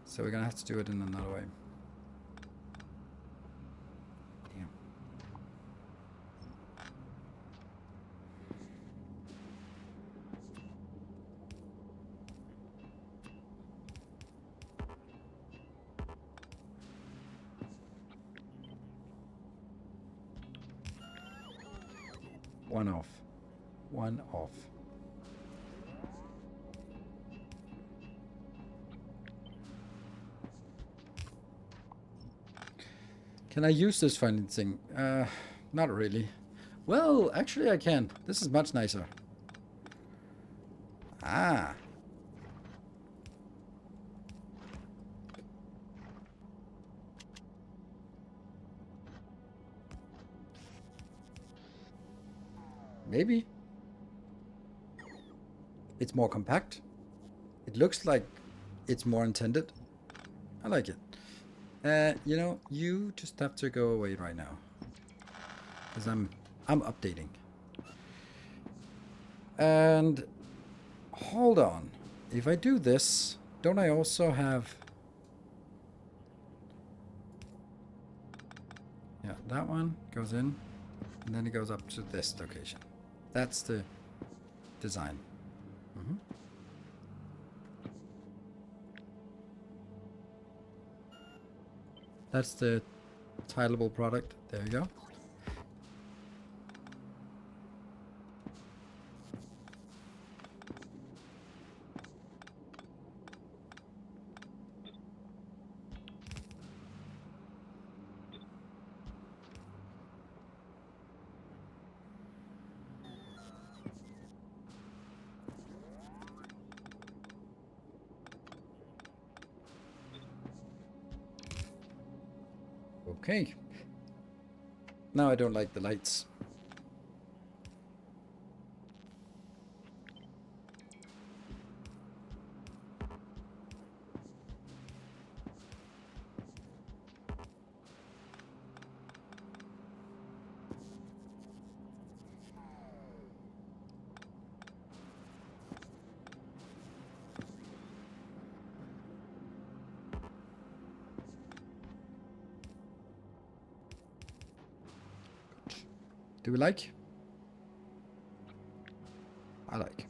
So we're going to have to do it in another way. Damn. One off. One off. Can I use this finding thing? Not really. Well, actually I can. This is much nicer. Ah. Maybe. It's more compact. It looks like it's more intended. I like it. You know, you just have to go away right now. Because I'm updating. And hold on. If I do this, don't I also have... Yeah, that one goes in. And then it goes up to this location. That's the design. Mm-hmm. That's the titleable product. There you go. Okay. Now I don't like the lights. Do we like? I like.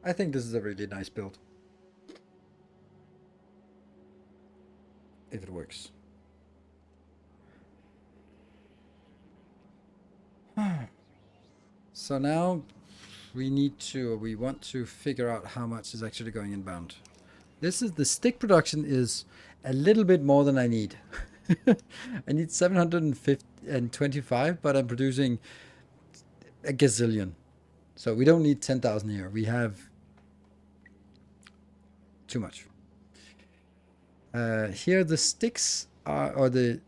I think this is a really nice build. works. So now we want to figure out how much is actually going inbound. This is the stick production is a little bit more than I need. I need 725, but I'm producing a gazillion. So we don't need 10,000 here. We have too much. Here the sticks are, or the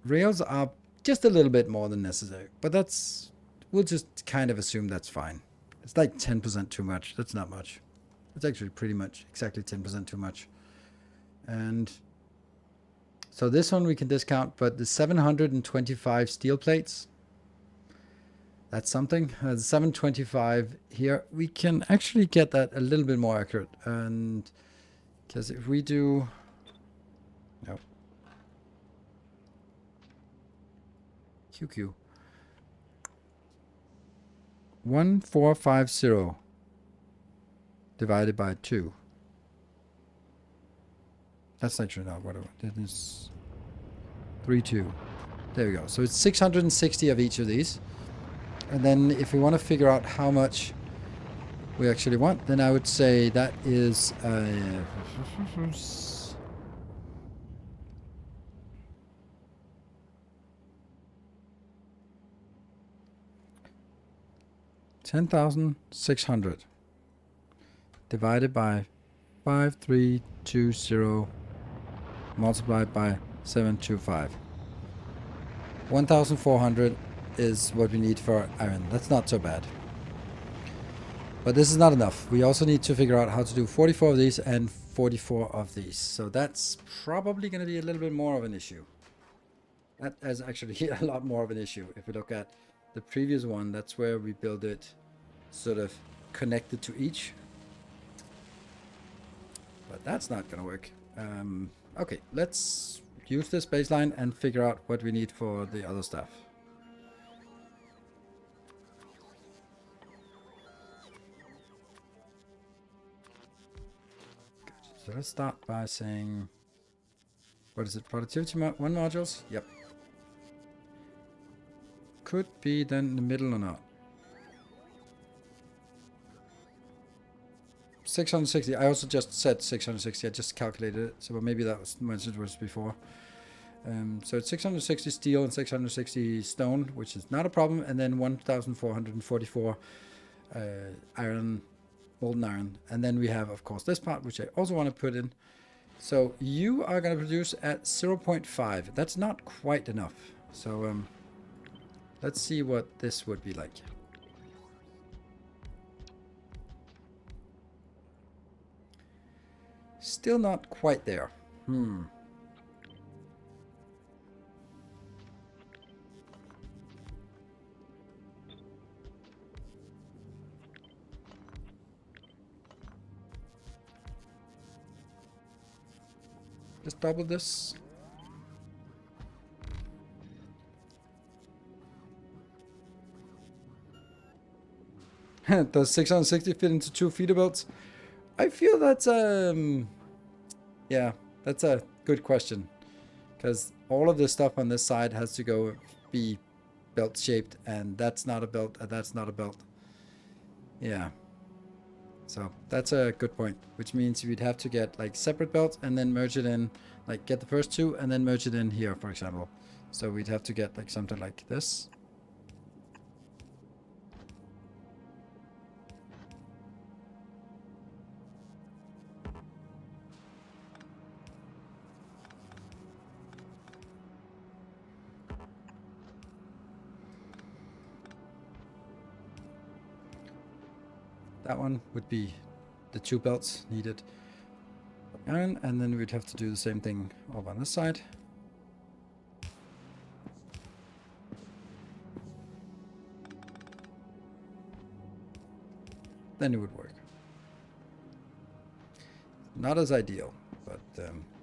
rails are just a little bit more than necessary. But we'll just kind of assume that's fine. It's like 10% too much. That's not much. It's actually pretty much exactly 10% too much. And so this one we can discount, but the 725 steel plates, that's something. The 725 here, we can actually get that a little bit more accurate. And because if we do, no, QQ 1450 divided by 2. That's actually not what it is. 32. There we go. So it's 660 of each of these. And then if we want to figure out how much we actually want, then I would say that is 10,600 divided by 5320 multiplied by 725. 1,400 is what we need for iron. That's not so bad. But this is not enough. We also need to figure out how to do 44 of these and 44 of these. So that's probably going to be a little bit more of an issue. That is actually a lot more of an issue. If we look at the previous one, that's where we build it sort of connected to each. But that's not going to work. Okay, let's use this baseline and figure out what we need for the other stuff. Good. So let's start by saying, what is it, productivity 1 modules? Yep. Could be then in the middle or not. 660. I also just said 660. I just calculated it. So maybe that was much it was before. So it's 660 steel and 660 stone, which is not a problem. And then 1,444 iron, molten iron. And then we have, of course, this part, which I also want to put in. So you are going to produce at 0.5. That's not quite enough. So let's see what this would be like. Still not quite there. Just double this. Does 660 fit into 2 feeder belts? I feel that's yeah, that's a good question, because all of this stuff on this side has to be belt shaped, and that's not a belt, and that's not a belt. Yeah, so that's a good point, which means we'd have to get like separate belts and then merge it in, like get the first 2 and then merge it in here, for example. So we'd have to get like something like this. That one would be the 2 belts needed. Iron, and then we'd have to do the same thing over on this side. Then it would work. Not as ideal, but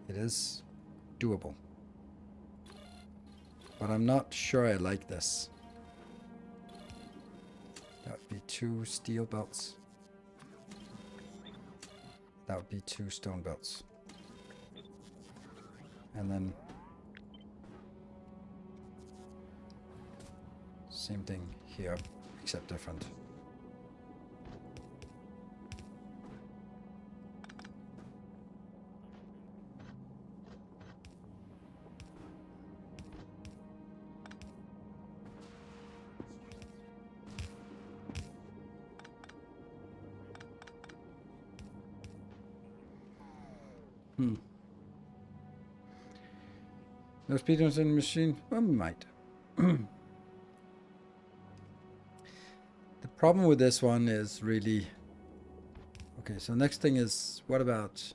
it is doable. But I'm not sure I like this. That would be 2 steel belts. That would be 2 stone belts. and then same thing here, except different. No speedruns in the machine? Well, we might. The problem with this one is really... Okay, so next thing is, what about...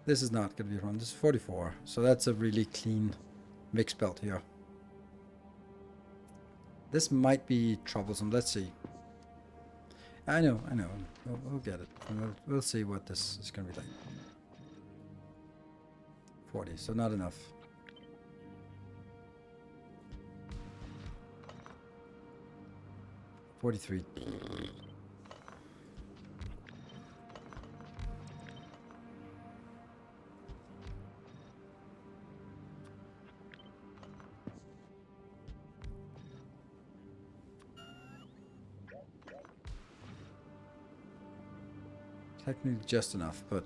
This is not going to be run. This is 44. So that's a really clean mix belt here. This might be troublesome. Let's see. I know. We'll get it. We'll see what this is going to be like. 40, so not enough. $43. Technically just enough, but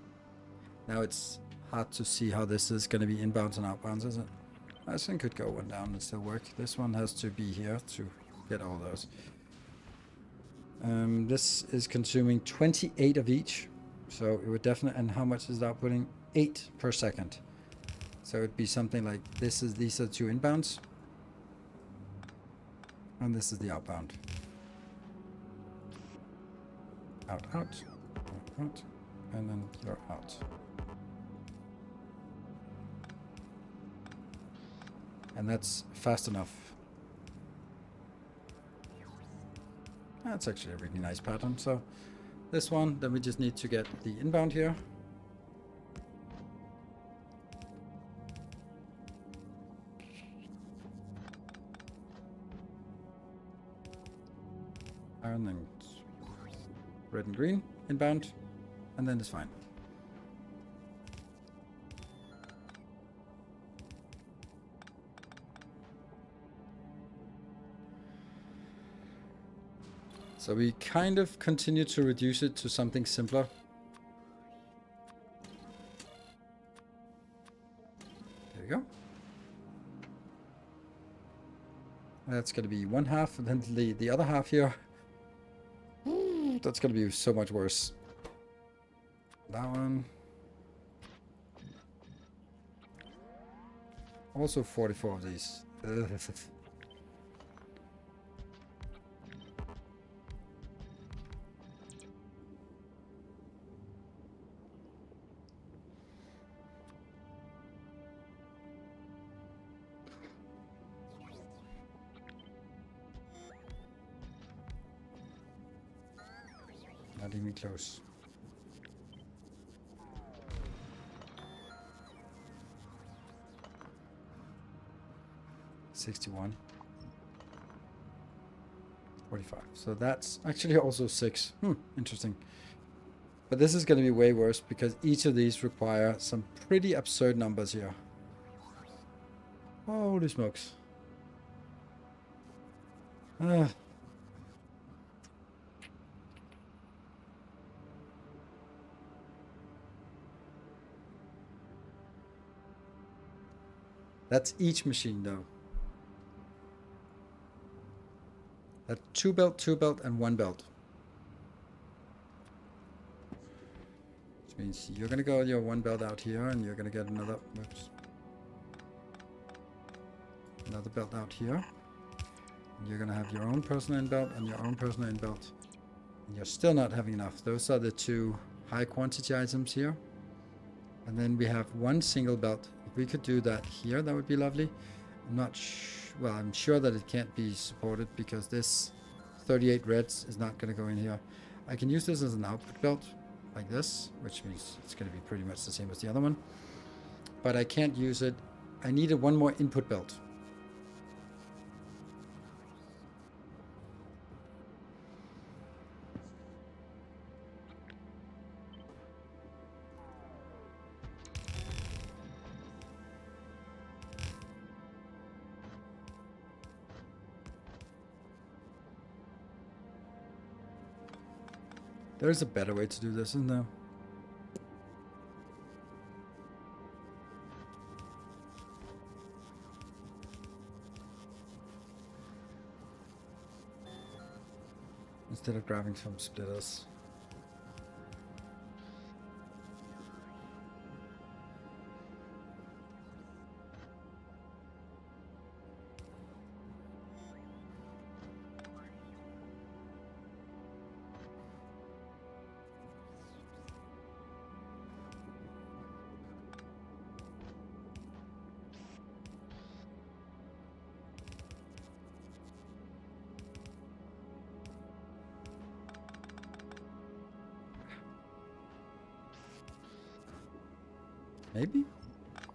now it's hard to see how this is going to be inbounds and outbounds, is it? This one could go one down and still work. This one has to be here to get all those. This is consuming 28 of each, so it would definitely. And how much is it outputting? 8 per second. So it'd be something like this. These are 2 inbounds, and this is the outbound. Out, out, out, and then you're out. And that's fast enough. That's actually a really nice pattern. So this one, then we just need to get the inbound here. And then red and green inbound, and then it's fine. So we kind of continue to reduce it to something simpler. There we go. That's going to be one half, and then the other half here. That's going to be so much worse. That one. Also 44 of these. Not even close. $61. $45. So that's actually also 6. Interesting. But this is going to be way worse because each of these require some pretty absurd numbers here. Holy smokes. That's each machine though. That 2 belt, 2 belt, and 1 belt. Which means you're gonna go your 1 belt out here, and you're gonna get another. Oops. Another belt out here. And you're gonna have your own personal in belt and your own personal in belt. And you're still not having enough. Those are the 2 high quantity items here. And then we have 1 single belt. If we could do that here, that would be lovely. I'm not well, I'm sure that it can't be supported because this 38 reds is not going to go in here. I can use this as an output belt like this, which means it's going to be pretty much the same as the other one. But I can't use it. I needed 1 more input belt. There's a better way to do this, isn't there? Instead of grabbing some splitters.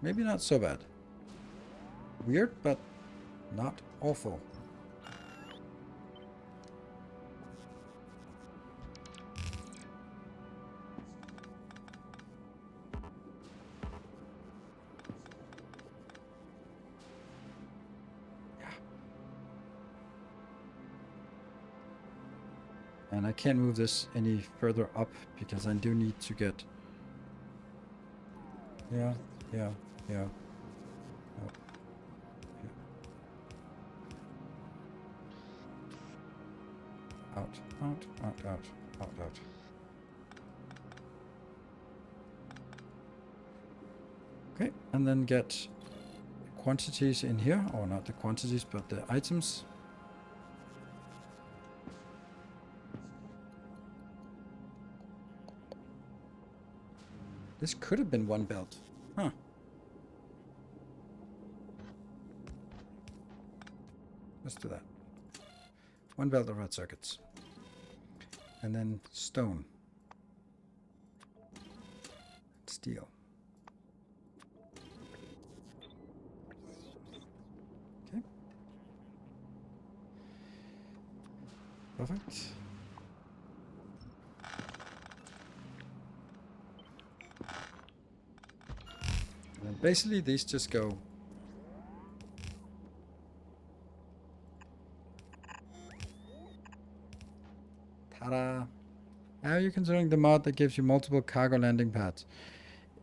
Maybe not so bad. Weird, but not awful. Yeah. And I can't move this any further up because I do need to get... Yeah. Yeah. Oh. Out. Okay, and then get quantities in here, or not the quantities, but the items. This could have been one belt. Huh. Let's do that. One belt of red circuits. And then stone. Steel. Okay. Perfect. And then basically these just go. Ta-da! Are you considering the mod that gives you multiple cargo landing pads?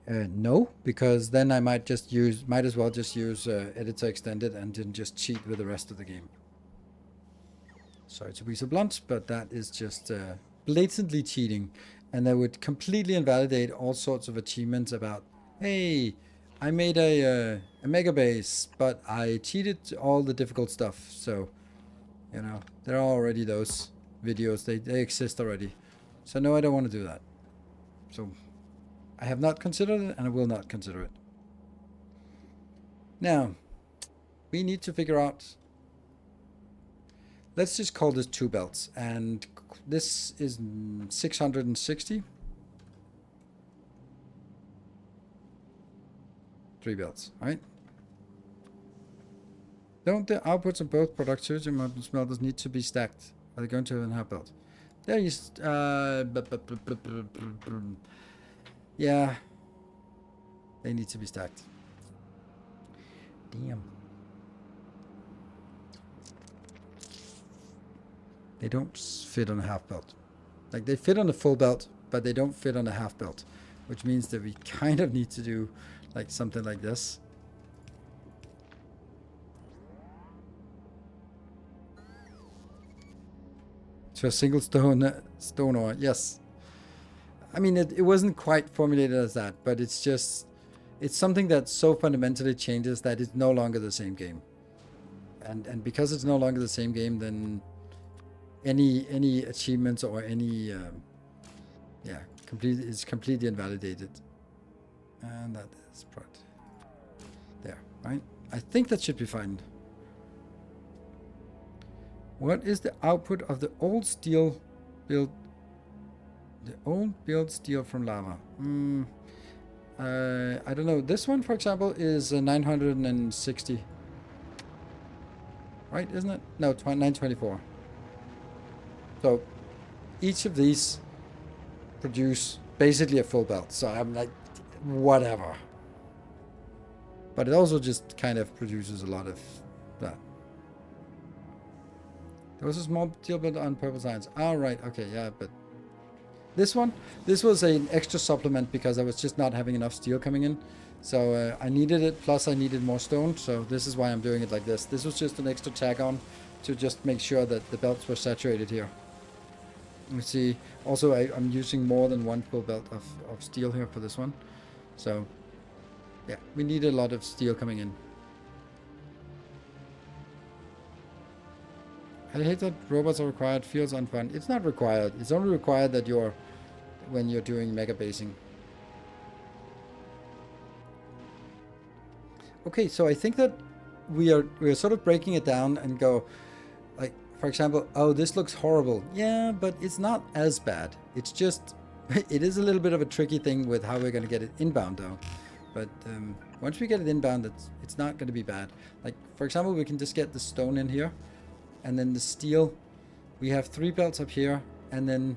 No, because then I might as well just use editor extended and then just cheat with the rest of the game. Sorry to be so blunt, but that is just blatantly cheating, and that would completely invalidate all sorts of achievements about, hey, I made a Megabase, but I cheated all the difficult stuff. So, you know, there are already those videos. They exist already. So no, I don't want to do that. So I have not considered it, and I will not consider it. Now, we need to figure out... Let's just call this 2 belts, and this is 660. 3 belts, right? Don't the outputs of both productivity and smelters need to be stacked? Are they going to have a half belt? There you... yeah. They need to be stacked. Damn. They don't fit on a half belt. Like, they fit on a full belt, but they don't fit on a half belt. Which means that we kind of need to do like something like this. To a single stone ore, yes. I mean, it wasn't quite formulated as that, but it's just... It's something that so fundamentally changes that it's no longer the same game. And because it's no longer the same game, then any achievements or any is completely invalidated. And that is part there, right? I think that should be fine. What is the output of the old steel build? The old build steel from lava. I don't know. This one, for example, is 960. Right, isn't it? No, 924. So each of these produce basically a full belt. So I'm like, whatever. But it also just kind of produces a lot of that. There was a small deal built on purple science. Oh, right. Okay, yeah, but This one, this was an extra supplement because I was just not having enough steel coming in. So I needed it, plus I needed more stone, so this is why I'm doing it like this. This was just an extra tag on to just make sure that the belts were saturated here. You see, also I'm using more than one full belt of steel here for this one. So, yeah, we need a lot of steel coming in. I hate that robots are required, feels unfun. It's not required. It's only required that when you're doing mega basing. Okay, so I think that we are sort of breaking it down and go, like, for example, oh, this looks horrible. Yeah, but it's not as bad. It's just, it is a little bit of a tricky thing with how we're going to get it inbound though. But once we get it inbound, it's not going to be bad. Like, for example, we can just get the stone in here, and then the steel. We have 3 belts up here, and then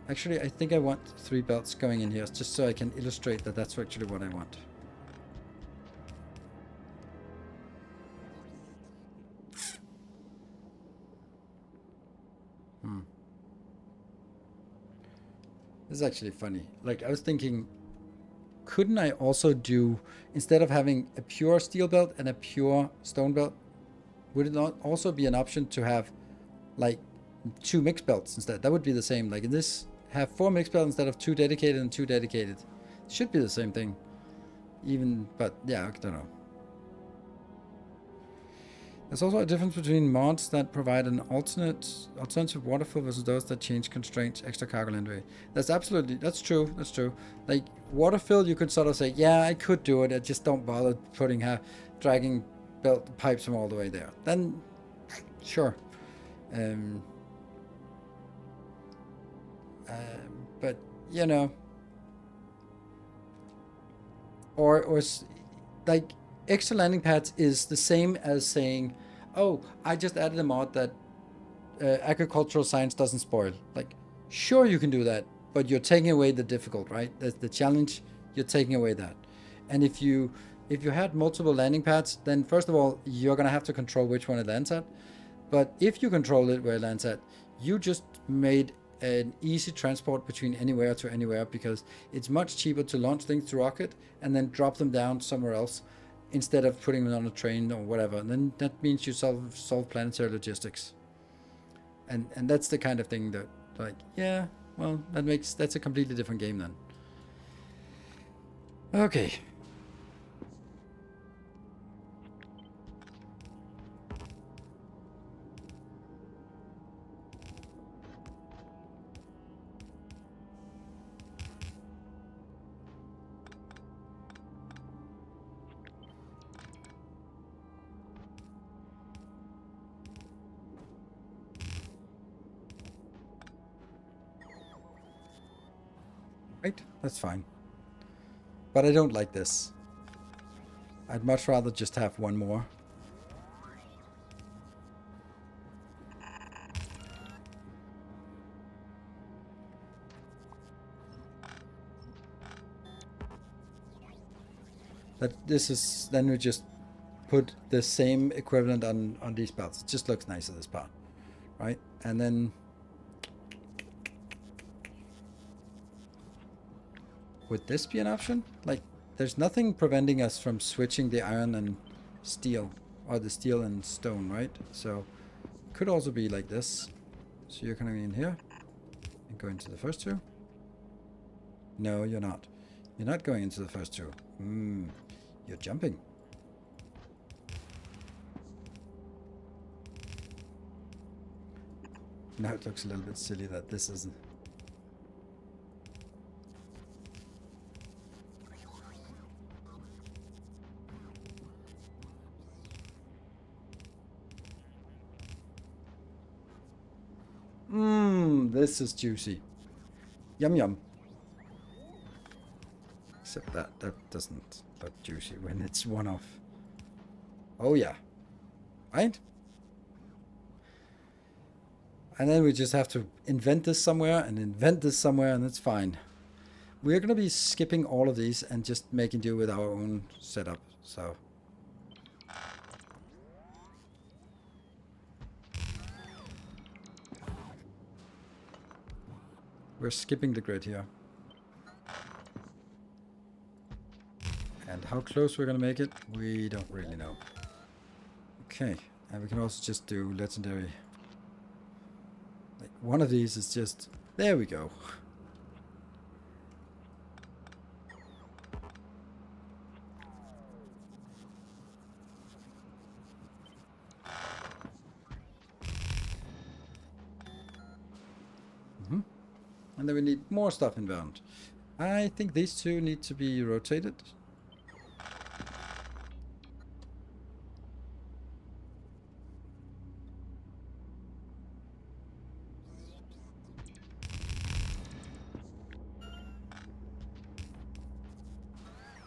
actually I think I want 3 belts going in here just so I can illustrate that that's actually what I want. This is actually funny. Like, I was thinking, couldn't I also do, instead of having a pure steel belt and a pure stone belt, would it not also be an option to have like 2 mixed belts instead? That would be the same. Like in this, have 4 mixed belts instead of 2 dedicated and 2 dedicated. Should be the same thing. Even, but yeah, I don't know. There's also a difference between mods that provide an alternative waterfill versus those that change constraints, extra cargo landway. That's true. Like waterfill, you could sort of say, yeah, I could do it. I just don't bother dragging belt pipes from all the way there. Then, sure. But you know, or like extra landing pads is the same as saying, oh, I just added a mod that agricultural science doesn't spoil. Like, sure, you can do that, but you're taking away the difficult, right? That's the challenge. You're taking away that. And if you had multiple landing pads, then first of all, you're gonna have to control which one it lands at. But if you control it where it lands at, you just made an easy transport between anywhere to anywhere, because it's much cheaper to launch things to rocket and then drop them down somewhere else instead of putting them on a train or whatever. And then that means you solve planetary logistics. And that's the kind of thing that, like, yeah, well, that's a completely different game then. Okay. Right, that's fine. But I don't like this. I'd much rather just have one more. Then we just put the same equivalent on these belts. It just looks nicer, this part. Right? And then would this be an option? Like, there's nothing preventing us from switching the iron and steel, or the steel and stone, right? So it could also be like this. So you're coming in here and going into the first 2. No, you're not. You're not going into the first 2. You're jumping. Now it looks a little bit silly that this isn't. This is juicy. Yum yum. Except that doesn't look juicy when it's one off. Oh yeah. Right? And then we just have to invent this somewhere and invent this somewhere, and it's fine. We're going to be skipping all of these and just making do with our own setup. So We're skipping the grid here. And how close we're gonna make it, we don't really know. Okay, and we can also just do legendary. Like one of these is just, there we go. And then we need more stuff inbound. I think these two need to be rotated.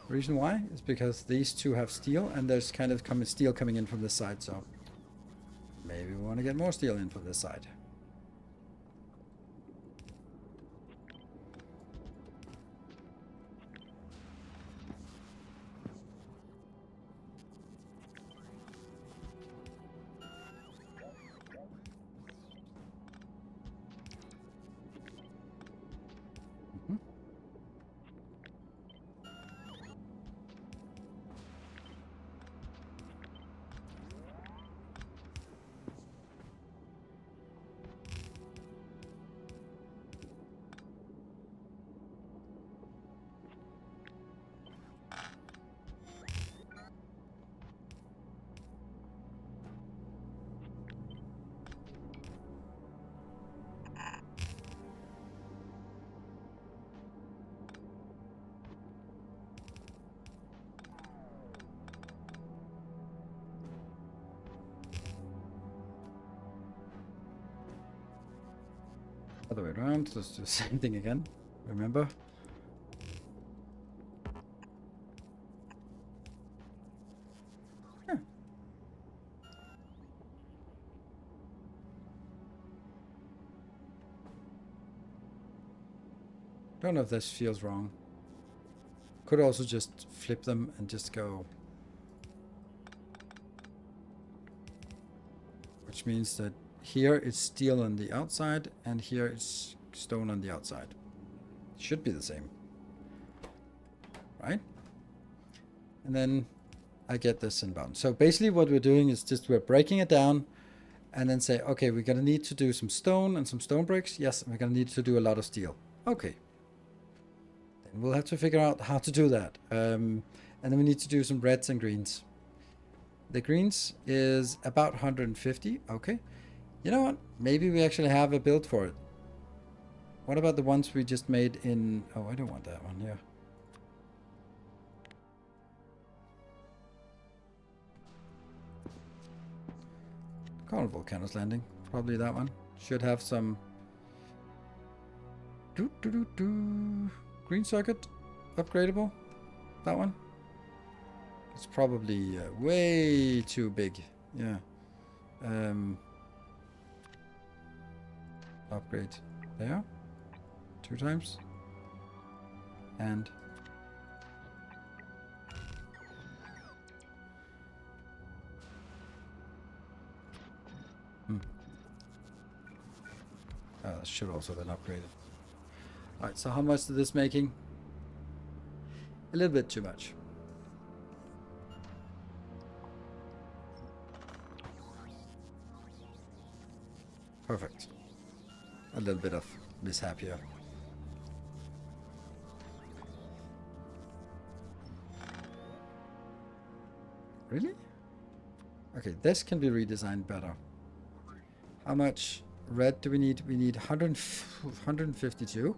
Reason why is because these two have steel, and there's kind of steel coming in from this side, so maybe we want to get more steel in from this side. Other way around, let's do the same thing again. Remember? Yeah. Don't know if this feels wrong. Could also just flip them and just go. Which means that here it's steel on the outside, and here it's stone on the outside. Should be the same. Right? And then I get this inbound. So basically what we're doing is just we're breaking it down and then say, okay, we're going to need to do some stone and some stone bricks. Yes, and we're going to need to do a lot of steel. Okay. Then we'll have to figure out how to do that. And then we need to do some reds and greens. The greens is about 150. Okay. You know what? Maybe we actually have a build for it. What about the ones we just made in... Oh, I don't want that one. Yeah. Call Volcano's Landing. Probably that one. Should have some... Green circuit. Upgradable. That one. It's probably way too big. Yeah. Upgrade there. 2 times. And that should also have been upgraded. Alright, so how much is this making? A little bit too much. Perfect. A little bit of mishap here. Really? Okay, this can be redesigned better. How much red do we need? We need 152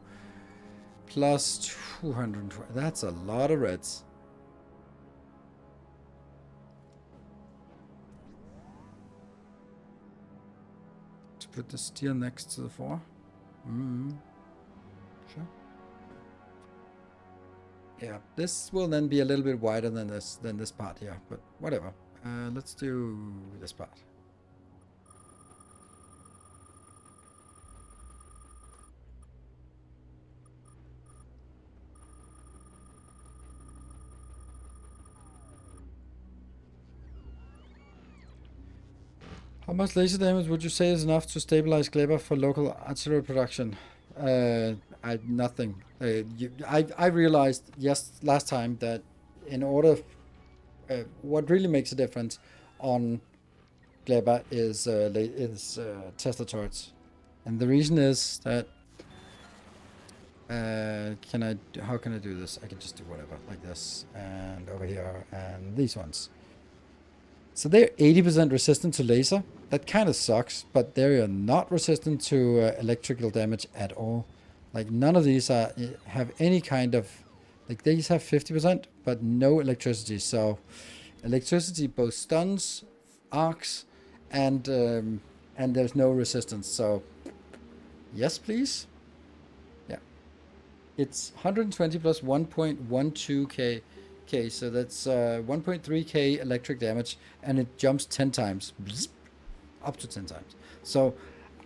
plus 220. That's a lot of reds. To put the steel next to the 4. Sure. Yeah, this will then be a little bit wider than this part here, but whatever. Let's do this part. How much laser damage would you say is enough to stabilize Kleber for local artillery production? Nothing. I realized last time that in order, what really makes a difference on Gleba is Tesla turrets, and the reason is that how can I do this? I can just do whatever like this, and over here, and these ones. So they're 80% resistant to laser. That kind of sucks, but they are not resistant to electrical damage at all. Like none of these have any kind of, like these have 50%, but no electricity. So electricity both stuns, arcs, and there's no resistance. So yes, please. Yeah, it's 120 plus 1.12k. Okay, so that's 1.3k electric damage, and it jumps 10 times, up to 10 times. So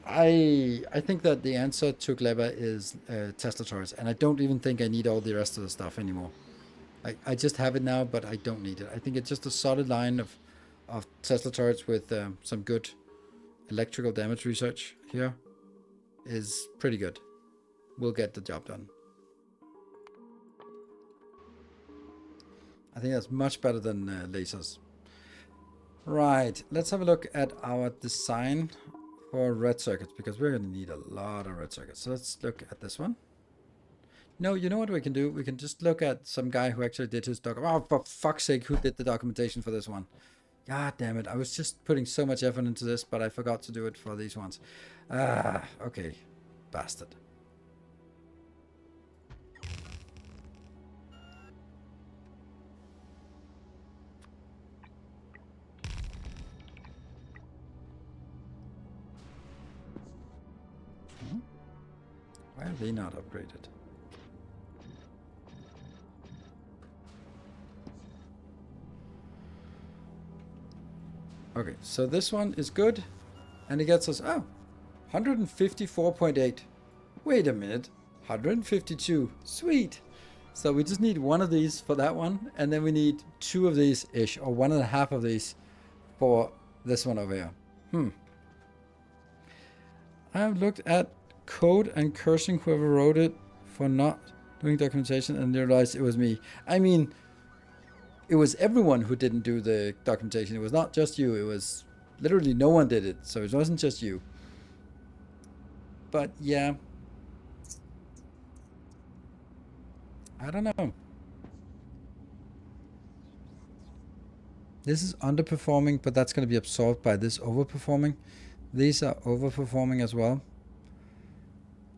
I think that the answer to Gleba is Tesla turrets, and I don't even think I need all the rest of the stuff anymore. I just have it now, but I don't need it. I think it's just a solid line of Tesla turrets with some good electrical damage research here is pretty good. We'll get the job done. I think that's much better than lasers. Right, let's have a look at our design for red circuits, because we're going to need a lot of red circuits. So let's look at this one. No, you know what we can do? We can just look at some guy who actually did his document. Oh, for fuck's sake, who did the documentation for this one? God damn it, I was just putting so much effort into this, but I forgot to do it for these ones. Okay, bastard. Why are they not upgraded? Okay, so this one is good, and it gets us, 154.8. Wait a minute, 152, sweet. So we just need one of these for that one, and then we need two of these-ish, or 1.5 of these for this one over here. I've looked at code and cursing whoever wrote it for not doing documentation and realized it was me. I mean, it was everyone who didn't do the documentation. It was not just you. It was literally no one did it. So it wasn't just you. But yeah, I don't know. This is underperforming, but that's going to be absorbed by this overperforming. These are overperforming as well.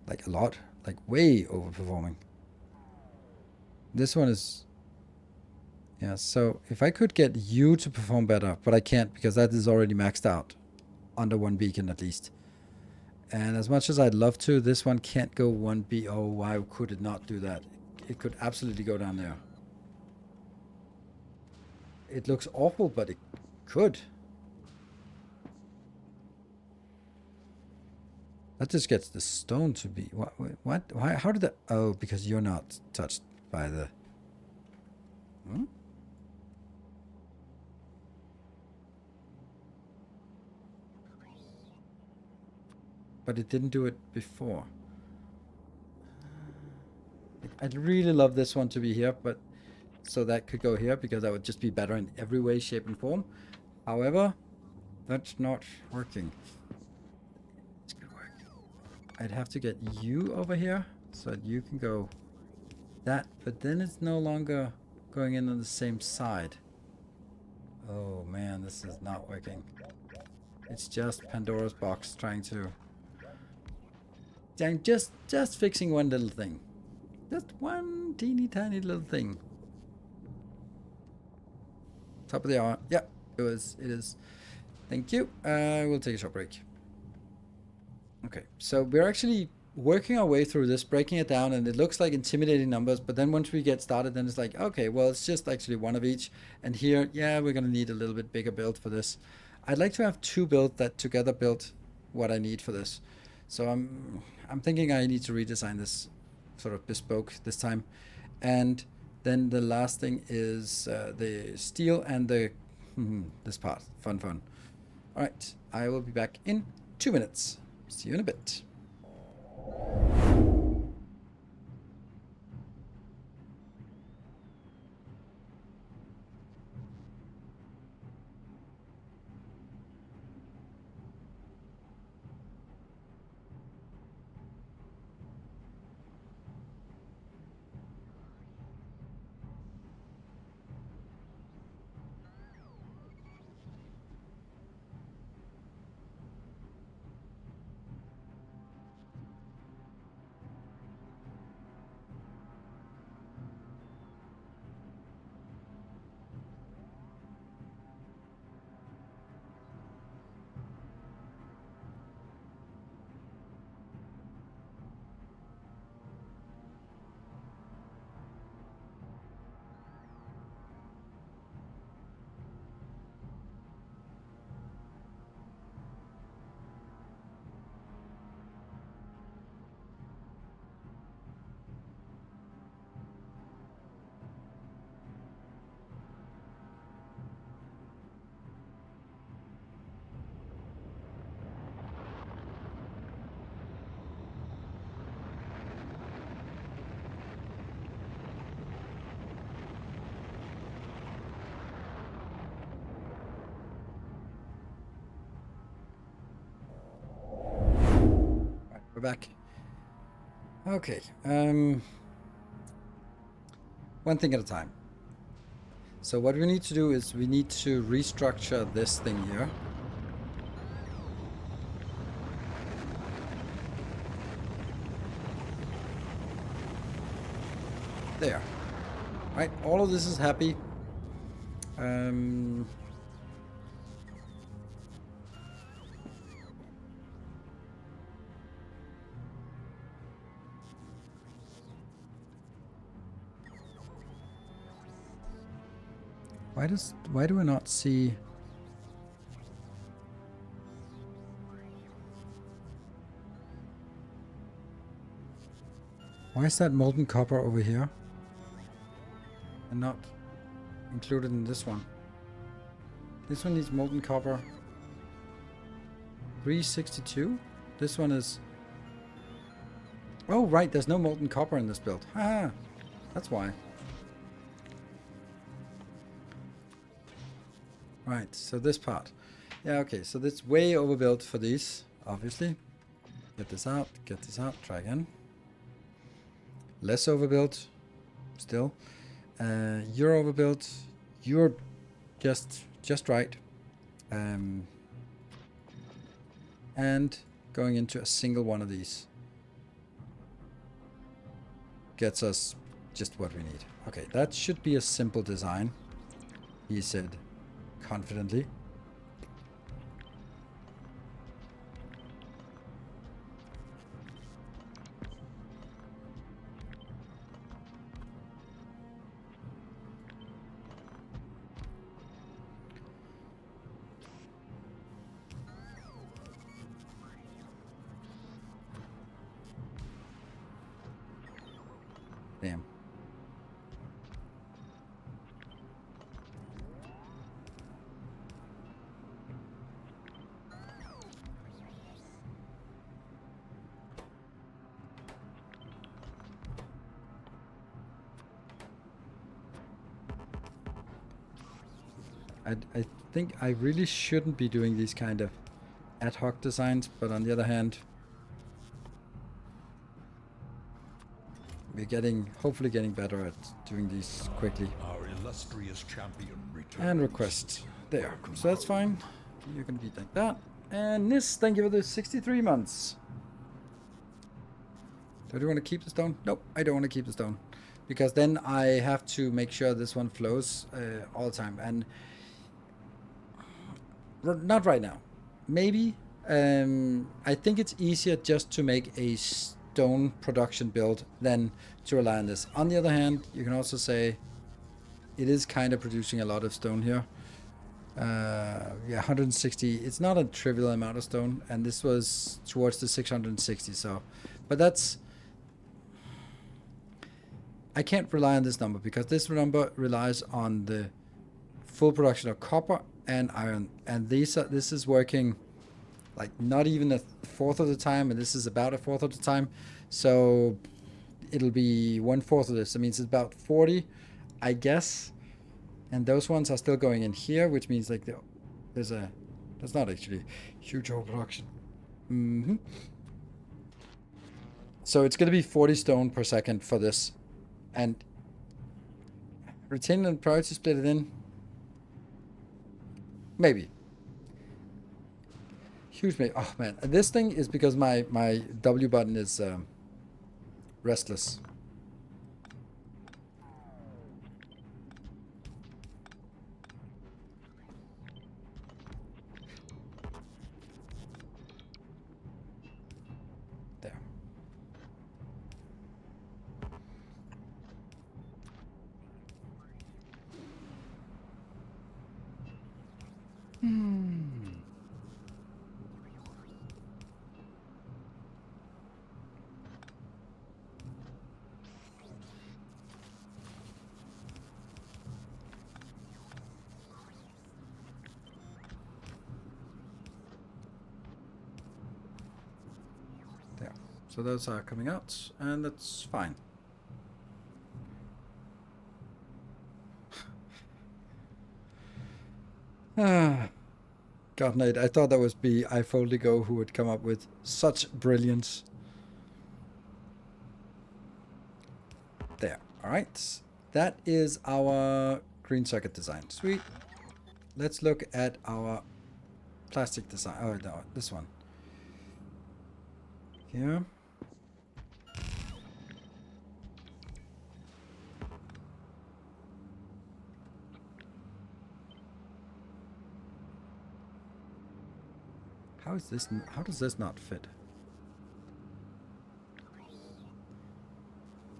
Like a lot. Like way overperforming. This one is... Yeah, so if I could get you to perform better, but I can't because that is already maxed out. Under 1 beacon at least. And as much as I'd love to, this one can't go 1B. Oh, why could it not do that? It could absolutely go down there. It looks awful, but it could. That just gets the stone to be... What? Why? How did that... Oh, because you're not touched by the... But it didn't do it before. I'd really love this one to be here, but... So that could go here, because that would just be better in every way, shape, and form. However, that's not working. It's gonna work. I'd have to get you over here, so that you can go that, but then it's no longer going in on the same side. Oh man, this is not working. It's just Pandora's box trying to... Just fixing one little thing. Just one teeny tiny little thing. Top of the hour. Yeah, it is. Thank you. We'll take a short break. Okay, so we're actually working our way through this, breaking it down, and it looks like intimidating numbers, but then once we get started, then it's like, okay, well, it's just actually one of each. And here, yeah, we're going to need a little bit bigger build for this. I'd like to have two builds that together build what I need for this. So I'm thinking I need to redesign this sort of bespoke this time. And then the last thing is the steel and the this part. Fun. All right, I will be back in 2 minutes. See you in a bit. We're back. Okay. One thing at a time. So what we need to do is we need to restructure this thing here. There. Right, all of this is happy. Why do I not see? Why is that molten copper over here and not included in this one? This one needs molten copper 362. This one is... Oh right, there's no molten copper in this build. Haha, that's why. Right, so this part. Yeah, okay, so that's way overbuilt for these, obviously. Get this out, try again. Less overbuilt, still. You're overbuilt. You're just right. And going into a single one of these gets us just what we need. Okay, that should be a simple design, he said confidently. Damn. I think I really shouldn't be doing these kind of ad hoc designs, but on the other hand, we're hopefully getting better at doing these quickly. Our illustrious champion returns. And request. There. So that's fine. You're going to be like that. And this, thank you for the 63 months. Do I want to keep the stone? Nope, I don't want to keep the stone. Because then I have to make sure this one flows all the time. And not right now. Maybe. I think it's easier just to make a stone production build than to rely on this. On the other hand, you can also say it is kind of producing a lot of stone here. Yeah, 160. It's not a trivial amount of stone, and this was towards the 660. So, but that's... I can't rely on this number because this number relies on the full production of copper and iron, and this is working like not even a fourth of the time, and this is about a fourth of the time. So it'll be 1/4 of this. That means it's about 40, I guess. And those ones are still going in here, which means like there's not actually huge overproduction. So it's going to be 40 stone per second for this. And retain and priority split it in. Maybe. Huge maybe. Oh man, this thing is because my W button is restless. There. There. So those are coming out, and that's fine. God, Nate, I thought that was be iFoldigo who would come up with such brilliance. There. All right. That is our green circuit design. Sweet. Let's look at our plastic design. Oh, no, this one. Here. How is this? How does this not fit?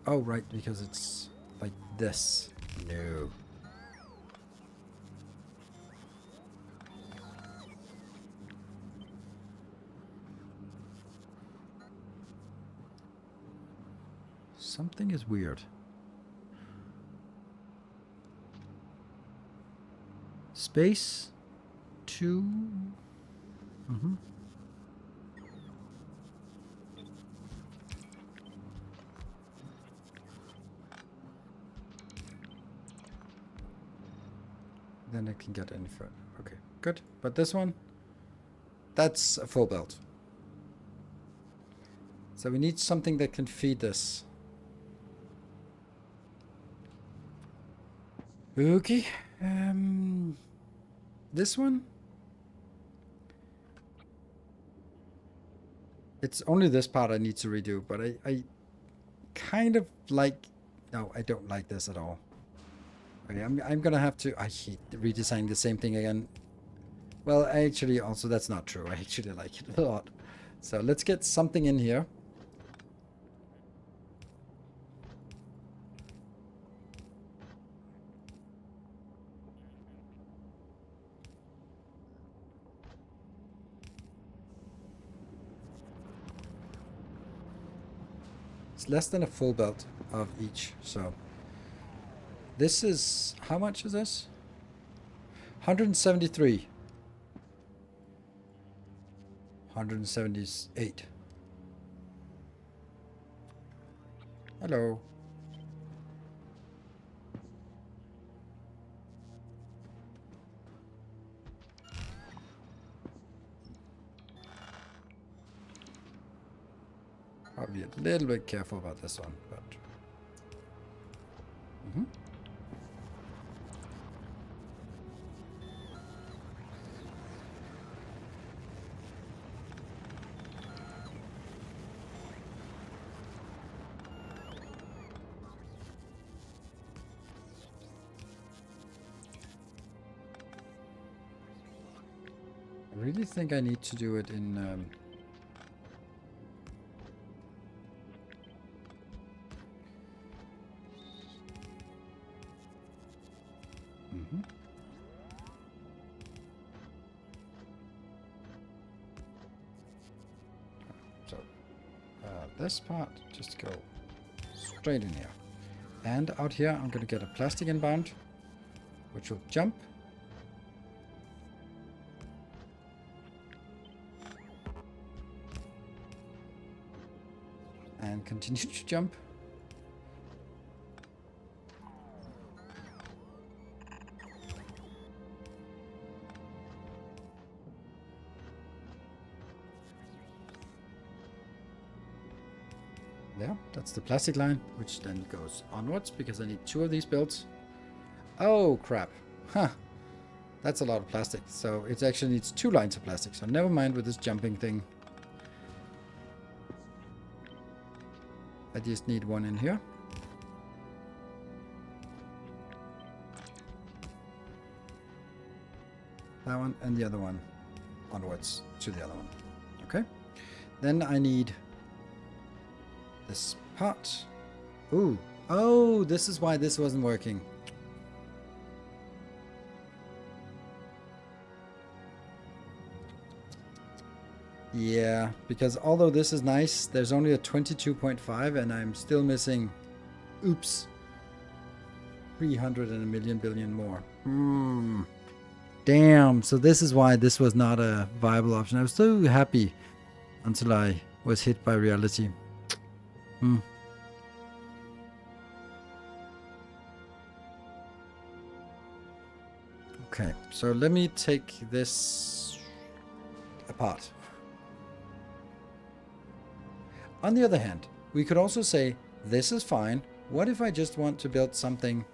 Oh, right, because it's like this. No. Something is weird. Space 2. Mm-hmm. Then I can get any further. Okay, good. But this one, that's a full belt. So we need something that can feed this. Okay. This one. It's only this part I need to redo, but I kind of like... No, I don't like this at all. Okay, I'm gonna have to... I hate redesigning the same thing again. Well, actually, also, that's not true. I actually like it a lot. So let's get something in here. It's less than a full belt of each, so... This is... How much is this? 173. 178. Hello. I'll be a little bit careful about this one, but... I really think I need to do it in... So, this part, just go straight in here. And out here, I'm going to get a plastic inbound, which will jump. And continue to jump. There, that's the plastic line, which then goes onwards because I need 2 of these builds. Oh crap. Huh. That's a lot of plastic. So it actually needs 2 lines of plastic. So never mind with this jumping thing. I just need 1 in here. That one and the other one onwards to the other one. Okay. Then I need this part. Ooh. Oh, this is why this wasn't working. Yeah, because although this is nice, there's only a 22.5 and I'm still missing, oops, 300 and a million billion more. Damn, so this is why this was not a viable option. I was so happy until I was hit by reality. Okay, so let me take this apart. On the other hand, we could also say this is fine, What if I just want to build something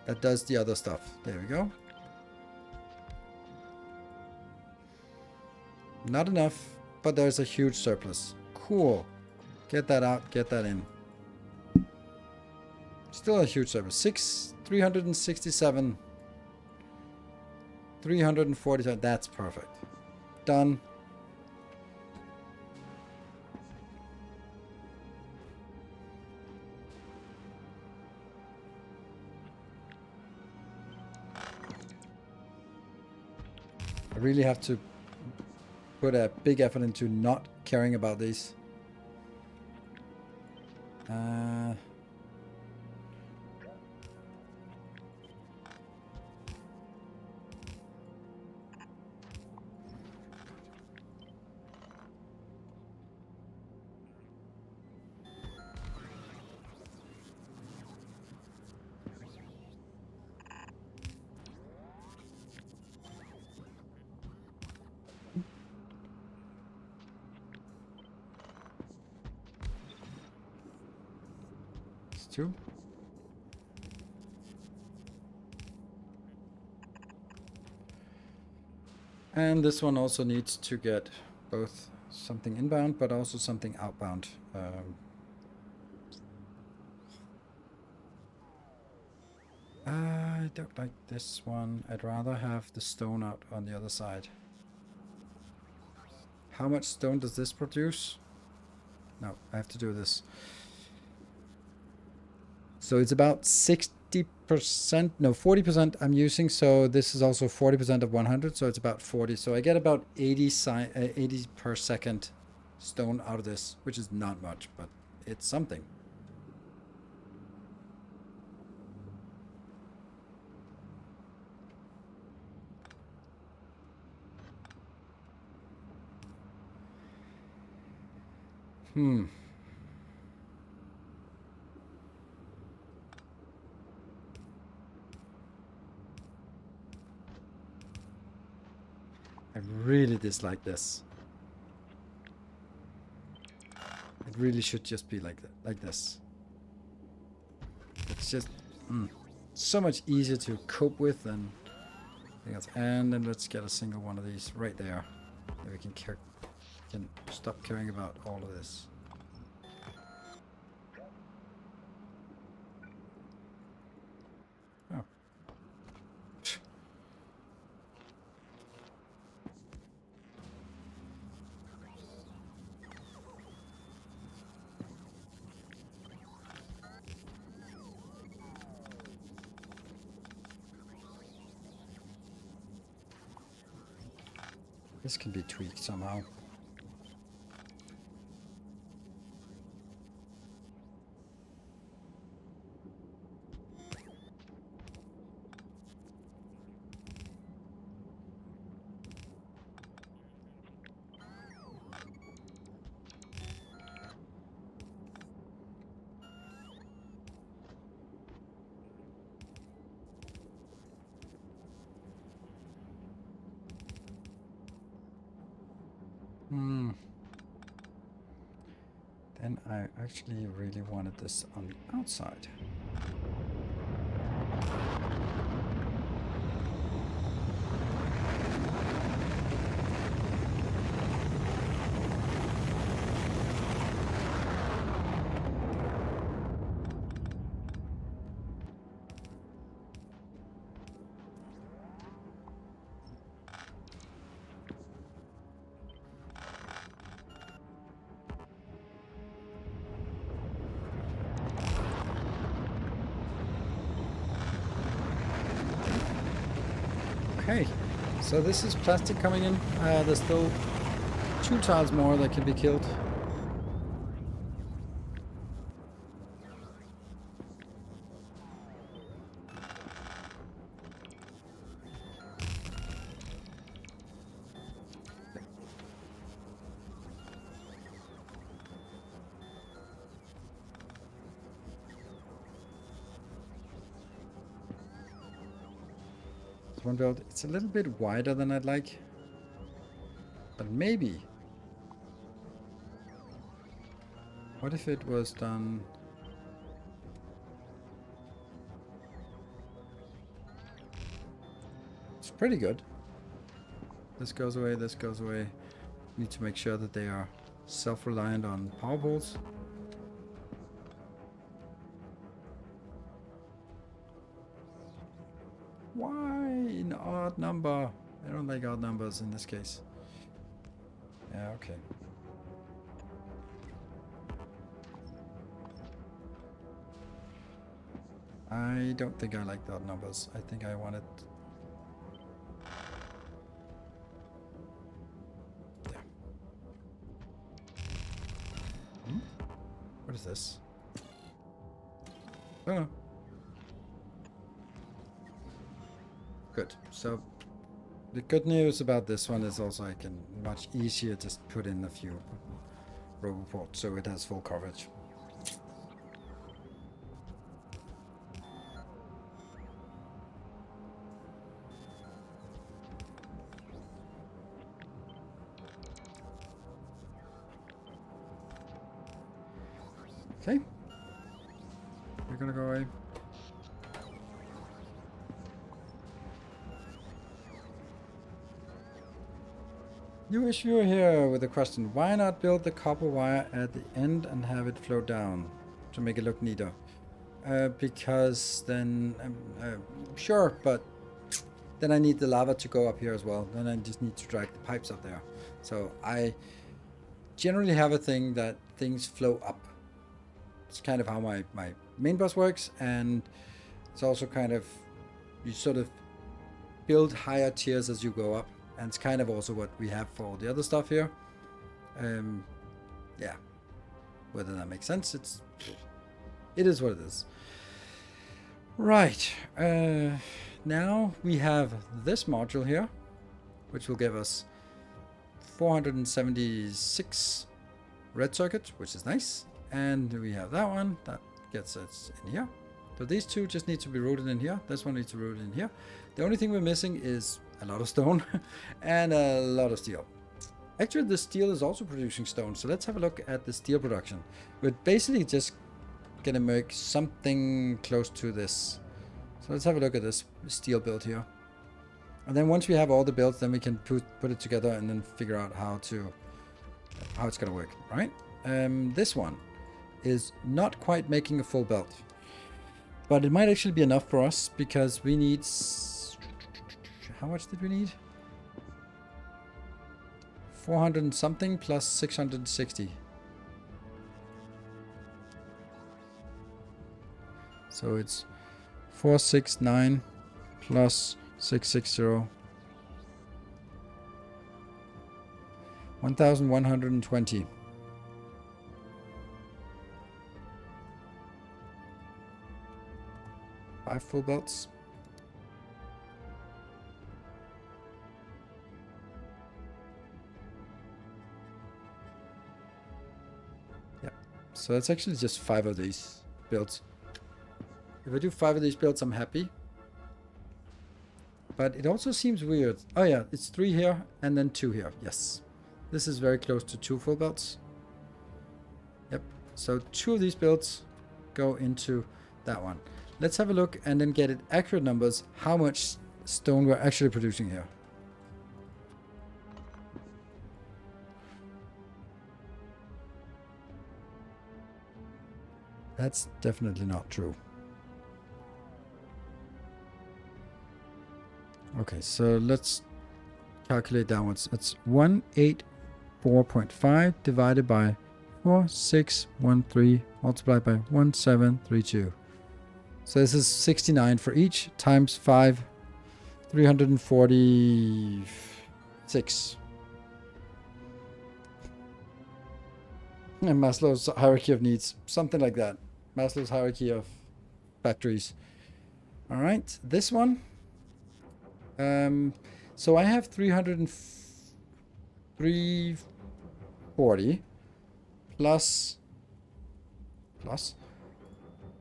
that does the other stuff? There we go. Not enough, but there's a huge surplus. Cool. Get that out, get that in. Still a huge surplus. 367. 347. That's perfect. Done. I really have to put a big effort into not caring about these. Two. And this one also needs to get both something inbound but also something outbound. I don't like this one. I'd rather have the stone out on the other side. How much stone does this produce? No, I have to do this. So it's about 60%, no, 40% I'm using. So this is also 40% of 100. So it's about 40. So I get about 80 per second stone out of this, which is not much, but it's something. I really dislike this. It really should just be like that, like this. It's just so much easier to cope with than anything else. And then let's get a single one of these right there. Then we can stop caring about all of this. Oh. This can be tweaked somehow. Then I actually really wanted this on the outside. Okay, so this is plastic coming in. There's still 2 tiles more that can be killed. One build. It's a little bit wider than I'd like, but maybe What if it was done? It's pretty good. This goes away, this goes away. Need to make sure that they are self-reliant on power poles. Why an odd number? I don't like odd numbers in this case. Yeah, okay. I don't think I like the odd numbers. I think I want it. There. Hmm? What is this? Oh. Good. So the good news about this one is also I can much easier just put in a few RoboPorts so it has full coverage. Okay. We're gonna go away. New issue here with a question. Why not build the copper wire at the end and have it flow down to make it look neater? Because then, sure, but then I need the lava to go up here as well. Then I just need to drag the pipes up there. So I generally have a thing that things flow up. It's kind of how my main bus works, and it's also kind of, you sort of build higher tiers as you go up. And it's kind of also what we have for all the other stuff here. Yeah. Whether that makes sense, it is what it is. Right. Now we have this module here, which will give us 476 red circuit, which is nice. And we have that one that gets us in here. So these two just need to be routed in here. This one needs to be routed in here. The only thing we're missing is a lot of stone and a lot of steel. Actually, the steel is also producing stone. So let's have a look at the steel production. We're basically just gonna make something close to this. So let's have a look at this steel build here. And then once we have all the builds, then we can put it together and then figure out how it's gonna work, right? This one is not quite making a full belt. But it might actually be enough for us because we need... How much did we need? 400 and something plus 660. So it's 469 plus 660. 1120. Five full belts. Yeah. So that's actually just 5 of these builds. If I do 5 of these builds, I'm happy. But it also seems weird. Oh yeah, it's 3 here and then 2 here. Yes. This is very close to 2 full belts. Yep. So 2 of these builds go into that one. Let's have a look and then get it accurate numbers, how much stone we're actually producing here. That's definitely not true. Okay, so let's calculate downwards. It's 184.5 divided by 4613 multiplied by 1732. So this is 69 for each times 5, 346. And Maslow's hierarchy of needs, something like that. Maslow's hierarchy of factories. All right, this one. So I have 340 plus,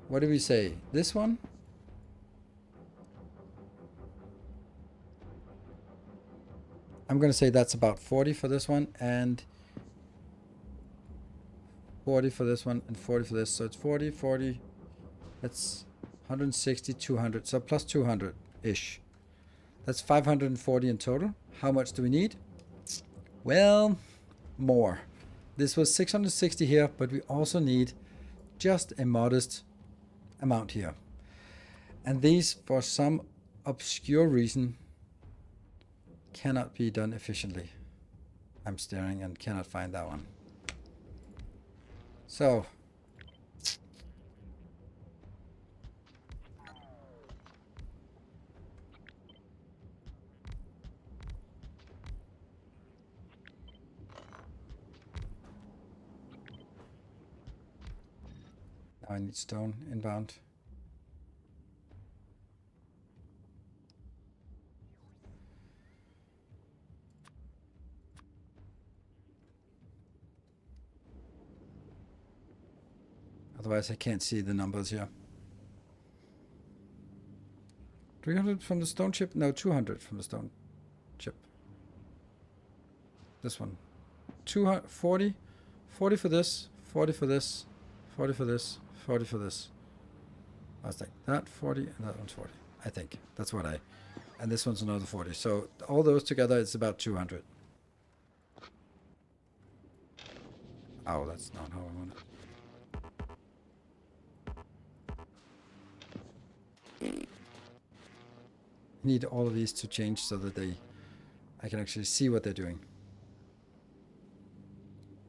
what do we say? This one? I'm going to say that's about 40 for this one, and 40 for this one, and 40 for this. So it's 40, 40. That's 160, 200. So plus 200-ish. That's 540 in total. How much do we need? Well, more. This was 660 here, but we also need just a modest amount here. And these, for some obscure reason, cannot be done efficiently. I'm staring and cannot find that one. So, now I need stone inbound. Otherwise I can't see the numbers here. 300 from the stone chip? No, 200 from the stone chip. This one. 240. 40 for this. 40 for this. 40 for this. 40 for this. I was like, that 40 and that one's 40. I think. That's what I... And this one's another 40. So all those together, it's about 200. Oh, that's not how I want it. Need all of these to change so that I can actually see what they're doing.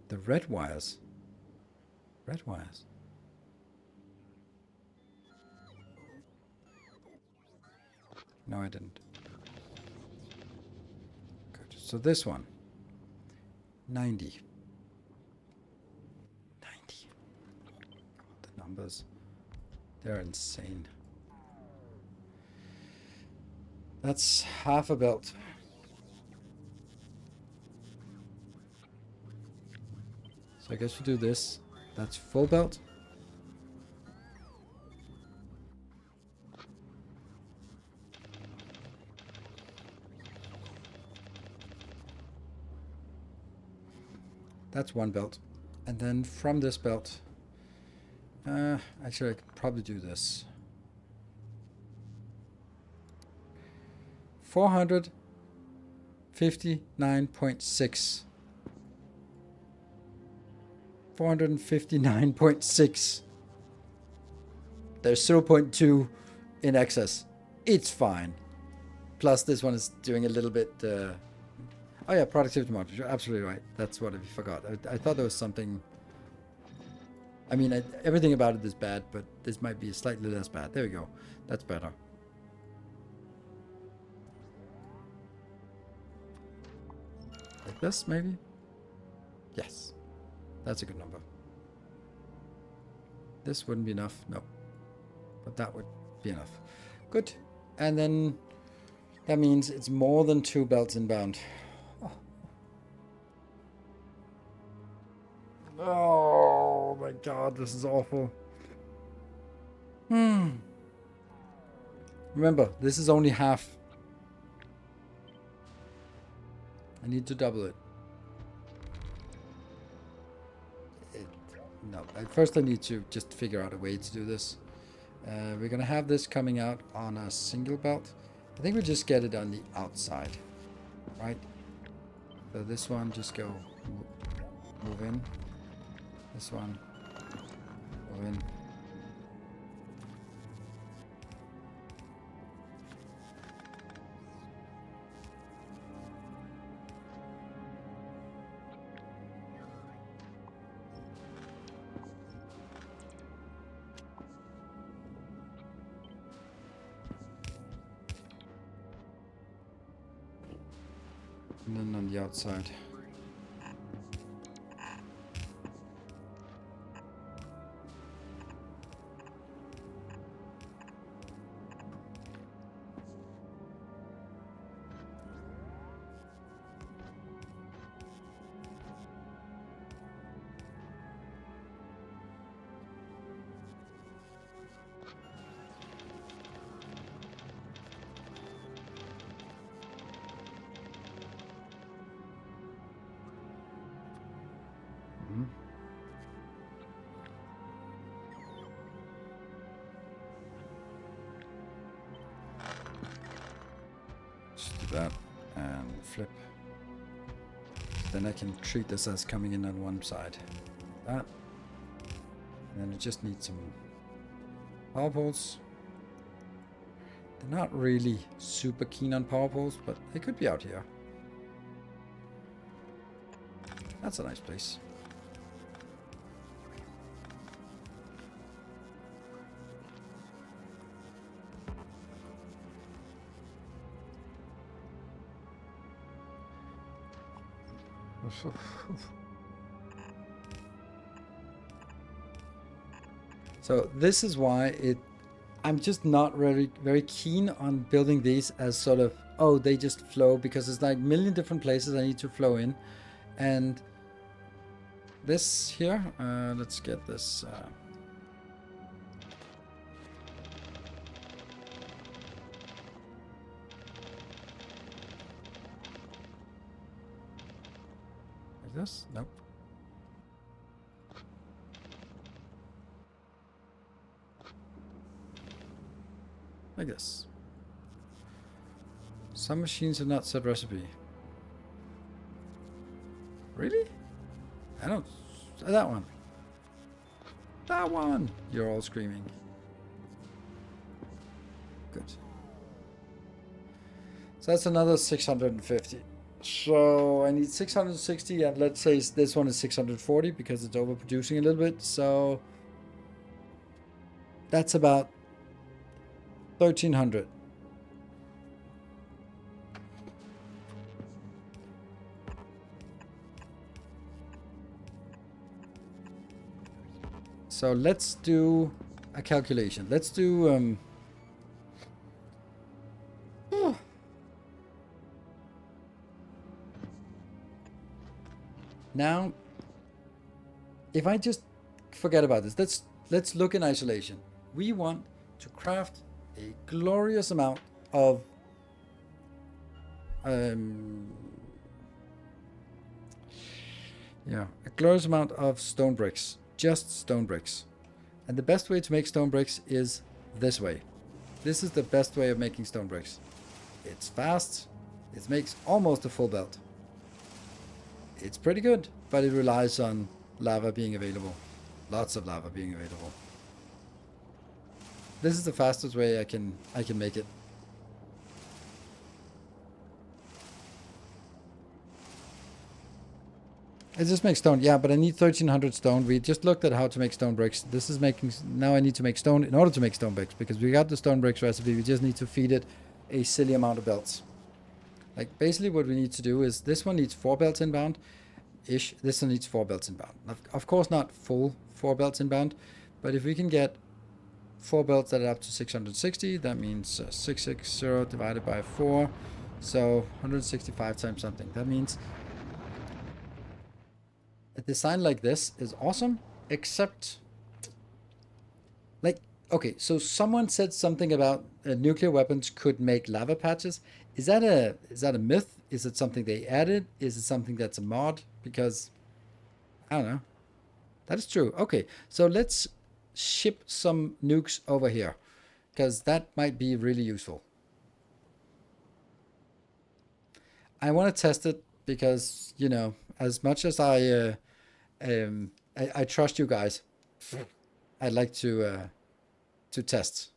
The red wires. Red wires. No, I didn't. Good. So this one. 90. 90. The numbers. They're insane. That's half a belt. So I guess we do this. That's full belt. That's one belt. And then from this belt, actually I could probably do this. 459.6. 459.6. There's 0.2 in excess. It's fine. Plus this one is doing a little bit... oh yeah, productivity mod. You're absolutely right. That's what I forgot. I thought there was something... I mean, everything about it is bad, but this might be slightly less bad. There we go. That's better. Like this, maybe? Yes. That's a good number. This wouldn't be enough. No. But that would be enough. Good. And then that means it's more than 2 belts inbound. Oh my god, this is awful. Remember, this is only half. I need to double it. No, first I need to just figure out a way to do this. We're gonna have this coming out on a single belt. I think we just get it on the outside, right? So this one, just go move in. This one, move in. And then on the outside. that and flip. Then I can treat this as coming in on one side. Like that. And then I just need some power poles. They're not really super keen on power poles, but they could be out here. That's a nice place. So this is why I'm just not really very keen on building these as sort of, oh, they just flow, because there's like a million different places I need to flow in. And this here, let's get this. Like this? Nope. Like this. Some machines have not set recipe. Really? I don't. That one. That one. You're all screaming. Good. So that's another 650. So I need 660, and let's say this one is 640 because it's overproducing a little bit. So that's about 1300. So let's do a calculation. Let's do now, if I just forget about this, let's look in isolation. We want to craft a glorious amount of a glorious amount of stone bricks. Just stone bricks. And the best way to make stone bricks is this way. This is the best way of making stone bricks. It's fast. It makes almost a full belt. It's pretty good, but it relies on lava being available. Lots of lava being available. This is the fastest way I can make it. It just makes stone. Yeah, but I need 1300 stone. We just looked at how to make stone bricks. This is making... Now I need to make stone in order to make stone bricks, because we got the stone bricks recipe. We just need to feed it a silly amount of belts. Like, basically what we need to do is this one needs 4 belts inbound-ish. This one needs 4 belts inbound. Of course not full 4 belts inbound, but if we can get 4 belts that are up to 660, that means 660 divided by 4. So 165 times something. That means a design like this is awesome, except, like, okay, so someone said something about nuclear weapons could make lava patches. Is that a myth? Is it something they added? Is it something that's a mod? Because I don't know. That is true. Okay, so let's ship some nukes over here, because that might be really useful. I want to test it because, you know, as much as I trust you guys, I'd like to test.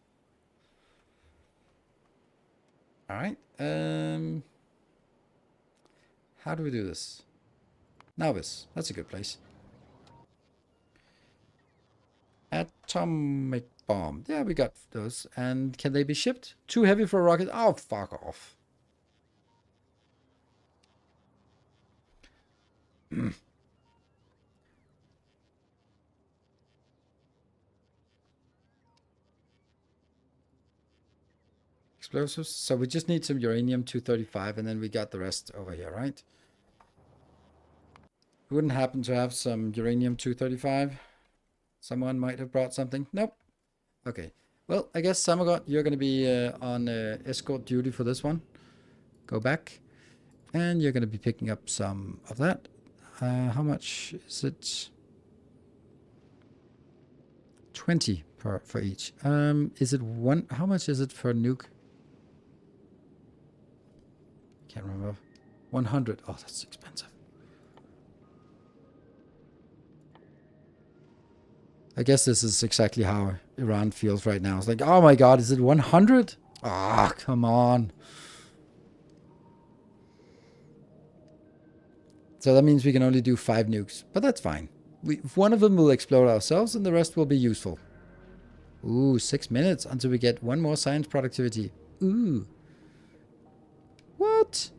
All right. How do we do this? Novice. That's a good place. Atomic bomb. Yeah, we got those. And can they be shipped? Too heavy for a rocket? Oh, fuck off. Explosives. So we just need some uranium-235, and then we got the rest over here, right? Wouldn't happen to have some uranium-235? Someone might have brought something. Nope. Okay. Well, I guess Samagot, you're going to be on escort duty for this one. Go back. And you're going to be picking up some of that. How much is it? 20 for each. Is it one? How much is it for nuke? Can't remember. 100. Oh, that's expensive. I guess this is exactly how Iran feels right now. It's like, oh my god, is it 100? Ah, come on. So that means we can only do 5 nukes, but that's fine. One of them will explode ourselves and the rest will be useful. Ooh, 6 minutes until we get one more science productivity. Ooh. What?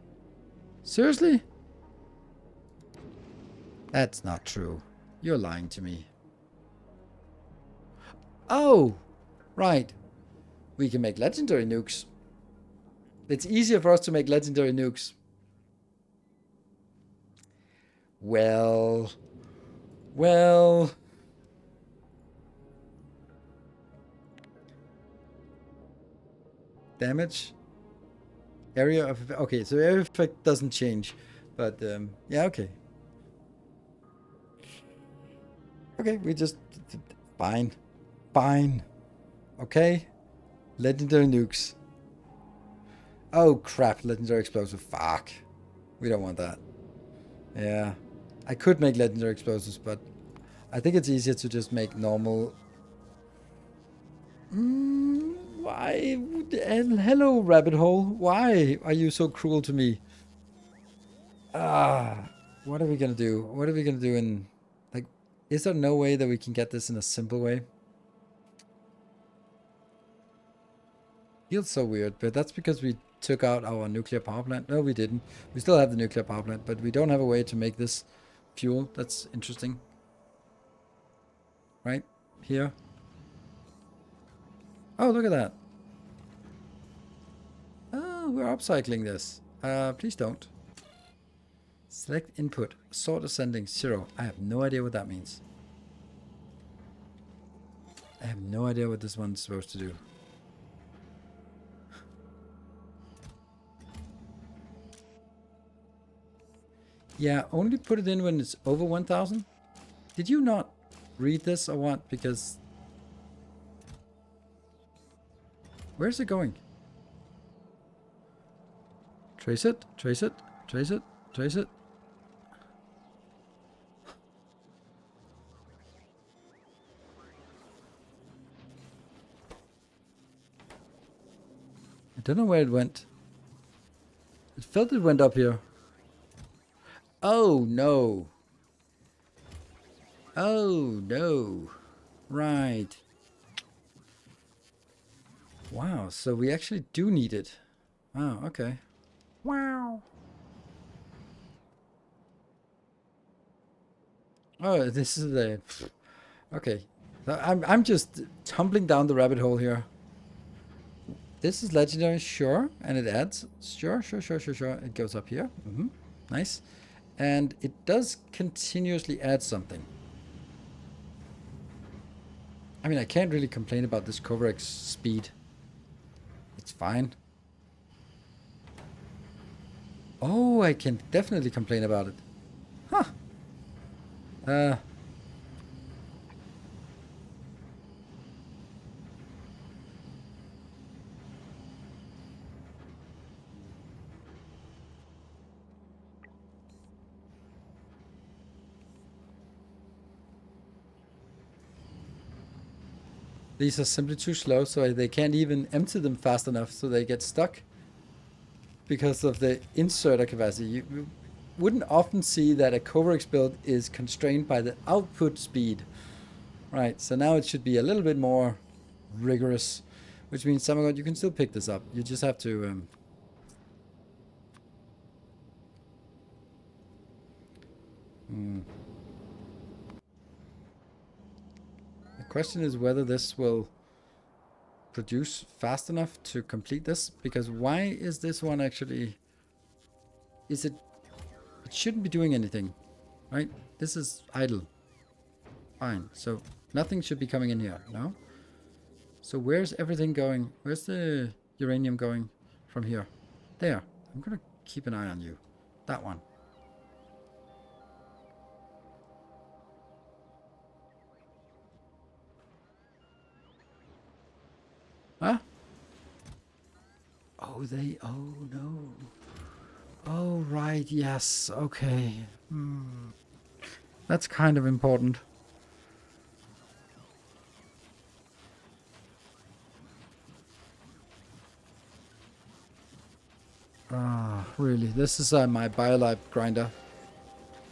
Seriously? That's not true. You're lying to me. Oh, right. We can make legendary nukes. It's easier for us to make legendary nukes. Well. Damage. Area of effect. Okay, so area effect doesn't change. But, yeah, okay. Okay, we just... Fine. Fine. Okay. Legendary nukes. Oh, crap. Legendary explosive. Fuck. We don't want that. Yeah. I could make legendary explosives, but I think it's easier to just make normal... Why? Hello, rabbit hole. Why are you so cruel to me? What are we gonna do? What are we gonna do in... Like, is there no way that we can get this in a simple way? Feels so weird, but that's because we took out our nuclear power plant. No, we didn't. We still have the nuclear power plant, but we don't have a way to make this fuel. That's interesting. Right? Here. Oh, look at that. Oh, we're upcycling this. Please don't. Select input. Sort ascending 0. I have no idea what that means. I have no idea what this one's supposed to do. Yeah, only put it in when it's over 1,000. Did you not read this or what? Because... Where's it going? Trace it, trace it, trace it, trace it. I don't know where it went. It felt it went up here. Oh, no. Oh, no. Right. Wow, so we actually do need it. Oh, okay. Wow. Oh, this is the... Okay. I'm just tumbling down the rabbit hole here. This is legendary, sure. And it adds. Sure. It goes up here. Nice. And it does continuously add something. I mean, I can't really complain about this Coverx speed. It's fine. Oh, I can definitely complain about it. Huh. These are simply too slow, so they can't even empty them fast enough, so they get stuck. Because of the inserter capacity. You wouldn't often see that a Coverx build is constrained by the output speed. Right, so now it should be a little bit more rigorous, which means Samagot, you can still pick this up. You just have to... The question is whether this will produce fast enough to complete this, because why is this one actually... Is it... It shouldn't be doing anything, right? This is idle. Fine, so nothing should be coming in here, no? So where's everything going? Where's the uranium going from here? There. I'm gonna keep an eye on you. That one. Huh? Oh, oh no. Oh, right, yes, okay. That's kind of important. Ah, really, this is my BioLab grinder.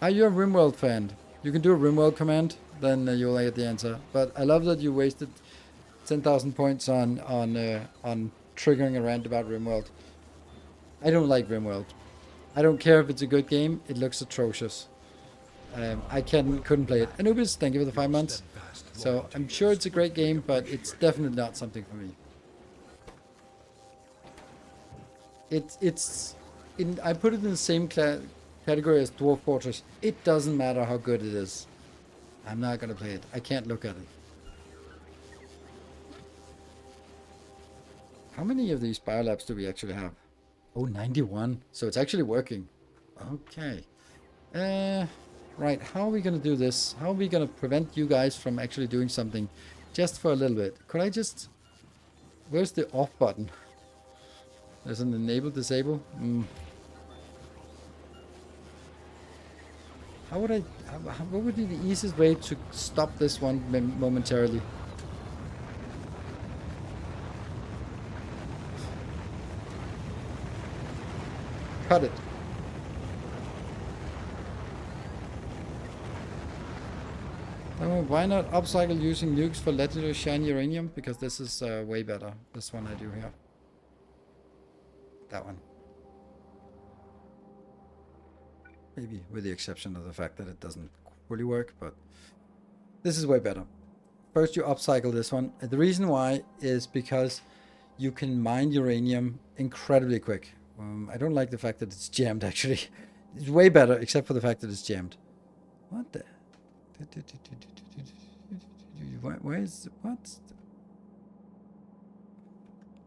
Are you a RimWorld fan? You can do a RimWorld command, then you'll get the answer. But I love that you wasted 10,000 points on triggering a rant about RimWorld. I don't like RimWorld. I don't care if it's a good game. It looks atrocious. I couldn't play it. Anubis, thank you for the 5 months. So I'm sure it's a great game, but it's definitely not something for me. I put it in the same category as Dwarf Fortress. It doesn't matter how good it is. I'm not gonna play it. I can't look at it. How many of these biolabs do we actually have? Oh, 91. So it's actually working. Okay. Right. How are we gonna do this? How are we gonna prevent you guys from actually doing something just for a little bit? Could I just... Where's the off button? There's an enable, disable. How would I... what would be the easiest way to stop this one momentarily? Cut it. Oh, why not upcycle using nukes for legendary shiny uranium? Because this is way better. This one I do here. That one. Maybe with the exception of the fact that it doesn't fully work, but this is way better. First you upcycle this one. And the reason why is because you can mine uranium incredibly quick. I don't like the fact that it's jammed actually. It's way better except for the fact that it's jammed. What the... Where is...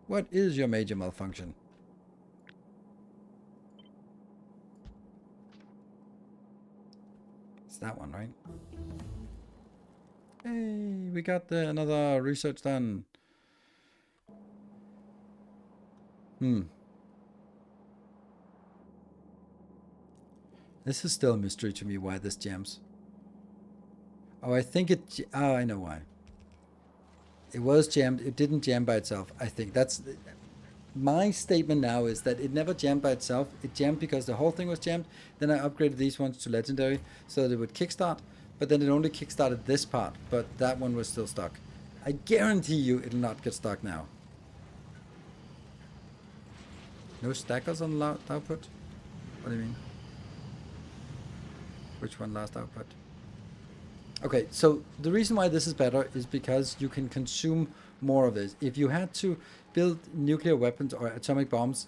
What is your major malfunction? It's that one, right? Hey, we got another research done. This is still a mystery to me why this jams. Oh, I think it... Oh, I know why. It was jammed. It didn't jam by itself. I think that's... My statement now is that it never jammed by itself. It jammed because the whole thing was jammed. Then I upgraded these ones to legendary so that it would kickstart. But then it only kickstarted this part. But that one was still stuck. I guarantee you it'll not get stuck now. No stackers on last output? What do you mean? Which one last output? Okay, so the reason why this is better is because you can consume more of this. If you had to build nuclear weapons or atomic bombs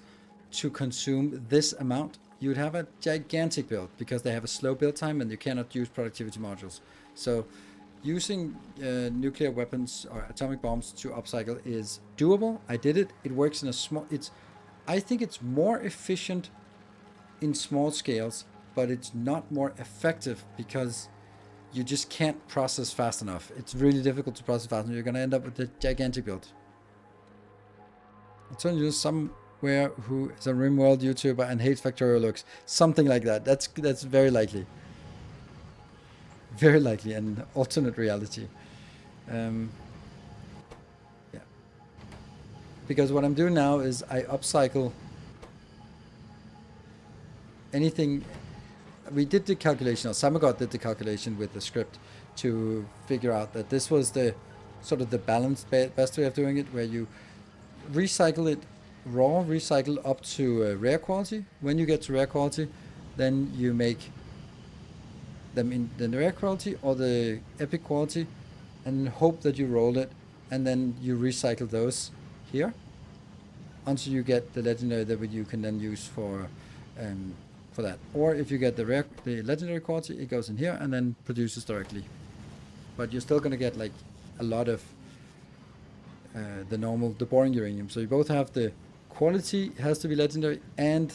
to consume this amount, you'd have a gigantic build because they have a slow build time and you cannot use productivity modules. So using nuclear weapons or atomic bombs to upcycle is doable. I did it. It works in a small... I think it's more efficient in small scales, but it's not more effective because you just can't process fast enough. It's really difficult to process fast enough. You're going to end up with a gigantic build. I'll turn you somewhere who is a RimWorld YouTuber and hates Factorio looks. Something like that. That's very likely. Very likely an alternate reality. Yeah. Because what I'm doing now is I upcycle anything. We did the calculation, or Samagot did the calculation with the script to figure out that this was the sort of the balanced best way of doing it, where you recycle it raw, recycle up to rare quality. When you get to rare quality, then you make them in the rare quality or the epic quality and hope that you roll it, and then you recycle those here until you get the legendary that you can then use for that. Or if you get the legendary quality, it goes in here and then produces directly. But you're still gonna get like a lot of the boring uranium. So you both have the quality has to be legendary and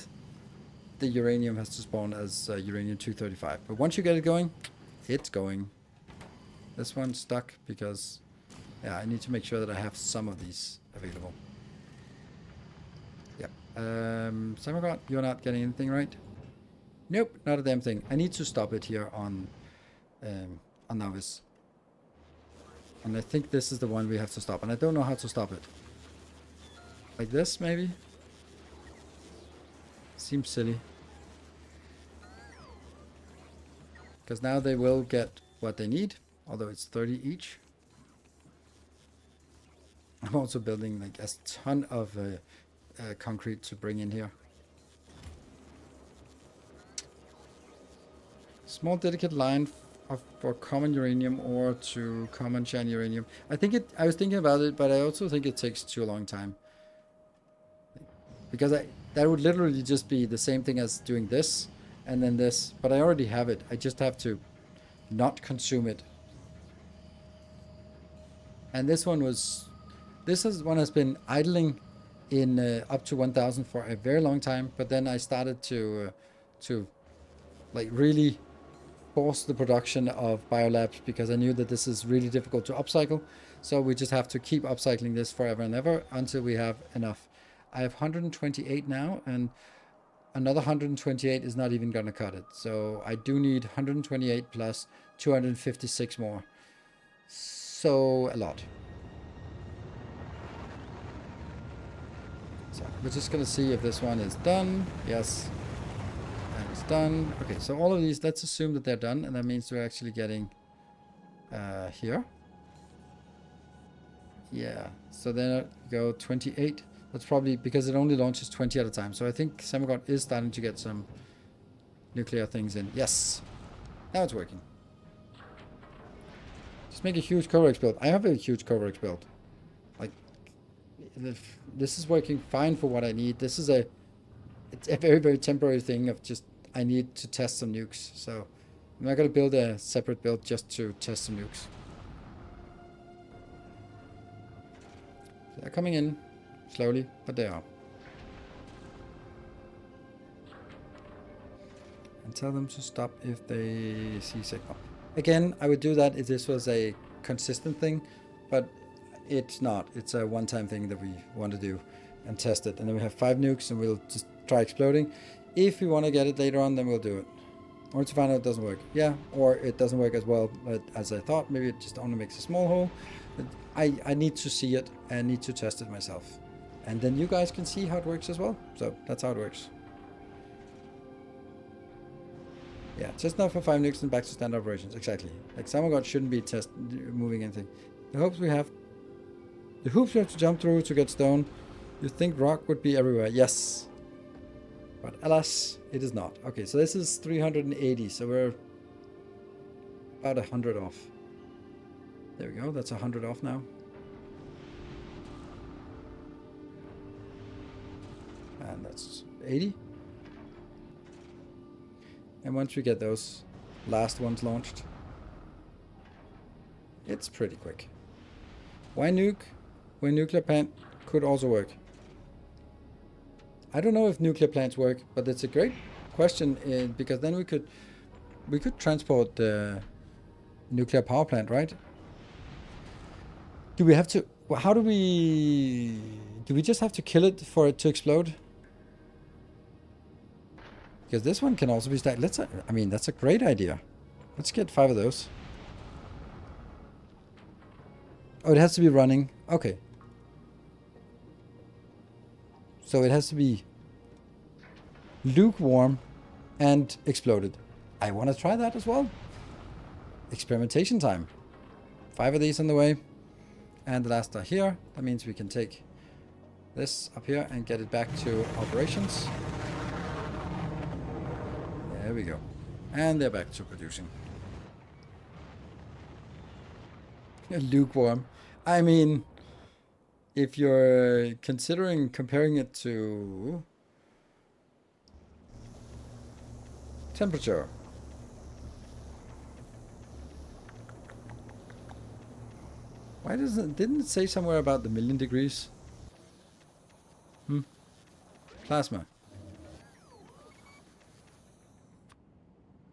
the uranium has to spawn as uranium 235. But once you get it going, it's going. This one's stuck because I need to make sure that I have some of these available. Yep, Samagod, you're not getting anything right? Nope, not a damn thing. I need to stop it here on Novice. And I think this is the one we have to stop. And I don't know how to stop it. Like this, maybe? Seems silly. Because now they will get what they need. Although it's 30 each. I'm also building like a ton of concrete to bring in here. Small dedicated line for common uranium or to common shiny uranium. I was thinking about it, but I also think it takes too long time. Because that would literally just be the same thing as doing this and then this. But I already have it. I just have to not consume it. And this one has been idling in up to 1000 for a very long time. But then I started to like really force the production of biolabs because I knew that this is really difficult to upcycle. So we just have to keep upcycling this forever and ever until we have enough. I have 128 now, and another 128 is not even going to cut it. So I do need 128 plus 256 more. So a lot. So we're just going to see if this one is done. Yes. And it's done. Okay, so all of these, let's assume that they're done. And that means we're actually getting here. Yeah. So then go 28. That's probably because it only launches 20 at a time. So I think Samagod is starting to get some nuclear things in. Yes. Now it's working. Just make a huge Corex build. I have a huge Corex build. Like, this is working fine for what I need. It's a very, very temporary thing of just, I need to test some nukes. So I'm not going to build a separate build just to test some nukes. So they're coming in. Slowly, but they are. And tell them to stop if they see signal. Again, I would do that if this was a consistent thing, but it's not. It's a one-time thing that we want to do and test it. And then we have 5 nukes and we'll just try exploding. If we want to get it later on, then we'll do it. Or to find out it doesn't work. Yeah, or it doesn't work as well as I thought. Maybe it just only makes a small hole. But I need to see it and need to test it myself. And then you guys can see how it works as well. So that's how it works. Yeah, just enough for 5 nukes and back to standard operations. Exactly. Like Samagod shouldn't be moving anything. The hoops we have to jump through to get stone. You'd think rock would be everywhere. Yes. But alas, it is not. Okay, so this is 380. So we're about 100 off. There we go. That's 100 off now. And that's 80. And once we get those last ones launched, it's pretty quick. Why nuke when nuclear plant could also work? I don't know if nuclear plants work, but it's a great question because then we could transport the nuclear power plant, right? Do we have to? How do we just have to kill it for it to explode? Because this one can also be stacked. I mean, that's a great idea. Let's get 5 of those. Oh, it has to be running. Okay. So it has to be lukewarm and exploded. I want to try that as well. Experimentation time. 5 of these on the way. And the last are here. That means we can take this up here and get it back to operations. There we go. And they're back to producing. Lukewarm. I mean, if you're considering comparing it to temperature. Why didn't it say somewhere about the 1,000,000 degrees? Plasma.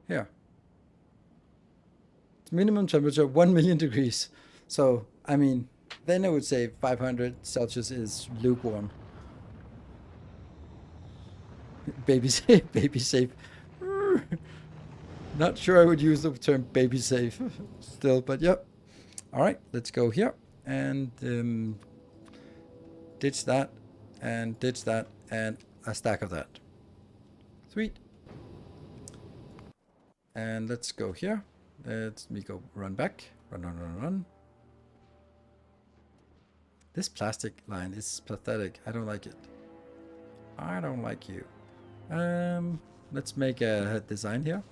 Here. Minimum temperature 1,000,000 degrees. So, I mean, then I would say 500 Celsius is lukewarm. Baby safe, baby safe. Not sure I would use the term baby safe still, but yep. All right, let's go here and ditch that and ditch that and a stack of that. Sweet. And let's go here. Let me go run back. Run. This plastic line is pathetic. I don't like it. I don't like you. Let's make a design here.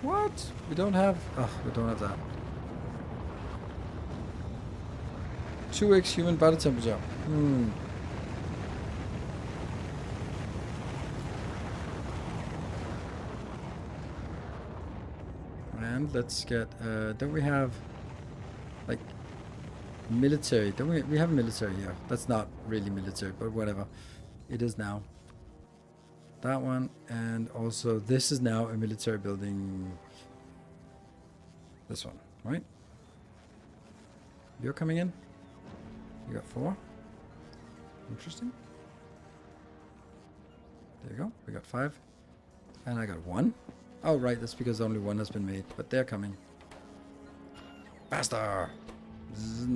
What? We don't have... Oh, we don't have that. 2x human body temperature. And let's get... don't we have... Like... Military. Don't we... We have military here. That's not really military, but whatever. It is now. That one. And also this is now a military building. This one, right? You're coming in? You got 4. Interesting. There you go. We got 5. And I got 1. Oh, right. That's because only 1 has been made. But they're coming. Faster! Zzz.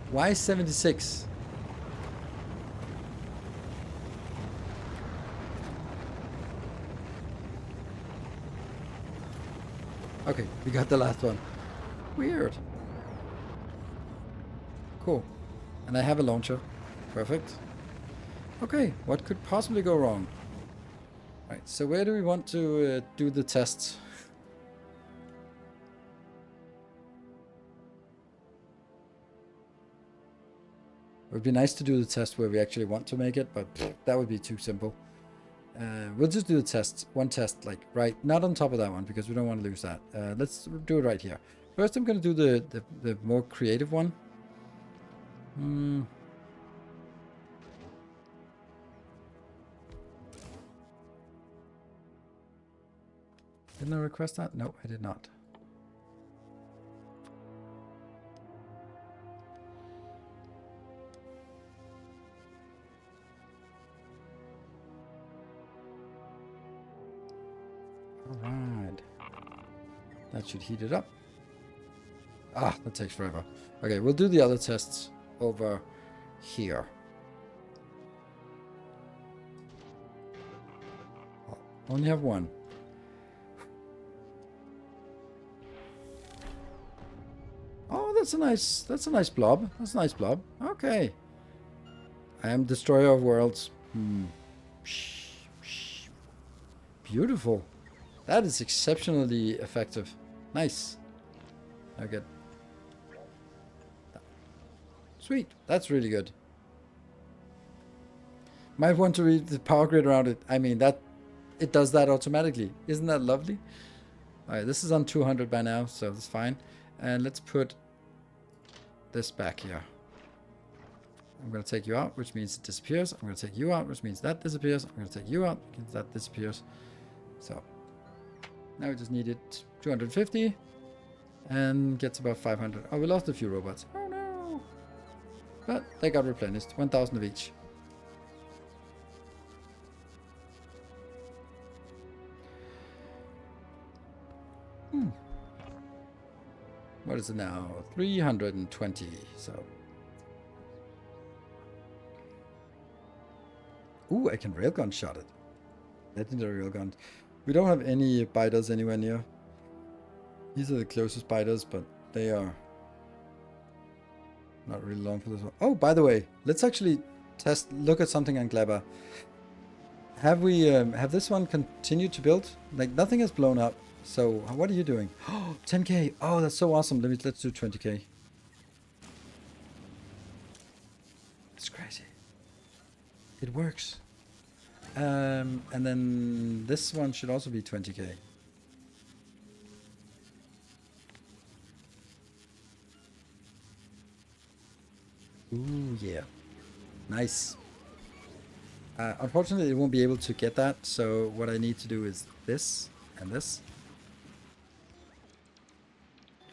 Why 76? Okay, we got the last one. Weird. Cool. And I have a launcher. Perfect. Okay, what could possibly go wrong? Right, so where do we want to do the tests? It would be nice to do the test where we actually want to make it, but that would be too simple. We'll just do the test, one test, like right, not on top of that one because we don't want to lose that. Let's do it right here. First, I'm going to do the more creative one. Didn't I request that? No, I did not. Alright. That should heat it up. Ah, that takes forever. Okay, we'll do the other tests over here. Oh, only have 1. Oh, that's a nice blob. That's a nice blob. Okay. I am destroyer of worlds. Beautiful. That is exceptionally effective. Nice. Okay. Sweet. That's really good. Might want to read the power grid around it. I mean, that it does that automatically. Isn't that lovely? Alright, this is on 200 by now, so that's fine. And let's put this back here. I'm going to take you out, which means it disappears. I'm going to take you out, which means that disappears. I'm going to take you out, which means that disappears. So now we just need it 250 and gets about 500. Oh, we lost a few robots. Oh no! But they got replenished. 1,000 of each. What is it now? 320. So. Ooh, I can railgun shot it. Legendary railgun. We don't have any biters anywhere near. These are the closest biters, but they are not really long for this one. Oh, by the way, let's actually look at something on Gleba. Have we, have this one continued to build? Like, nothing has blown up. So, what are you doing? Oh, 10k. Oh, that's so awesome. Let's do 20k. It's crazy. It works. And then this one should also be 20k. yeah. Nice. Unfortunately, it won't be able to get that, so what I need to do is this and this.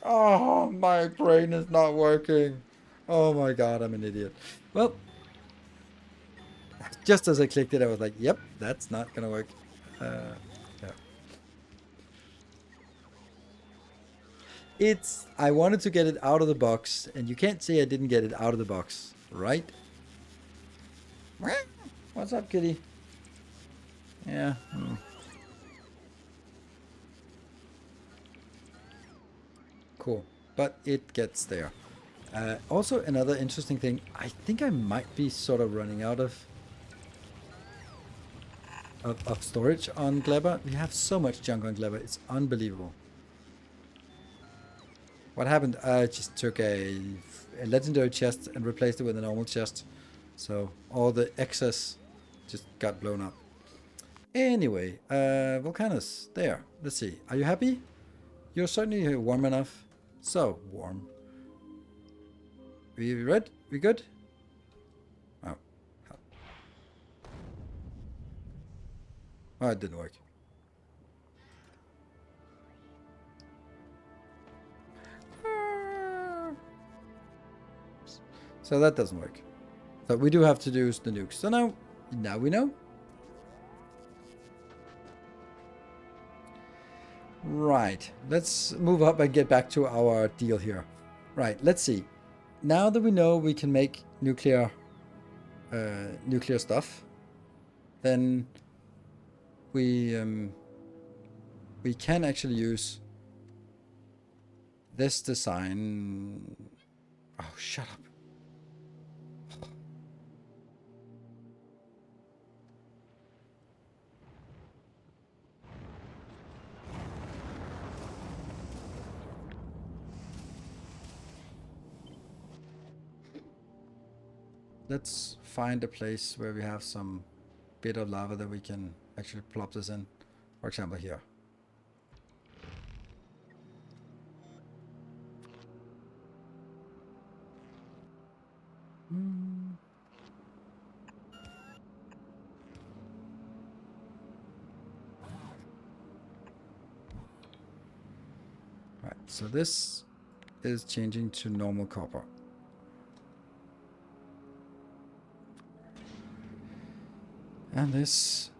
Oh, my brain is not working. Oh my god, I'm an idiot. Well, just as I clicked it, I was like, yep, that's not gonna work. Yeah. I wanted to get it out of the box, and you can't say I didn't get it out of the box, right? What's up, kitty? Yeah. Cool. But it gets there. Also, another interesting thing, I think I might be sort of running out of storage on Gleba. We have so much junk on Gleba, it's unbelievable. What happened? I just took a legendary chest and replaced it with a normal chest. So all the excess just got blown up. Anyway, Volcanus, there. Let's see. Are you happy? You're certainly warm enough. So warm. We ready? We good? Oh. Oh, it didn't work. So that doesn't work. So we do have to use the nukes. So now we know. Right. Let's move up and get back to our deal here. Right. Let's see. Now that we know we can make nuclear stuff, then we can actually use this design. Oh, shut up. Let's find a place where we have some bit of lava that we can actually plop this in. For example, here. Right, so this is changing to normal copper. And this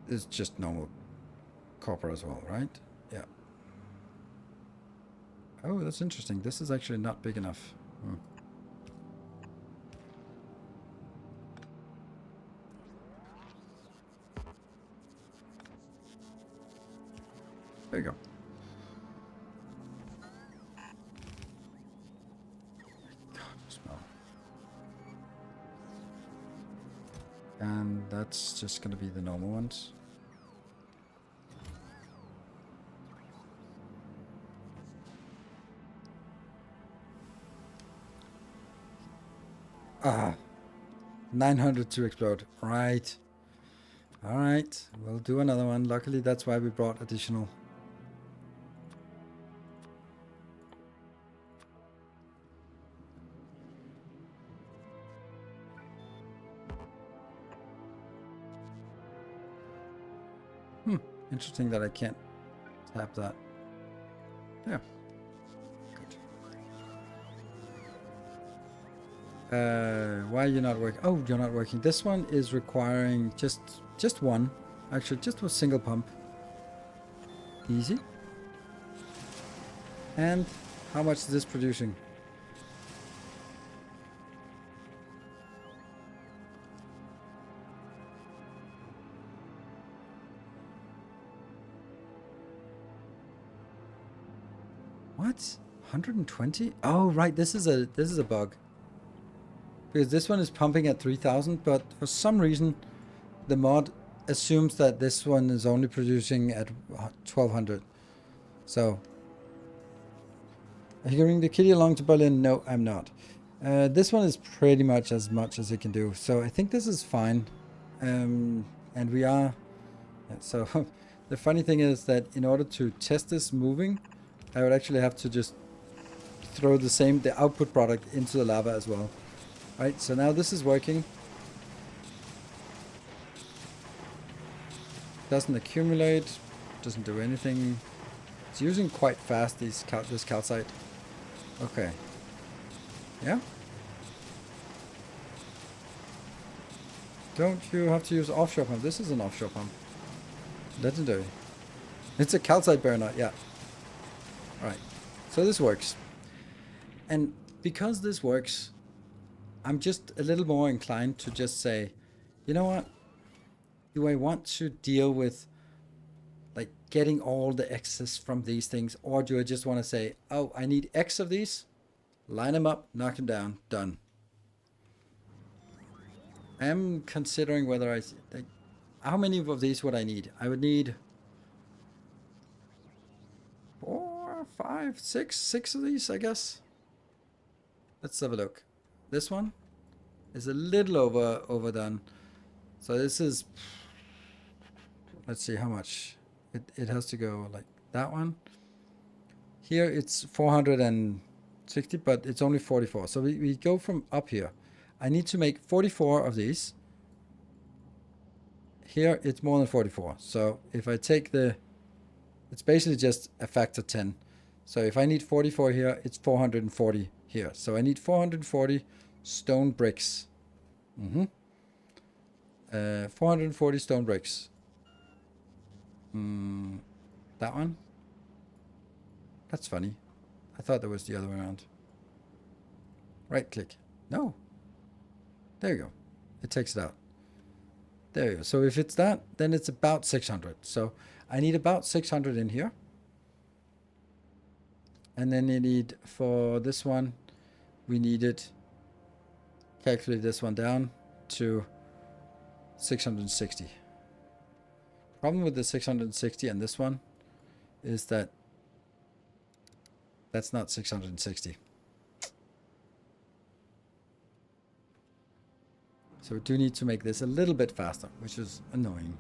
is just normal copper as well, right? Yeah. Oh, that's interesting. This is actually not big enough. There you go. God, smell. And that's just going to be the normal ones. Ah, 900 to explode. Right. All right, we'll do another one. Luckily, that's why we brought additional. Interesting that I can't tap that. Yeah. Good. Why are you not working? Oh, you're not working. This one is requiring just one. Actually, just a single pump. Easy. And how much is this producing? What? 120? Oh, right. This is a bug. Because this one is pumping at 3000, but for some reason the mod assumes that this one is only producing at 1200. So, are you going the kitty along to Berlin? No, I'm not. This one is pretty much as it can do. So I think this is fine. And we are. So the funny thing is that in order to test this moving, I would actually have to just throw the output product into the lava as well. Right, so now this is working. Doesn't accumulate, doesn't do anything. It's using quite fast this calcite. Okay. Yeah. Don't you have to use offshore pump? This is an offshore pump. Legendary. It's a calcite burner, yeah. Alright. So this works. And because this works, I'm just a little more inclined to just say, you know what? Do I want to deal with like getting all the excess from these things, or do I just want to say, oh, I need X of these, line them up, knock them down, done. I am considering whether like, how many of these would I need? I would need 4, 5, 6 of these, I guess. Let's have a look. This one is a little overdone. So this is, let's see how much it has to go. Like that one here, it's 460, but it's only 44. So we go from up here. I need to make 44 of these. Here it's more than 44. So if I take it's basically just a factor 10. So if I need 44 here, it's 440 here. So I need 440 stone bricks. 440 stone bricks. That one? That's funny. I thought that was the other way around. Right click. No. There you go. It takes it out. There you go. So if it's that, then it's about 600. So I need about 600 in here. And then you need, for this one, we needed, calculate this one down to 660. Problem with the 660 and this one is that that's not 660. So we do need to make this a little bit faster, which is annoying.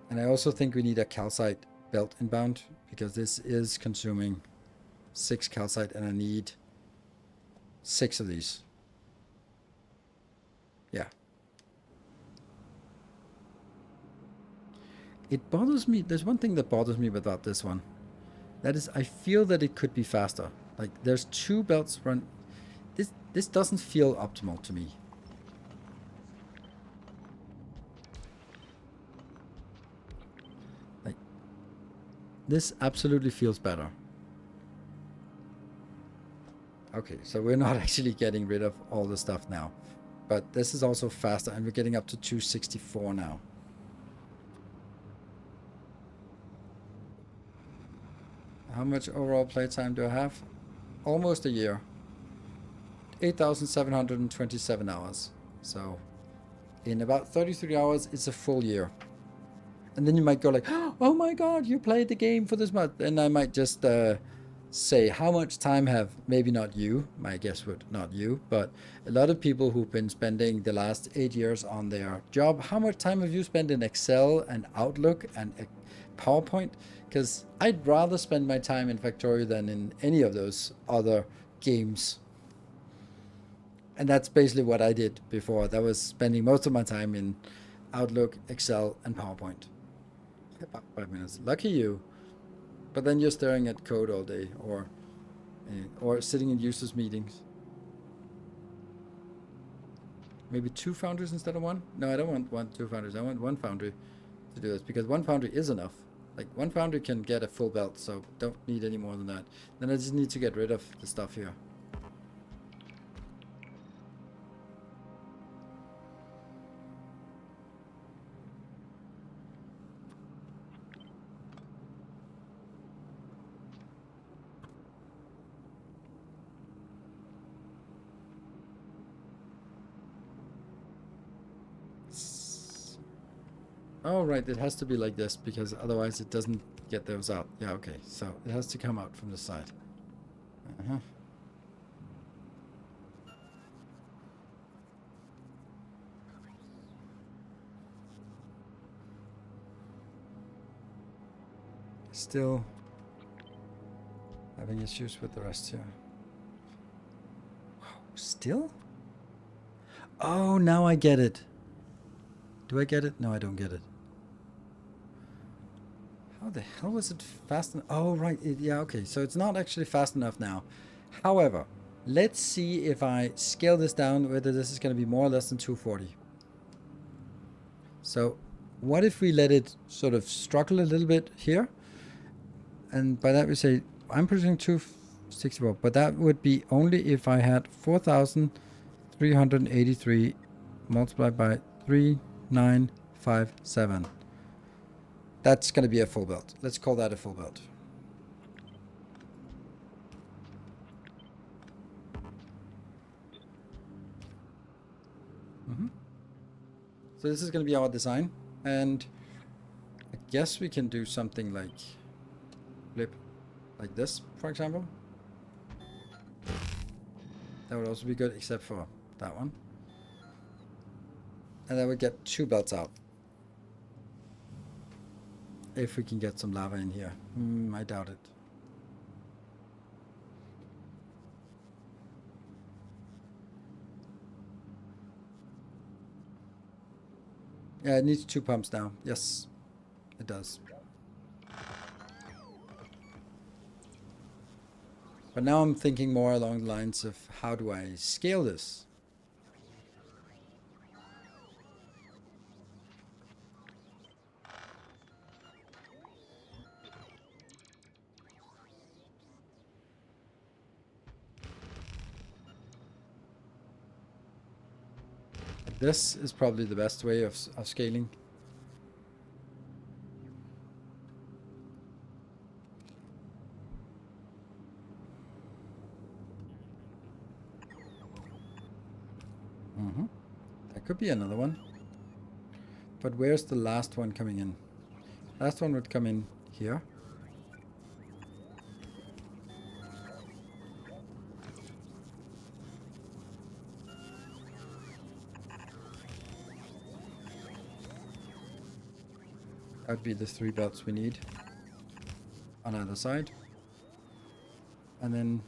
And I also think we need a calcite belt inbound, because this is consuming 6 calcite and I need 6 of these. Yeah. It bothers me. There's one thing that bothers me about this one. That is, I feel that it could be faster. Like there's 2 belts run. This doesn't feel optimal to me. Like this absolutely feels better. Okay, so we're not actually getting rid of all the stuff now. But this is also faster, and we're getting up to 264 now. How much overall playtime do I have? Almost a year. 8,727 hours. So in about 33 hours, it's a full year. And then you might go like, oh my god, you played the game for this month. And I might just say, how much time have, maybe not you, my guess would not you, but a lot of people who've been spending the last 8 years on their job, how much time have you spent in Excel and Outlook and PowerPoint? Because I'd rather spend my time in Factorio than in any of those other games. And that's basically what I did before. That was spending most of my time in Outlook, Excel, and PowerPoint. About 5 minutes. Lucky you. But then you're staring at code all day, or sitting in users meetings. Maybe 2 foundries instead of 1? No, I don't want 2 foundries. I want 1 foundry to do this, because 1 foundry is enough. Like 1 foundry can get a full belt, so don't need any more than that. Then I just need to get rid of the stuff here. Oh, right, it has to be like this, because otherwise it doesn't get those out. Yeah, okay, so it has to come out from the side. Still, I Having issues with the rest here. Still? Oh, now I get it. Do I get it? No, I don't get it. How the hell was it fast enough? Oh, right. Yeah, okay. So it's not actually fast enough now. However, let's see if I scale this down, whether this is going to be more or less than 240. So what if we let it sort of struggle a little bit here? And by that we say, I'm producing 264, but that would be only if I had 4,383 multiplied by 3957. That's going to be a full build. Let's call that a full build. So this is going to be our design, and I guess we can do something like flip like this, for example. That would also be good, except for that one. And then we get 2 belts out. If we can get some lava in here. I doubt it. Yeah, it needs 2 pumps now. Yes, it does. But now I'm thinking more along the lines of how do I scale this? This is probably the best way of scaling. That could be another one. But where's the last one coming in? Last one would come in here. That would be the 3 belts we need on either side. And then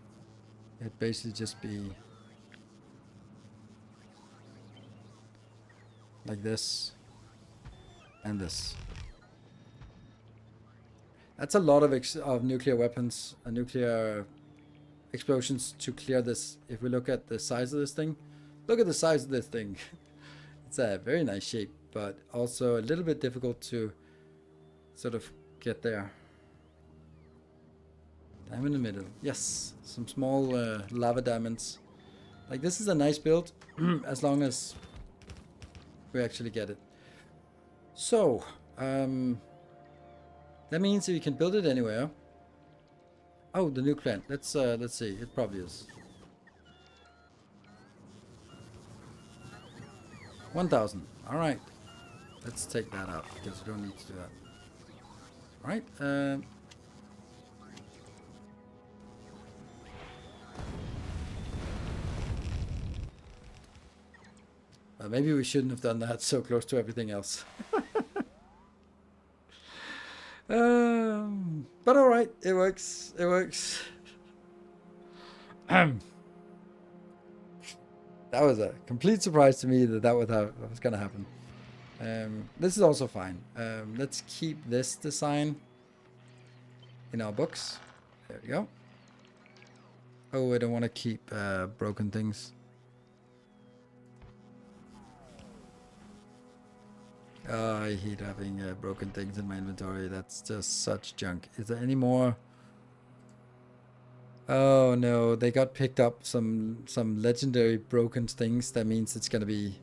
it'd basically just be like this and this. That's a lot of nuclear weapons and nuclear explosions to clear this. If we look at the size of this thing, look at the size of this thing. It's a very nice shape, but also a little bit difficult to sort of get there. Diamond in the middle. Yes, some small lava diamonds. Like, this is a nice build as long as we actually get it. So, that means we can build it anywhere. Oh, the nuke plant. Let's see. It probably is. 1,000. All right. Let's take that out because we don't need to do that. All right. Maybe we shouldn't have done that so close to everything else. But all right, it works. It works. That was a complete surprise to me that was going to happen. This is also fine. Let's keep this design in our books. There we go. Oh, I don't want to keep broken things. Oh, I hate having broken things in my inventory. That's just such junk. Is there any more? Oh no, they got picked up some legendary broken things. That means it's gonna be.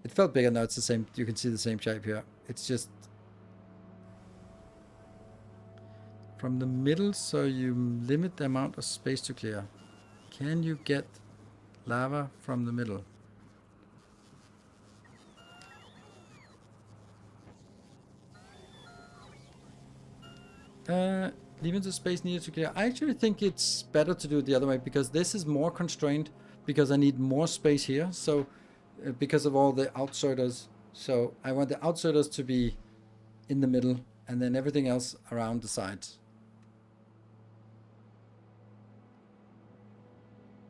It felt bigger. Now it's the same. You can see the same shape here. It's just from the middle, so you limit the amount of space to clear. Can you get lava from the middle? Leaving the space needed to clear. I actually think it's better to do it the other way because this is more constrained because I need more space here. So because of all the outserters. So I want the outserters to be in the middle and then everything else around the sides.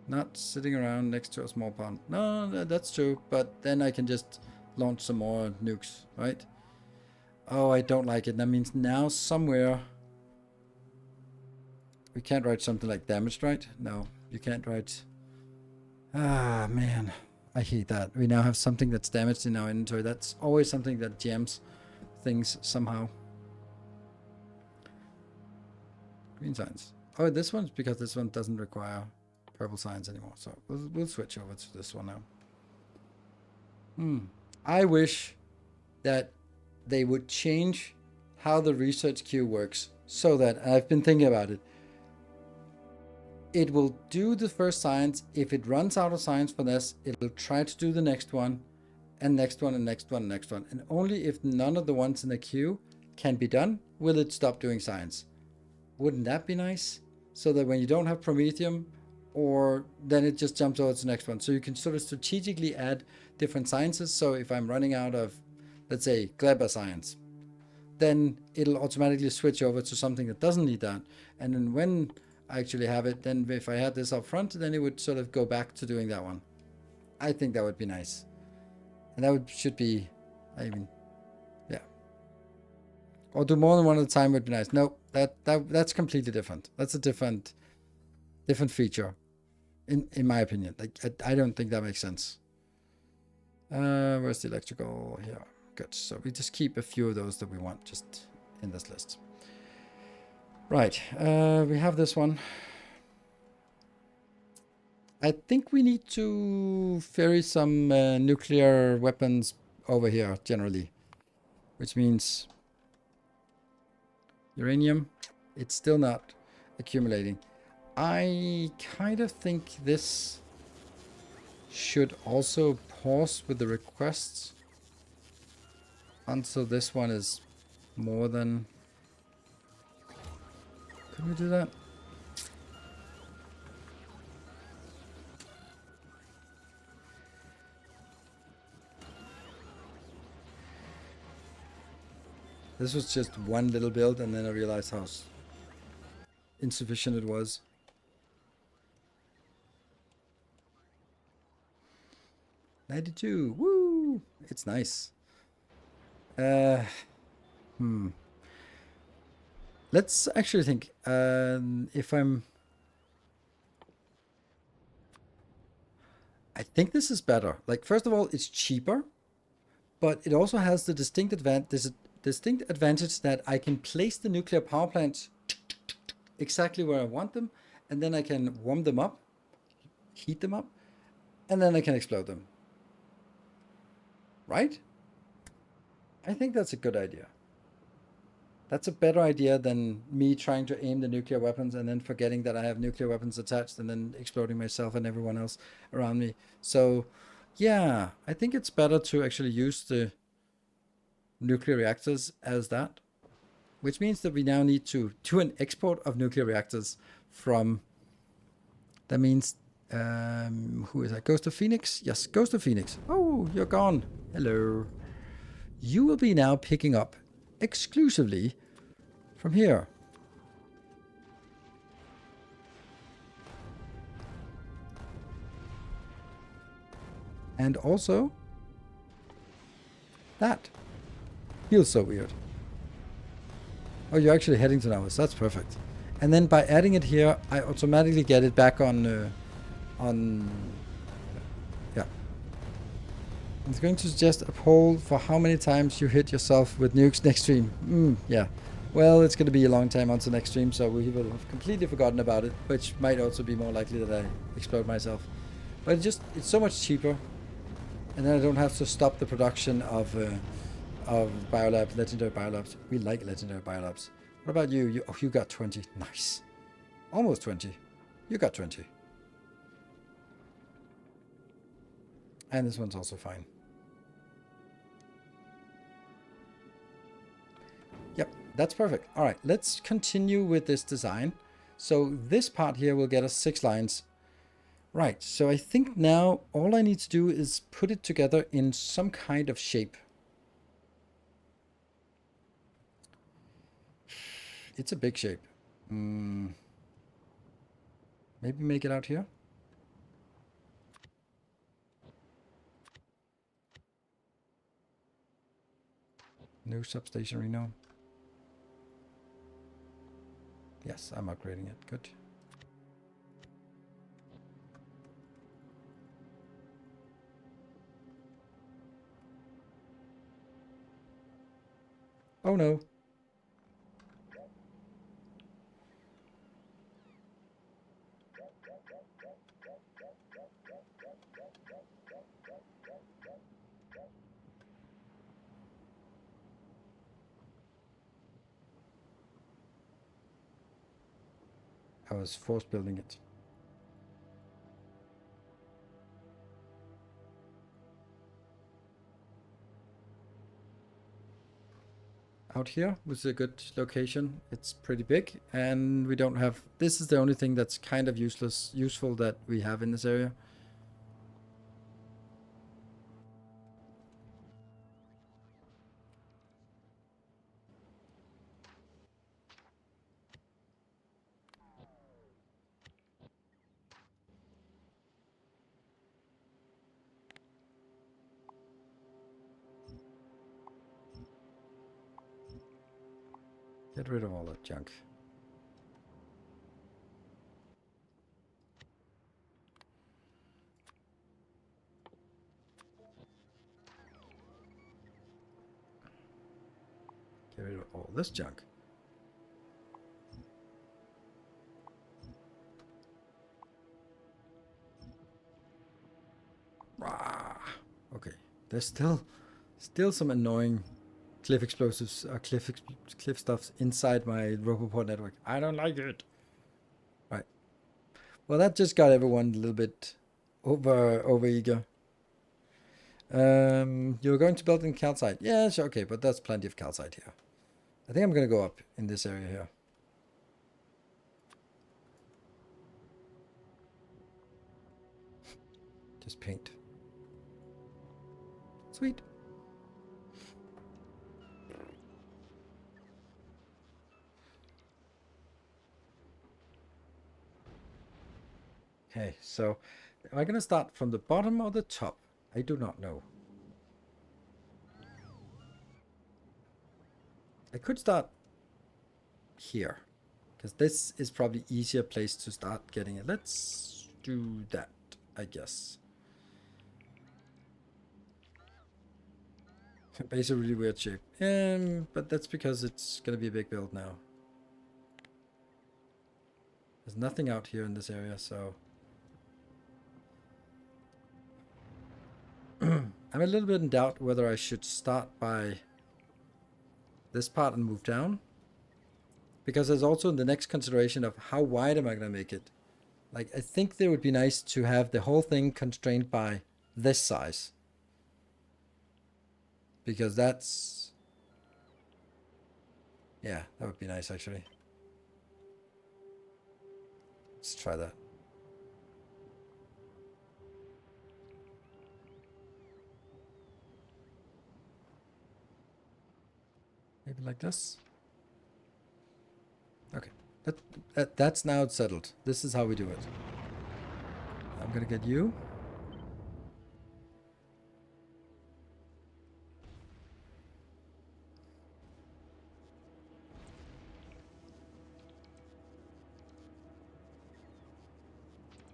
Not sitting around next to a small pond. No, that's true. But then I can just launch some more nukes, right? Oh, I don't like it. That means now somewhere we can't write something like damaged, right? No, you can't write. Ah, man. I hate that. We now have something that's damaged in our inventory. That's always something that jams things somehow. Green signs. Oh, this one's because this one doesn't require purple signs anymore. So we'll switch over to this one now. I wish that they would change how the research queue works so that, I've been thinking about it, it will do the first science. If it runs out of science for this, it'll try to do the next one, and next one, and next one, and next one. And only if none of the ones in the queue can be done, will it stop doing science. Wouldn't that be nice? So that when you don't have Prometheum, or then it just jumps over to the next one. So you can sort of strategically add different sciences. So if I'm running out of, let's say, Kleber science, then it'll automatically switch over to something that doesn't need that. And then when I actually have it, then if I had this up front, then it would sort of go back to doing that one. I think that would be nice. And that should be, I mean, yeah. Or do more than one at a time would be nice. Nope, that's completely different. That's a different feature, in my opinion. Like I don't think that makes sense. Where's the electrical? Here. Good. So we just keep a few of those that we want just in this list. Right. We have this one. I think we need to ferry some nuclear weapons over here generally, which means uranium. It's still not accumulating. I kind of think this should also pause with the requests until this one is more than... Could we do that? This was just one little build, and then I realized how insufficient it was. $92. Woo! It's nice. Let's actually think. If I think this is better. Like, first of all, it's cheaper, but it also has the distinct advantage that I can place the nuclear power plants exactly where I want them, and then I can warm them up, heat them up, and then I can explode them. Right? I think that's a good idea. That's a better idea than me trying to aim the nuclear weapons and then forgetting that I have nuclear weapons attached and then exploding myself and everyone else around me. So, yeah, I think it's better to actually use the nuclear reactors as that, which means that we now need to do an export of nuclear reactors from... That means, who is that? Ghost of Phoenix? Yes, Ghost of Phoenix. Oh, you're gone. Hello. You will be now picking up exclusively from here. And also that feels so weird. Oh, you're actually heading to Nautilus. That's perfect. And then by adding it here, I automatically get it back on yeah. It's going to suggest a poll for how many times you hit yourself with nukes next stream. Yeah. Well, it's going to be a long time until next stream, so we will have completely forgotten about it, which might also be more likely that I explode myself. But it's so much cheaper, and then I don't have to stop the production of biolabs, legendary biolabs. We like legendary biolabs. What about you? You got 20. Nice. Almost 20. You got 20. And this one's also fine. Yep, that's perfect. All right, let's continue with this design. So this part here will get us 6 lines. Right, so I think now all I need to do is put it together in some kind of shape. It's a big shape. Maybe make it out here. New substation Reno. Yes, I'm upgrading it. Good. Oh no. I was force building it. Out here was a good location. It's pretty big, and we don't have. This is the only thing that's kind of useful that we have in this area. Get rid of all that junk. Get rid of all this junk. Rah. Okay, there's still some annoying cliff explosives, cliff stuffs inside my Roboport network. I don't like it. Right. Well, that just got everyone a little bit over eager. You're going to build in calcite. Yeah, sure, okay, but there's plenty of calcite here. I think I'm gonna go up in this area here. Just paint. Sweet. Okay, so am I gonna start from the bottom or the top? I do not know. I could start here, because this is probably easier place to start getting it. Let's do that, I guess. Base a really weird shape. But that's because it's gonna be a big build now. There's nothing out here in this area, so I'm a little bit in doubt whether I should start by this part and move down. Because there's also the next consideration of how wide am I going to make it. Like, I think it would be nice to have the whole thing constrained by this size. Because that's... yeah, that would be nice, actually. Let's try that. Maybe like this. Okay. That's now settled. This is how we do it. I'm going to get you.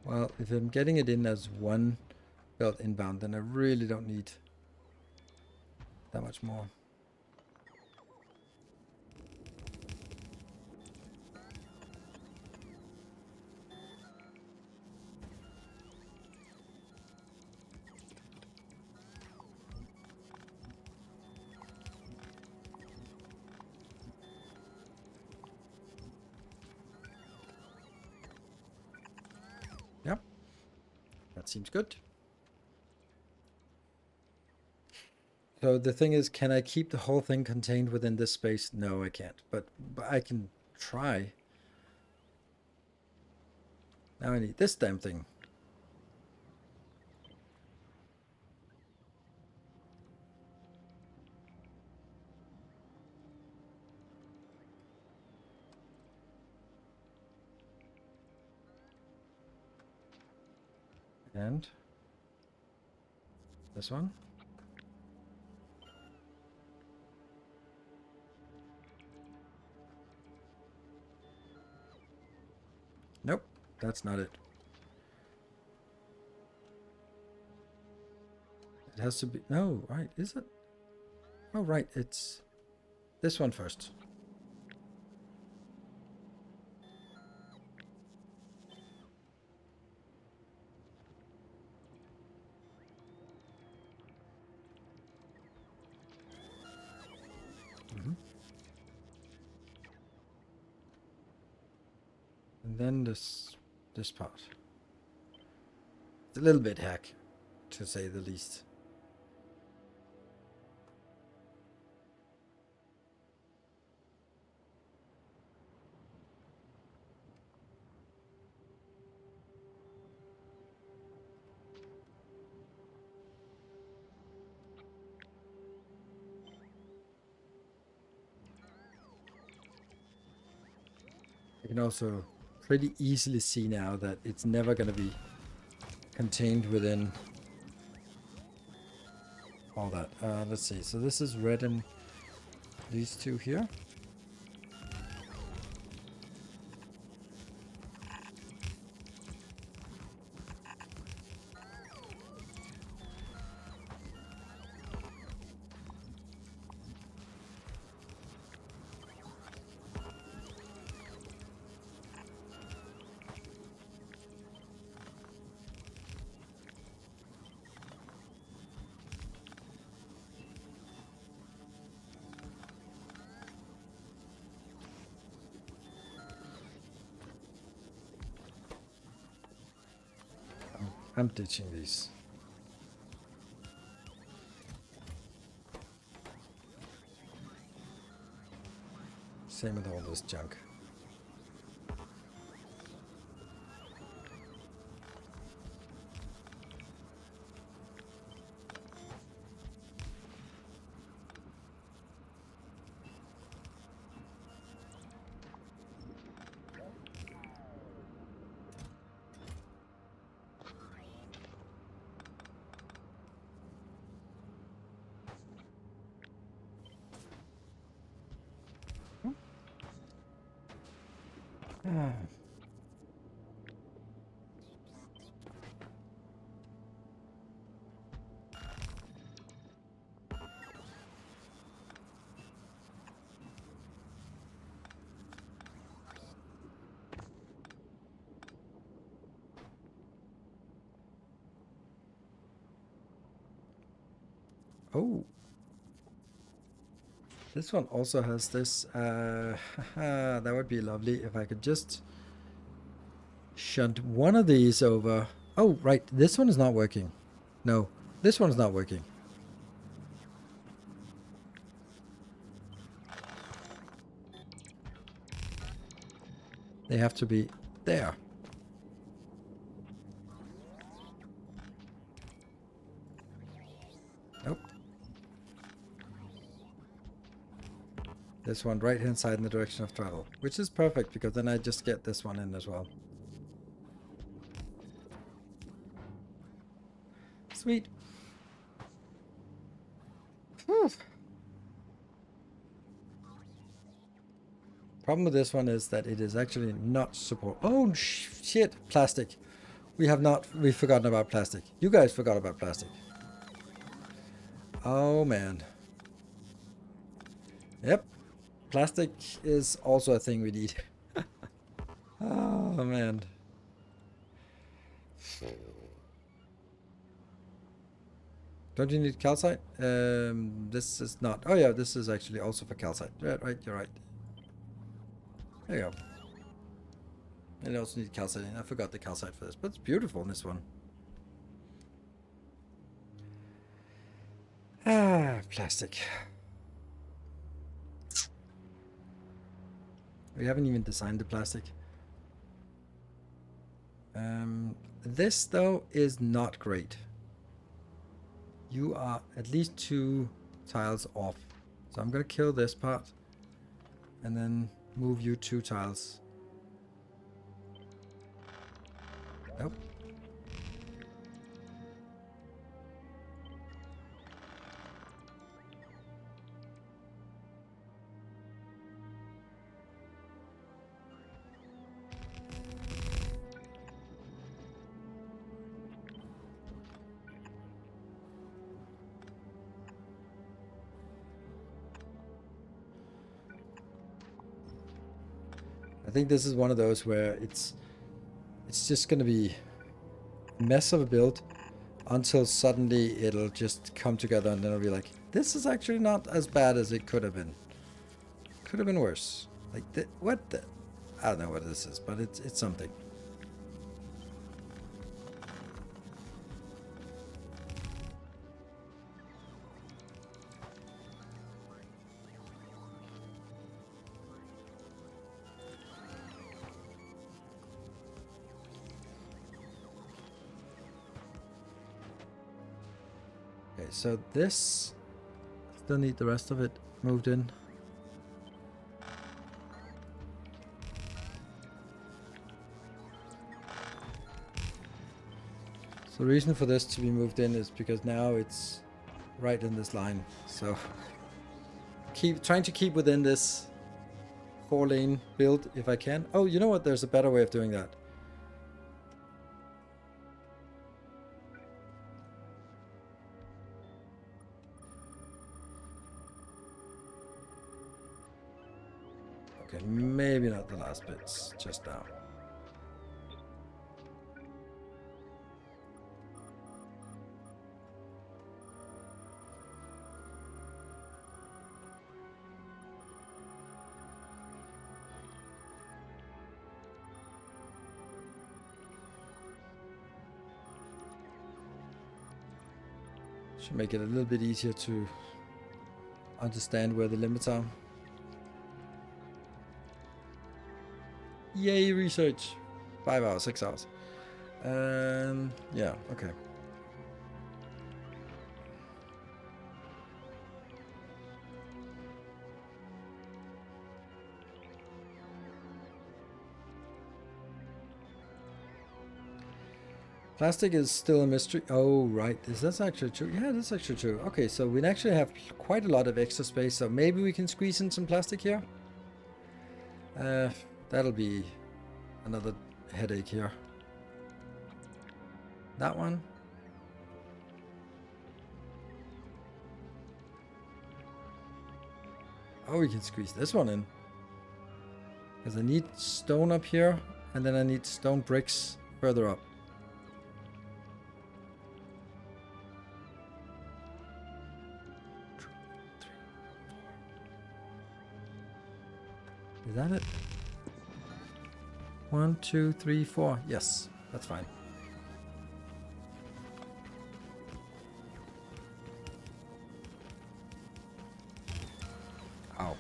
Well, if I'm getting it in as one belt inbound, then I really don't need that much more. Yep. That seems good. So the thing is, can I keep the whole thing contained within this space? No, I can't. But I can try. Now I need this damn thing. And this one. that's not it. It has to be... No, right, is it? Oh, right, it's this one first. And then this part. It's a little bit hack, to say the least. You can also pretty easily see now that it's never going to be contained within all that. Let's see. So this is red and these two here. I'm ditching these. Same with all this junk. Ah. Oh. This one also has this. That would be lovely if I could just shunt one of these over. Oh, right. This one is not working. No, this one is not working. They have to be there. Nope. This one right hand side in the direction of travel, which is perfect because then I just get this one in as well. Sweet. Whew. Problem with this one is that it is actually not support. Oh shit! Plastic. We've forgotten about plastic. You guys forgot about plastic. Oh man. Yep. Plastic is also a thing we need. Oh man. Don't you need calcite? This is not. Oh yeah, this is actually also for calcite. Yeah, right, you're right. There you go. And I also need calcite. I forgot the calcite for this, but it's beautiful in this one. Ah, plastic. We haven't even designed the plastic. This though is not great. You are at least 2 tiles off. So I'm gonna kill this part and then move you 2 tiles. Nope. I think this is one of those where it's just gonna be a mess of a build until suddenly it'll just come together and then it'll be like, this is actually not as bad as it could have been. Could have been worse. Like, what the? I don't know what this is, but it's something. Okay, so this still need the rest of it moved in. So the reason for this to be moved in is because now it's right in this line. So trying to keep within this 4-lane build if I can. Oh, you know what? There's a better way of doing that. Okay, maybe not the last bits, just now. Should make it a little bit easier to understand where the limits are. Yay, research. 5 hours, 6 hours. Yeah, okay. Plastic is still a mystery. Oh, right. Is that actually true? Yeah, that's actually true. Okay, so we actually have quite a lot of extra space, so maybe we can squeeze in some plastic here. That'll be another headache here. That one. Oh, we can squeeze this one in. Because I need stone up here, and then I need stone bricks further up. Is that it? 1, 2, 3, 4. Yes, that's fine. Ow.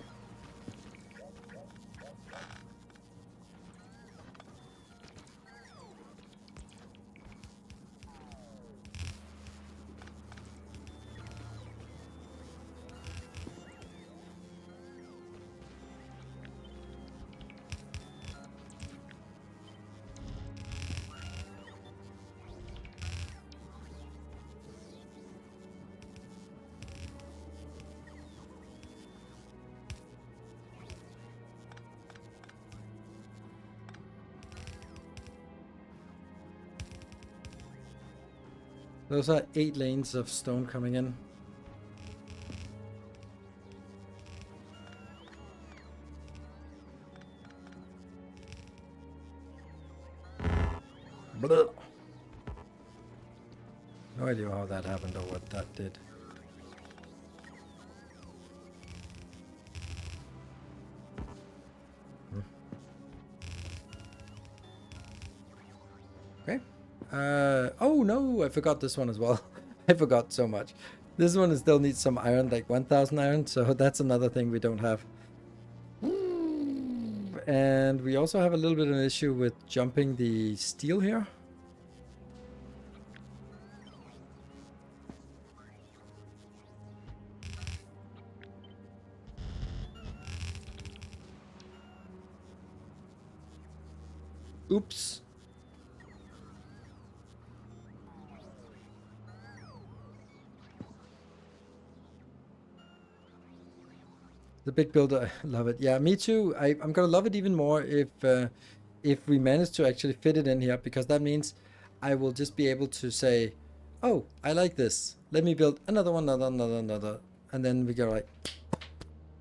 Those are 8 lanes of stone coming in. Blah. No idea how that happened or what that did. Okay. Oh no, I forgot this one as well. I forgot so much. This one still needs some iron, like 1000 iron, so that's another thing we don't have. And we also have a little bit of an issue with jumping the steel here. Oops. The big builder, I love it. Yeah, me too. I'm gonna love it even more if we manage to actually fit it in here, because that means I will just be able to say, oh, I like this. Let me build another one, another, and then we go like,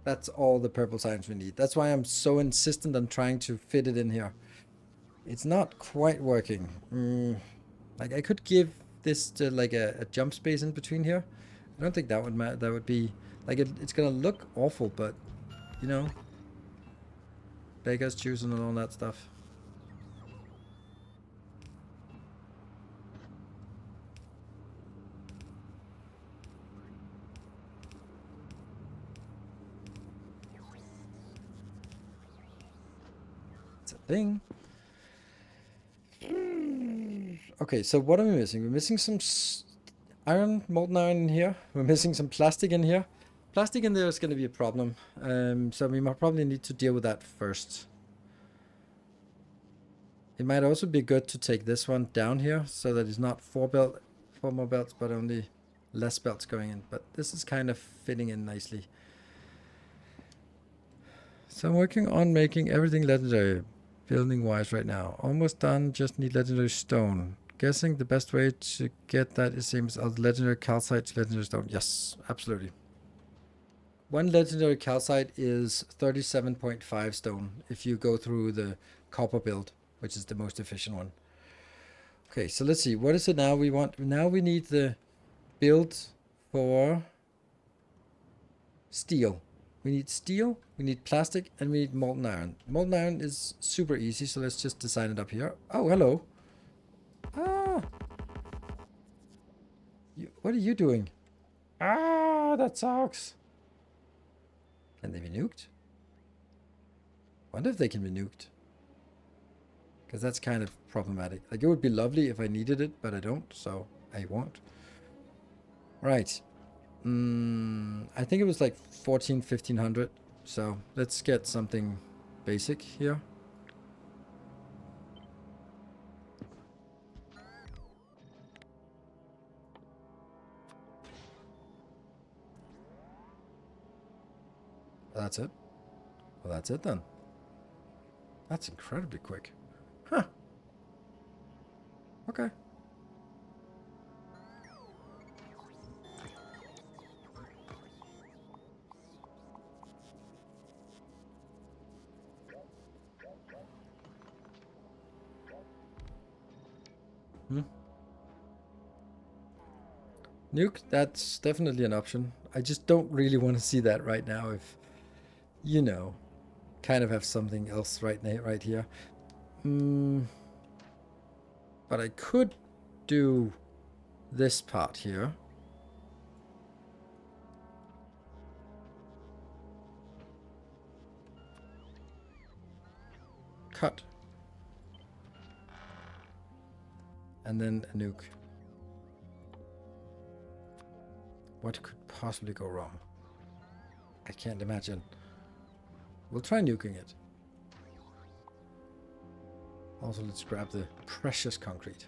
That's all the purple signs we need. That's why I'm so insistent on trying to fit it in here. It's not quite working. Like I could give this to like a jump space in between here. I don't think that would matter. That would be like it's gonna look awful, but you know, beggars choosing and all that stuff. It's a thing. Okay, so what are we missing? We're missing some iron, molten iron in here. We're missing some plastic in here. Plastic in there is going to be a problem. So we might probably need to deal with that first. It might also be good to take this one down here so that it's not four more belts, but only less belts going in. But this is kind of fitting in nicely. So I'm working on making everything legendary, building wise right now. Almost done, just need legendary stone. Guessing the best way to get that is same as legendary calcite to legendary stone. Yes, absolutely. One legendary calcite is 37.5 stone if you go through the copper build, which is the most efficient one. Okay, so let's see. What is it now we want? Now we need the build for steel. We need steel, we need plastic, and we need molten iron. Molten iron is super easy, so let's just design it up here. Oh, hello. Ah! What are you doing? Ah, that sucks. Can they be nuked? Wonder if they can be nuked. Because that's kind of problematic. Like, it would be lovely if I needed it, but I don't, so I won't. Right. I think it was like 1500. So let's get something basic here. That's it. Well, that's it then. That's incredibly quick. Huh. Okay. Nuke, that's definitely an option. I just don't really want to see that right now if, you know, kind of have something else right here. But I could do this part here. Cut. And then a nuke. What could possibly go wrong? I can't imagine. We'll try nuking it. Also, let's grab the precious concrete.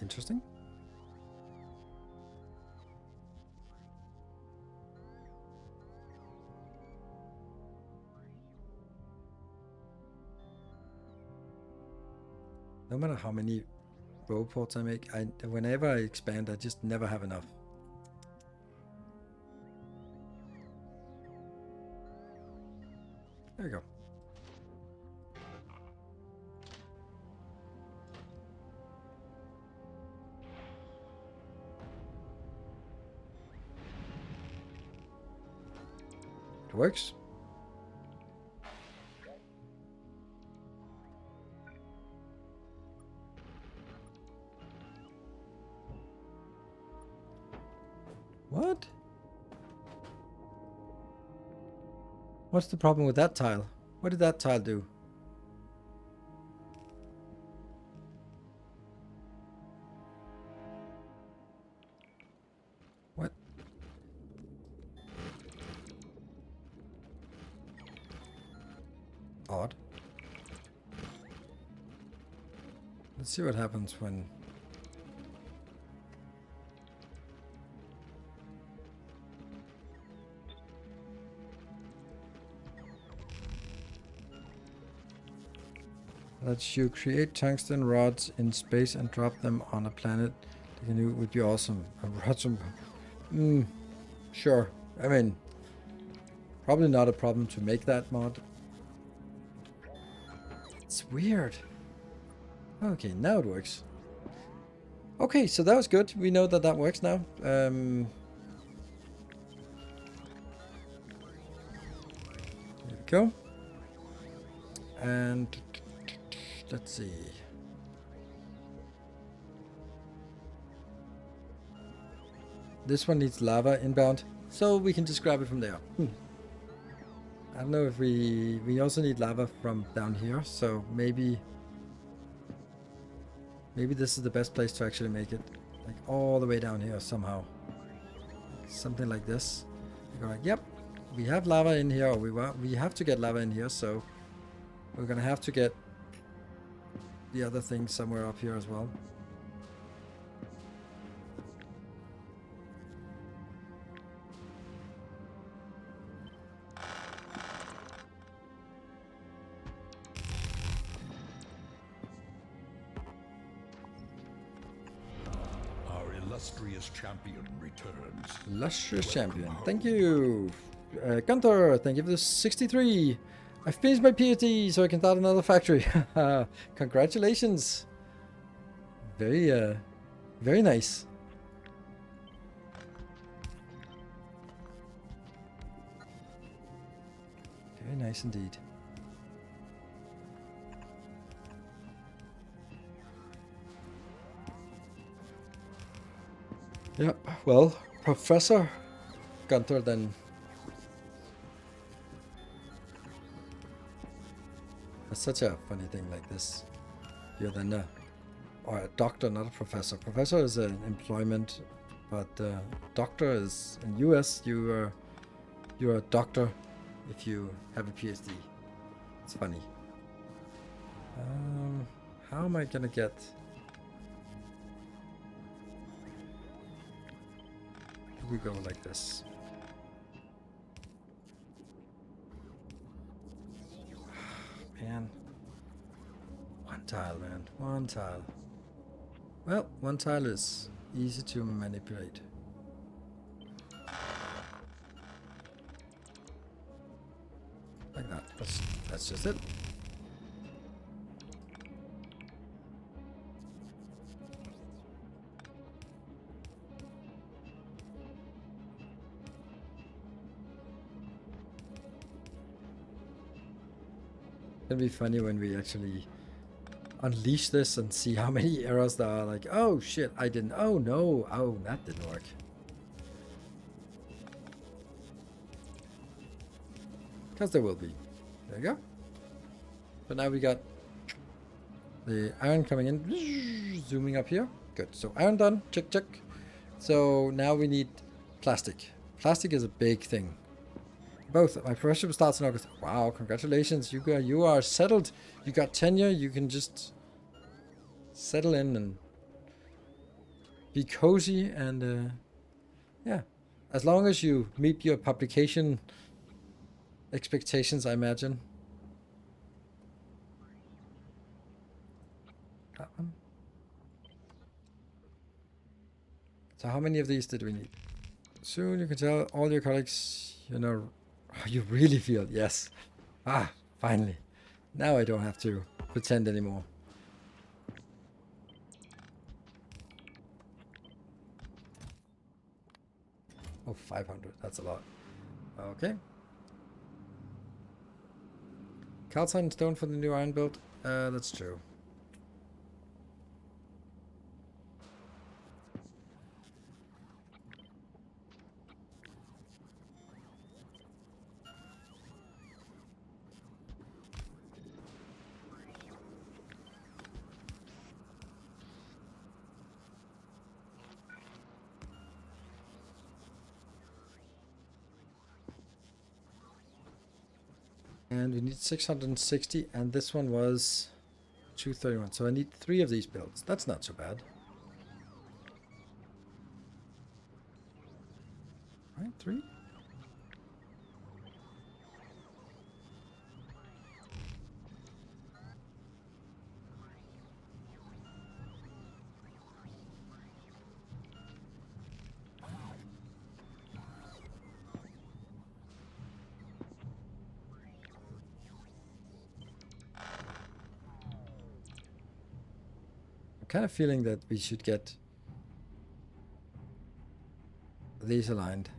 Interesting. No matter how many roboports I make, whenever I expand, I just never have enough. There we go. It works. What? What's the problem with that tile? What did that tile do? What? Odd. Let's see what happens when... Lets you create tungsten rods in space and drop them on a planet You know, it would be awesome. Sure. I mean, probably not a problem to make that mod. It's weird. Okay, now it works. Okay, so that was good. We know that that works now. There we go. And let's see. This one needs lava inbound, so we can just grab it from there. I don't know if we also need lava from down here, so maybe this is the best place to actually make it, like all the way down here somehow. Something like this. You go like, yep, we have lava in here, or we have to get lava in here, so we're gonna have to get the other thing somewhere up here as well. Illustrious champion returns. Illustrious champion. Thank you. Gunther, thank you for the 63. I finished my PhD so I can start another factory. Congratulations. Very, very nice. Very nice indeed. Yeah, well, Professor Gunther then. That's such a funny thing like this. You're then or a doctor, not a professor. Professor is an employment, but doctor is in US. You're a doctor if you have a PhD. It's funny. How am I gonna get? We go like this. Man. One tile, man. One tile. Well, one tile is easy to manipulate. Like that. That's just it. It'll be funny when we actually unleash this and see how many errors there are. Like, oh shit, I didn't. Oh no. Oh, that didn't work. Because there will be. There you go. But now we got the iron coming in. Zooming up here. Good. So iron done. Check, check. So now we need plastic. Plastic is a big thing. Both. My professorship starts in August. Wow, congratulations. You are settled. You got tenure. You can just settle in and be cozy and yeah. As long as you meet your publication expectations, I imagine. That one. So how many of these did we need? Soon you can tell all your colleagues, you know, how you really feel. Yes. Ah, finally. Now I don't have to pretend anymore. Oh, 500. That's a lot. Okay. Calcine stone for the new iron build. That's true. And we need 660, and this one was 231. So I need 3 of these builds. That's not so bad. Right, 3? kind of feeling that we should get these aligned.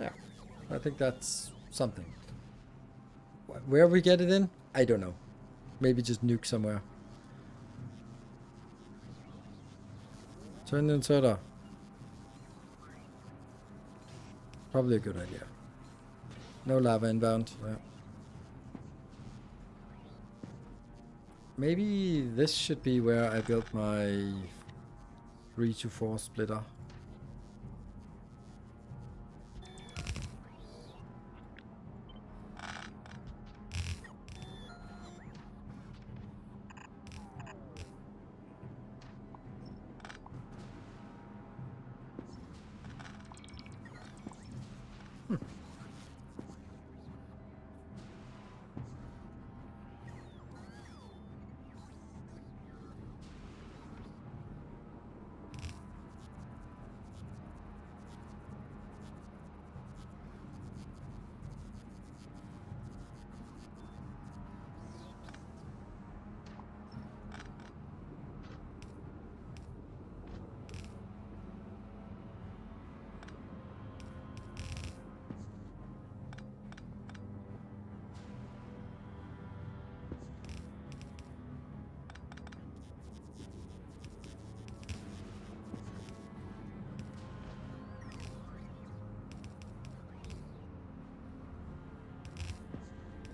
Yeah, I think that's something. Where we get it in, I don't know. Maybe just nuke somewhere. Turn the inserter. Probably a good idea. No lava inbound. Yeah. Maybe this should be where I built my 3 to 4 splitter.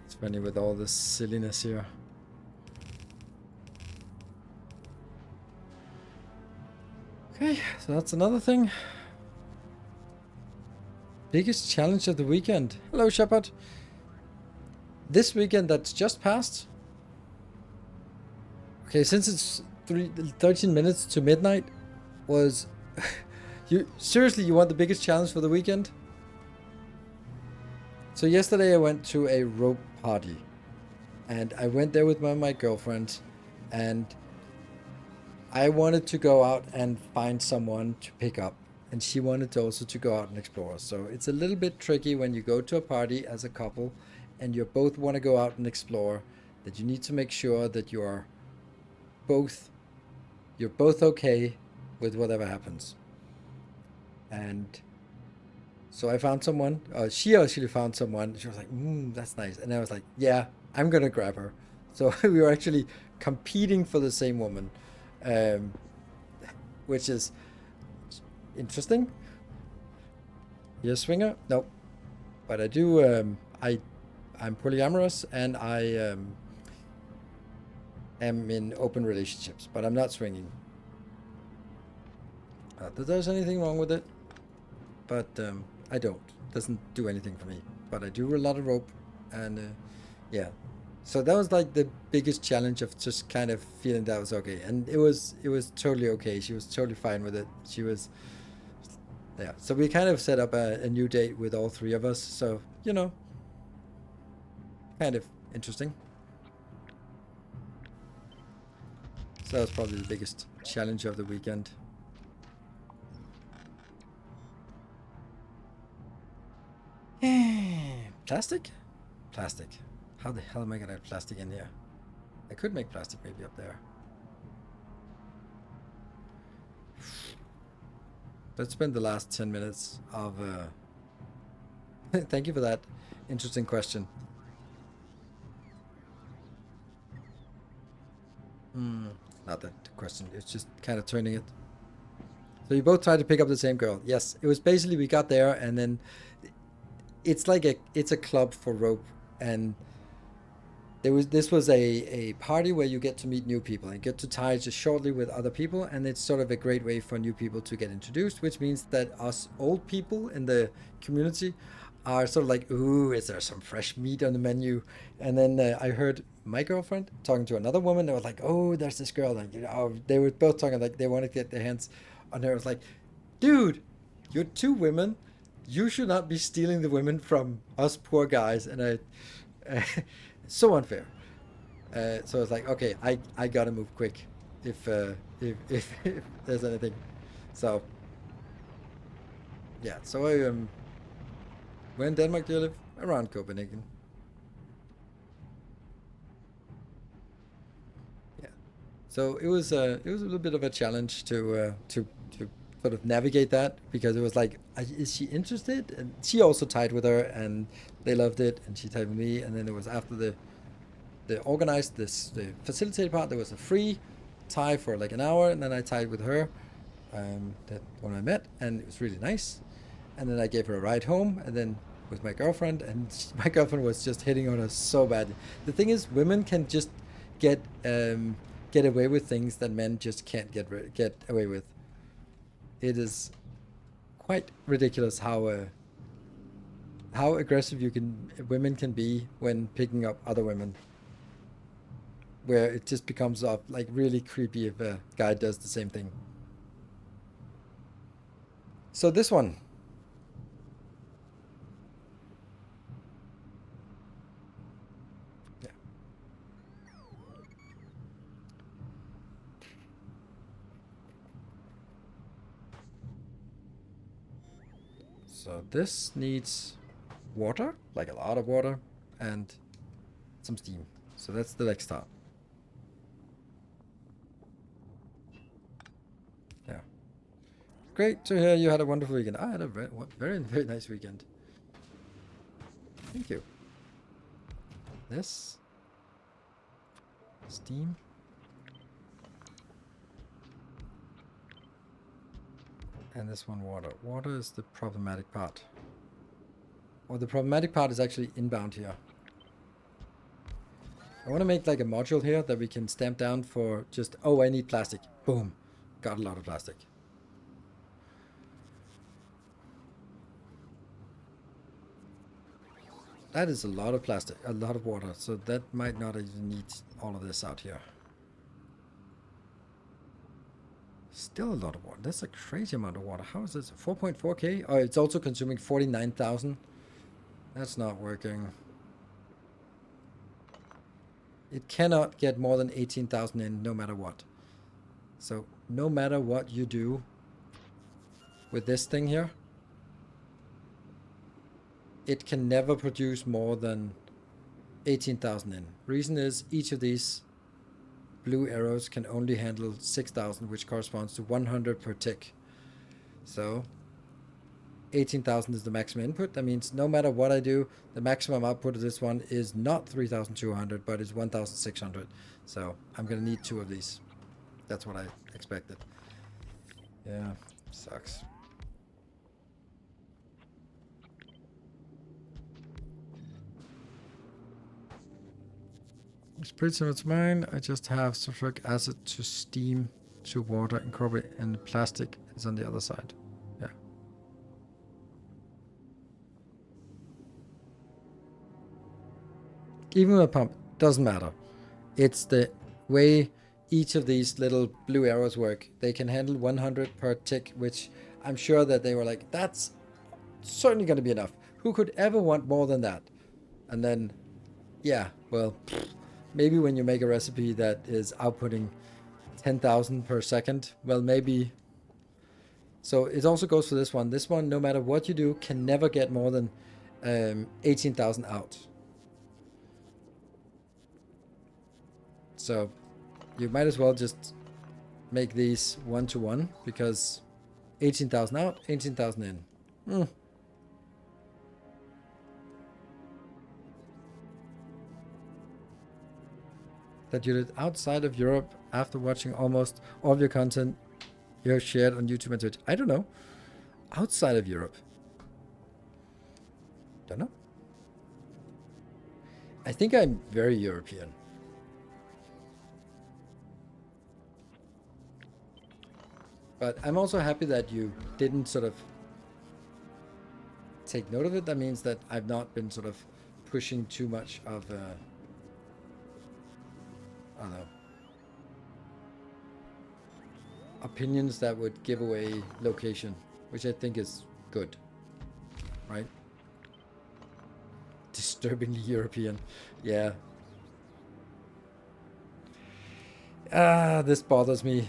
It's funny with all this silliness here. Okay, so that's another thing. Biggest challenge of the weekend. Hello, Shepard. This weekend that's just passed. Okay, since it's 13 minutes to midnight, was you seriously you want the biggest challenge for the weekend? So yesterday I went to a rope party, and I went there with my girlfriend, and I wanted to go out and find someone to pick up, and she wanted to also to go out and explore. So it's a little bit tricky when you go to a party as a couple and you both want to go out and explore, that you need to make sure that you're both okay with whatever happens. And so I found someone, she actually found someone. She was like, that's nice. And I was like, yeah, I'm going to grab her. So we were actually competing for the same woman, which is interesting. You a swinger? No. But I do, I'm polyamorous, and I am in open relationships, but I'm not swinging. Not that there's anything wrong with it, but I don't. It doesn't do anything for me. But I do a lot of rope, and yeah. So that was like the biggest challenge of just kind of feeling that was okay, and it was totally okay. She was totally fine with it. She was, yeah. So we kind of set up a new date with all three of us. So you know, kind of interesting. So that was probably the biggest challenge of the weekend. Plastic? Plastic. How the hell am I gonna have plastic in here? I could make plastic maybe up there. Let's spend the last 10 minutes of... Thank you for that interesting question. Not that question, it's just kind of turning it. So you both tried to pick up the same girl. Yes, it was basically we got there, and then it's like it's a club for rope, and This was a party where you get to meet new people and get to tie just shortly with other people, and it's sort of a great way for new people to get introduced, which means that us old people in the community are sort of like, ooh, is there some fresh meat on the menu? And then I heard my girlfriend talking to another woman. They were like, oh, there's this girl, and they were both talking like they wanted to get their hands on her. I was like, dude, you're two women. You should not be stealing the women from us poor guys. And so unfair. So it's like, okay, I gotta move quick if there's anything. So yeah, so where in Denmark do you live? Around Copenhagen. Yeah. So it was a little bit of a challenge to sort of navigate that, because it was like, is she interested? And she also tied with her, and they loved it, and she tied with me, and then it was after the organized the facilitated part, there was a free tie for like an hour, and then I tied with her, that when I met, and it was really nice. And then I gave her a ride home, and then with my girlfriend, and my girlfriend was just hitting on her so bad. The thing is, women can just get get away with things that men just can't get away with. It is quite ridiculous how aggressive women can be when picking up other women, where it just becomes like really creepy if a guy does the same thing. So this one, yeah. So this needs water, like a lot of water, and some steam. So that's the next start. Yeah. Great to hear you had a wonderful weekend. I had a very nice weekend. Thank you. This steam. And this one water. Water is the problematic part. Or the problematic part is actually inbound here. I want to make like a module here that we can stamp down for just, oh, I need plastic. Boom. Got a lot of plastic. That is a lot of plastic, a lot of water. So that might not even need all of this out here. Still a lot of water. That's a crazy amount of water. How is this? 4.4K? Oh, it's also consuming 49,000. That's not working. It cannot get more than 18,000 in no matter what. So no matter what you do with this thing here, it can never produce more than 18,000 in. Reason is each of these blue arrows can only handle 6,000, which corresponds to 100 per tick. So 18,000 is the maximum input. That means no matter what I do, the maximum output of this one is not 3,200, but is 1,600. So I'm going to need two of these. That's what I expected. Yeah, sucks. It's pretty similar to mine. I just have sulfuric acid to steam to water incorporate, and plastic is on the other side. Yeah. Even with a pump, doesn't matter. It's the way each of these little blue arrows work. They can handle 100 per tick, which I'm sure that they were like, that's certainly going to be enough. Who could ever want more than that? And then, yeah, well, maybe when you make a recipe that is outputting 10,000 per second, well, maybe. So it also goes for this one. This one, no matter what you do, can never get more than 18,000 out. So you might as well just make these 1-to-1, because 18,000 out, 18,000 in. That you did outside of Europe after watching almost all of your content you have shared on YouTube and Twitch. I don't know. Outside of Europe. Don't know. I think I'm very European. But I'm also happy that you didn't sort of take note of it. That means that I've not been sort of pushing too much of, I don't know, opinions that would give away location, which I think is good, right? Disturbingly European. Yeah. This bothers me.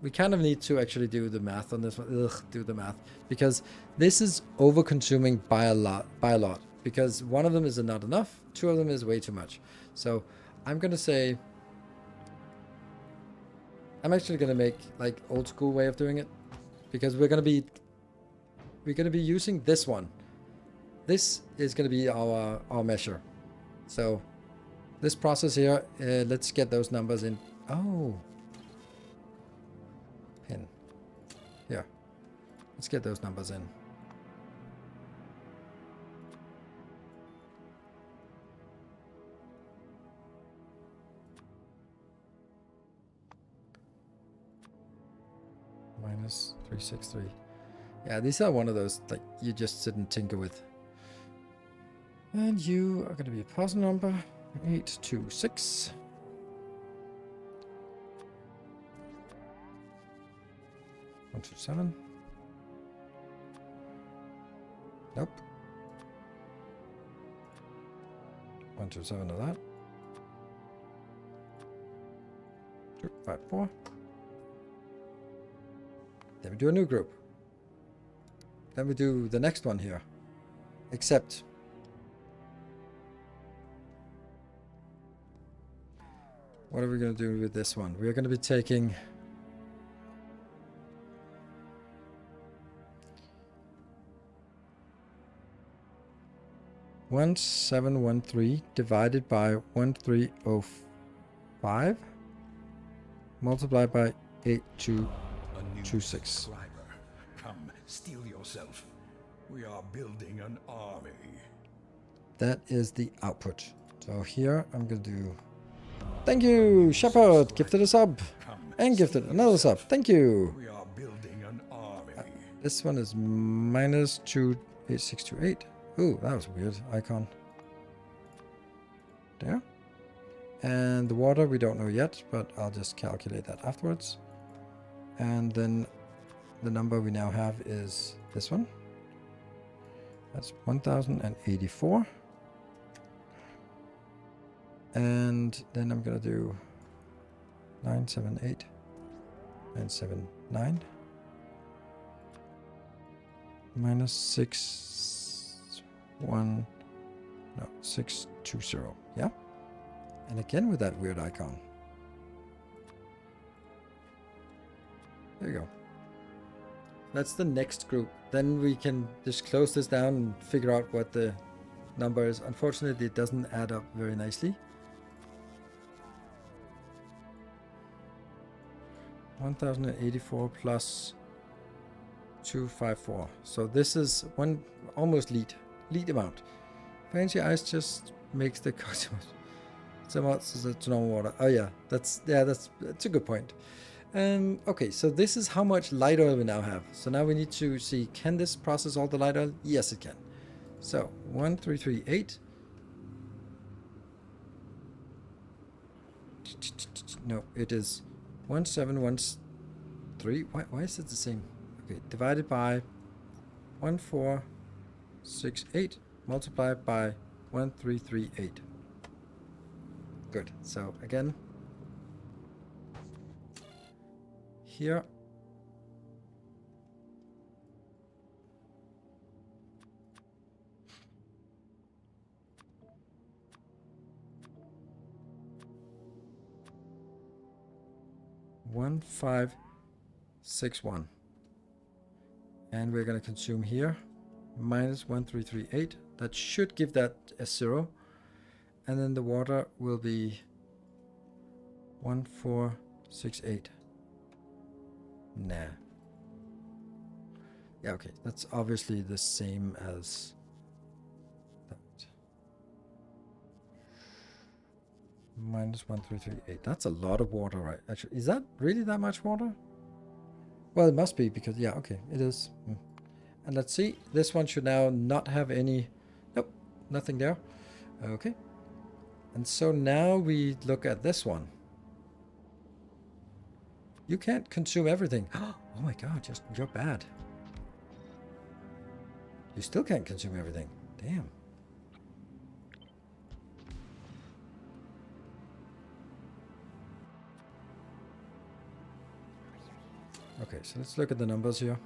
We kind of need to actually do the math on this one. Ugh, do the math. Because this is over consuming by a lot. Because one of them is not enough, two of them is way too much. So I'm gonna say, I'm actually gonna make like old school way of doing it. Because we're gonna be using this one. This is gonna be our measure. So this process here, let's get those numbers in. Oh. Pin. Here. Let's get those numbers in. Minus 363. Yeah, these are one of those like you just sit and tinker with. And you are going to be a parcel number 826. One, 2, 7. Nope. 1, 2, 7 of that. 2, 5, 4. Then we do a new group. Then we do the next one here. Except what are we going to do with this one? We're going to be taking 1713 divided by 1305 multiplied by 8226. Come, steel yourself. We are building an army. That is the output. So here I'm going to do... Thank you, Shepherd, gifted a sub. And gifted another sub. Thank you. We are building an army. This one is minus 28628. Ooh, that was a weird icon. There. And the water we don't know yet, but I'll just calculate that afterwards. And then the number we now have is this one. That's 1084. And then I'm gonna do 978 979 minus 620. Yeah. And again with that weird icon. There you go. That's the next group. Then we can just close this down and figure out what the number is. Unfortunately, it doesn't add up very nicely. 1084 plus 254. So this is one almost lead amount. Fancy ice just makes the cosmos. So much as it's normal water. Oh yeah, that's a good point. Okay, so this is how much light oil we now have. So now we need to see, can this process all the light oil? Yes, it can. So 1338. No, it is 1713. Why is it the same? Okay, divided by 1468 multiplied by 1338. Good. So again, here $1561, and we're going to consume here minus 1338. That should give that a 0, and then the water will be 1468. Nah. Yeah, okay, that's obviously the same as Minus 1338. That's a lot of water, right? Actually, is that really that much water? Well, it must be because, yeah, okay, it is. And let's see, this one should now not have any, nope, nothing there. Okay. And so now we look at this one. You can't consume everything. Oh my god, you're bad. You still can't consume everything. Damn. Okay, so let's look at the numbers here.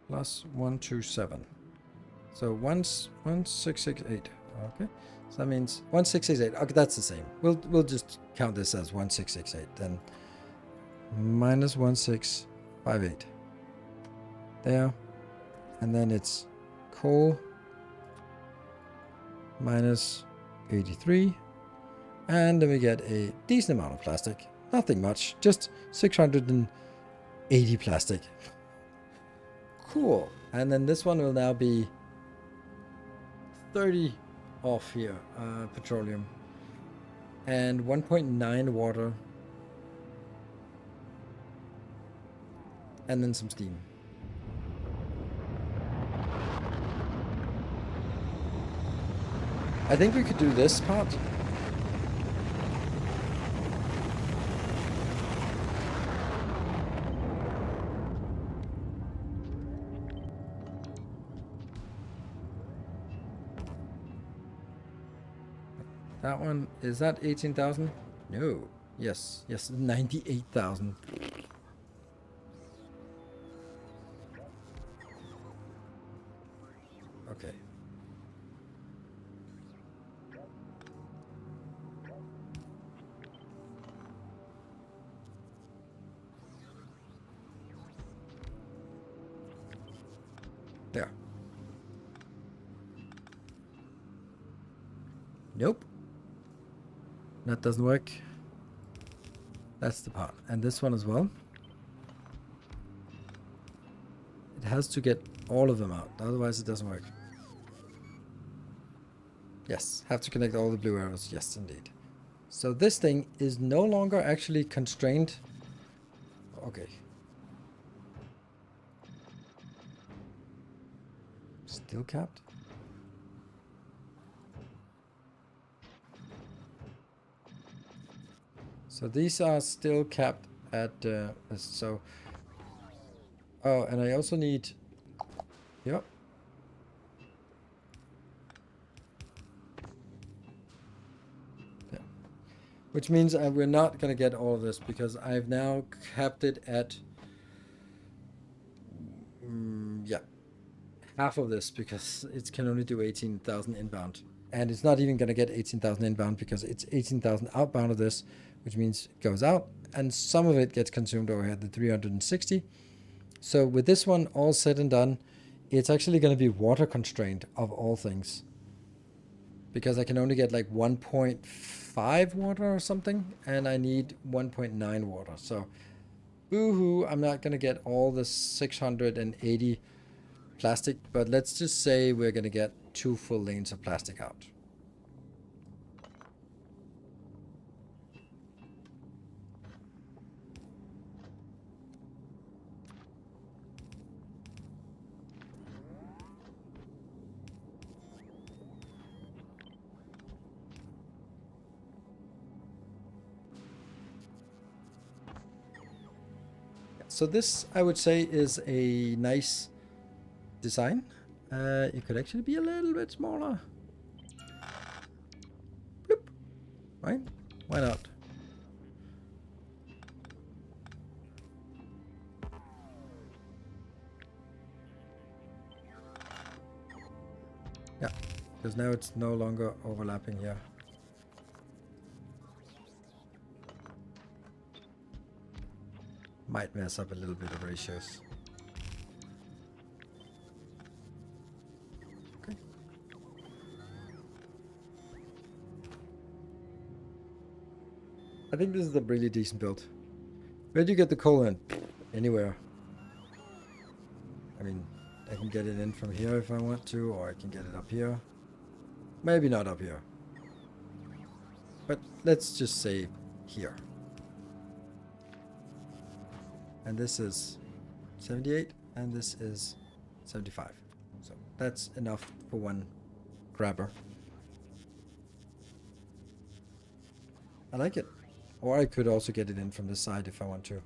Plus 127. So 1668. Okay. So that means 1668. Okay, that's the same. We'll just count this as 1668. Then minus 1658. There. And then it's coal minus 83. And then we get a decent amount of plastic. Nothing much. Just 680 plastic. Cool. And then this one will now be 30 off here, petroleum. And 1.9 water. And then some steam. I think we could do this part. That one, is that 18,000? No. Yes, 98,000. Okay. There. Nope. That doesn't work. That's the part. And this one as well. It has to get all of them out. Otherwise it doesn't work. Yes. Have to connect all the blue arrows. Yes, indeed. So this thing is no longer actually constrained. Okay. Still capped? So these are still capped at, so, oh, and I also need, yep. Yeah. Which means we're not going to get all of this because I've now capped it at, yeah, half of this because it can only do 18,000 inbound. And it's not even going to get 18,000 inbound because it's 18,000 outbound of this, which means it goes out, and some of it gets consumed over here, the 360. So with this one all said and done, it's actually going to be water constrained of all things. Because I can only get like 1.5 water or something, and I need 1.9 water. So, boo-hoo, I'm not going to get all the 680 plastic, but let's just say we're going to get 2 full lanes of plastic out. So this, I would say, is a nice design. It could actually be a little bit smaller. Bloop. Right? Why not? Yeah, because now it's no longer overlapping here. Might mess up a little bit of ratios. Okay. I think this is a really decent build. Where do you get the coal in? anywhere. I mean, I can get it in from here if I want to, or I can get it up here. Maybe not up here. But let's just say here. And this is 78, and this is 75. So that's enough for one grabber. I like it. Or I could also get it in from this side if I want to.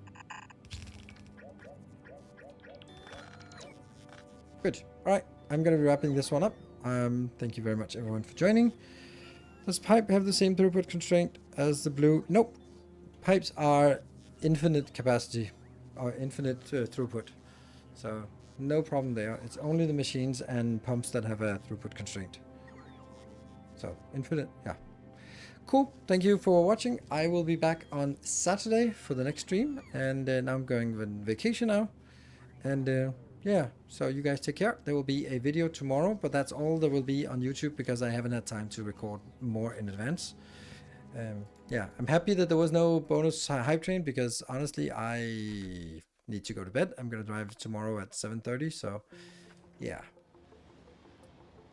Good. Alright, I'm going to be wrapping this one up. Thank you very much everyone for joining. Does pipe have the same throughput constraint as the blue? Nope. Pipes are infinite capacity or infinite throughput. So no problem there. It's only the machines and pumps that have a throughput constraint. So infinite, yeah. Cool. Thank you for watching. I will be back on Saturday for the next stream. And now I'm going on vacation now. And yeah, so you guys take care. There will be a video tomorrow, but that's all there will be on YouTube because I haven't had time to record more in advance. Yeah, I'm happy that there was no bonus hype train because honestly, I need to go to bed. I'm going to drive tomorrow at 7:30. So yeah.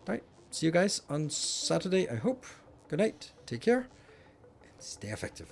All right. See you guys on Saturday, I hope. Good night. Take care. And stay effective.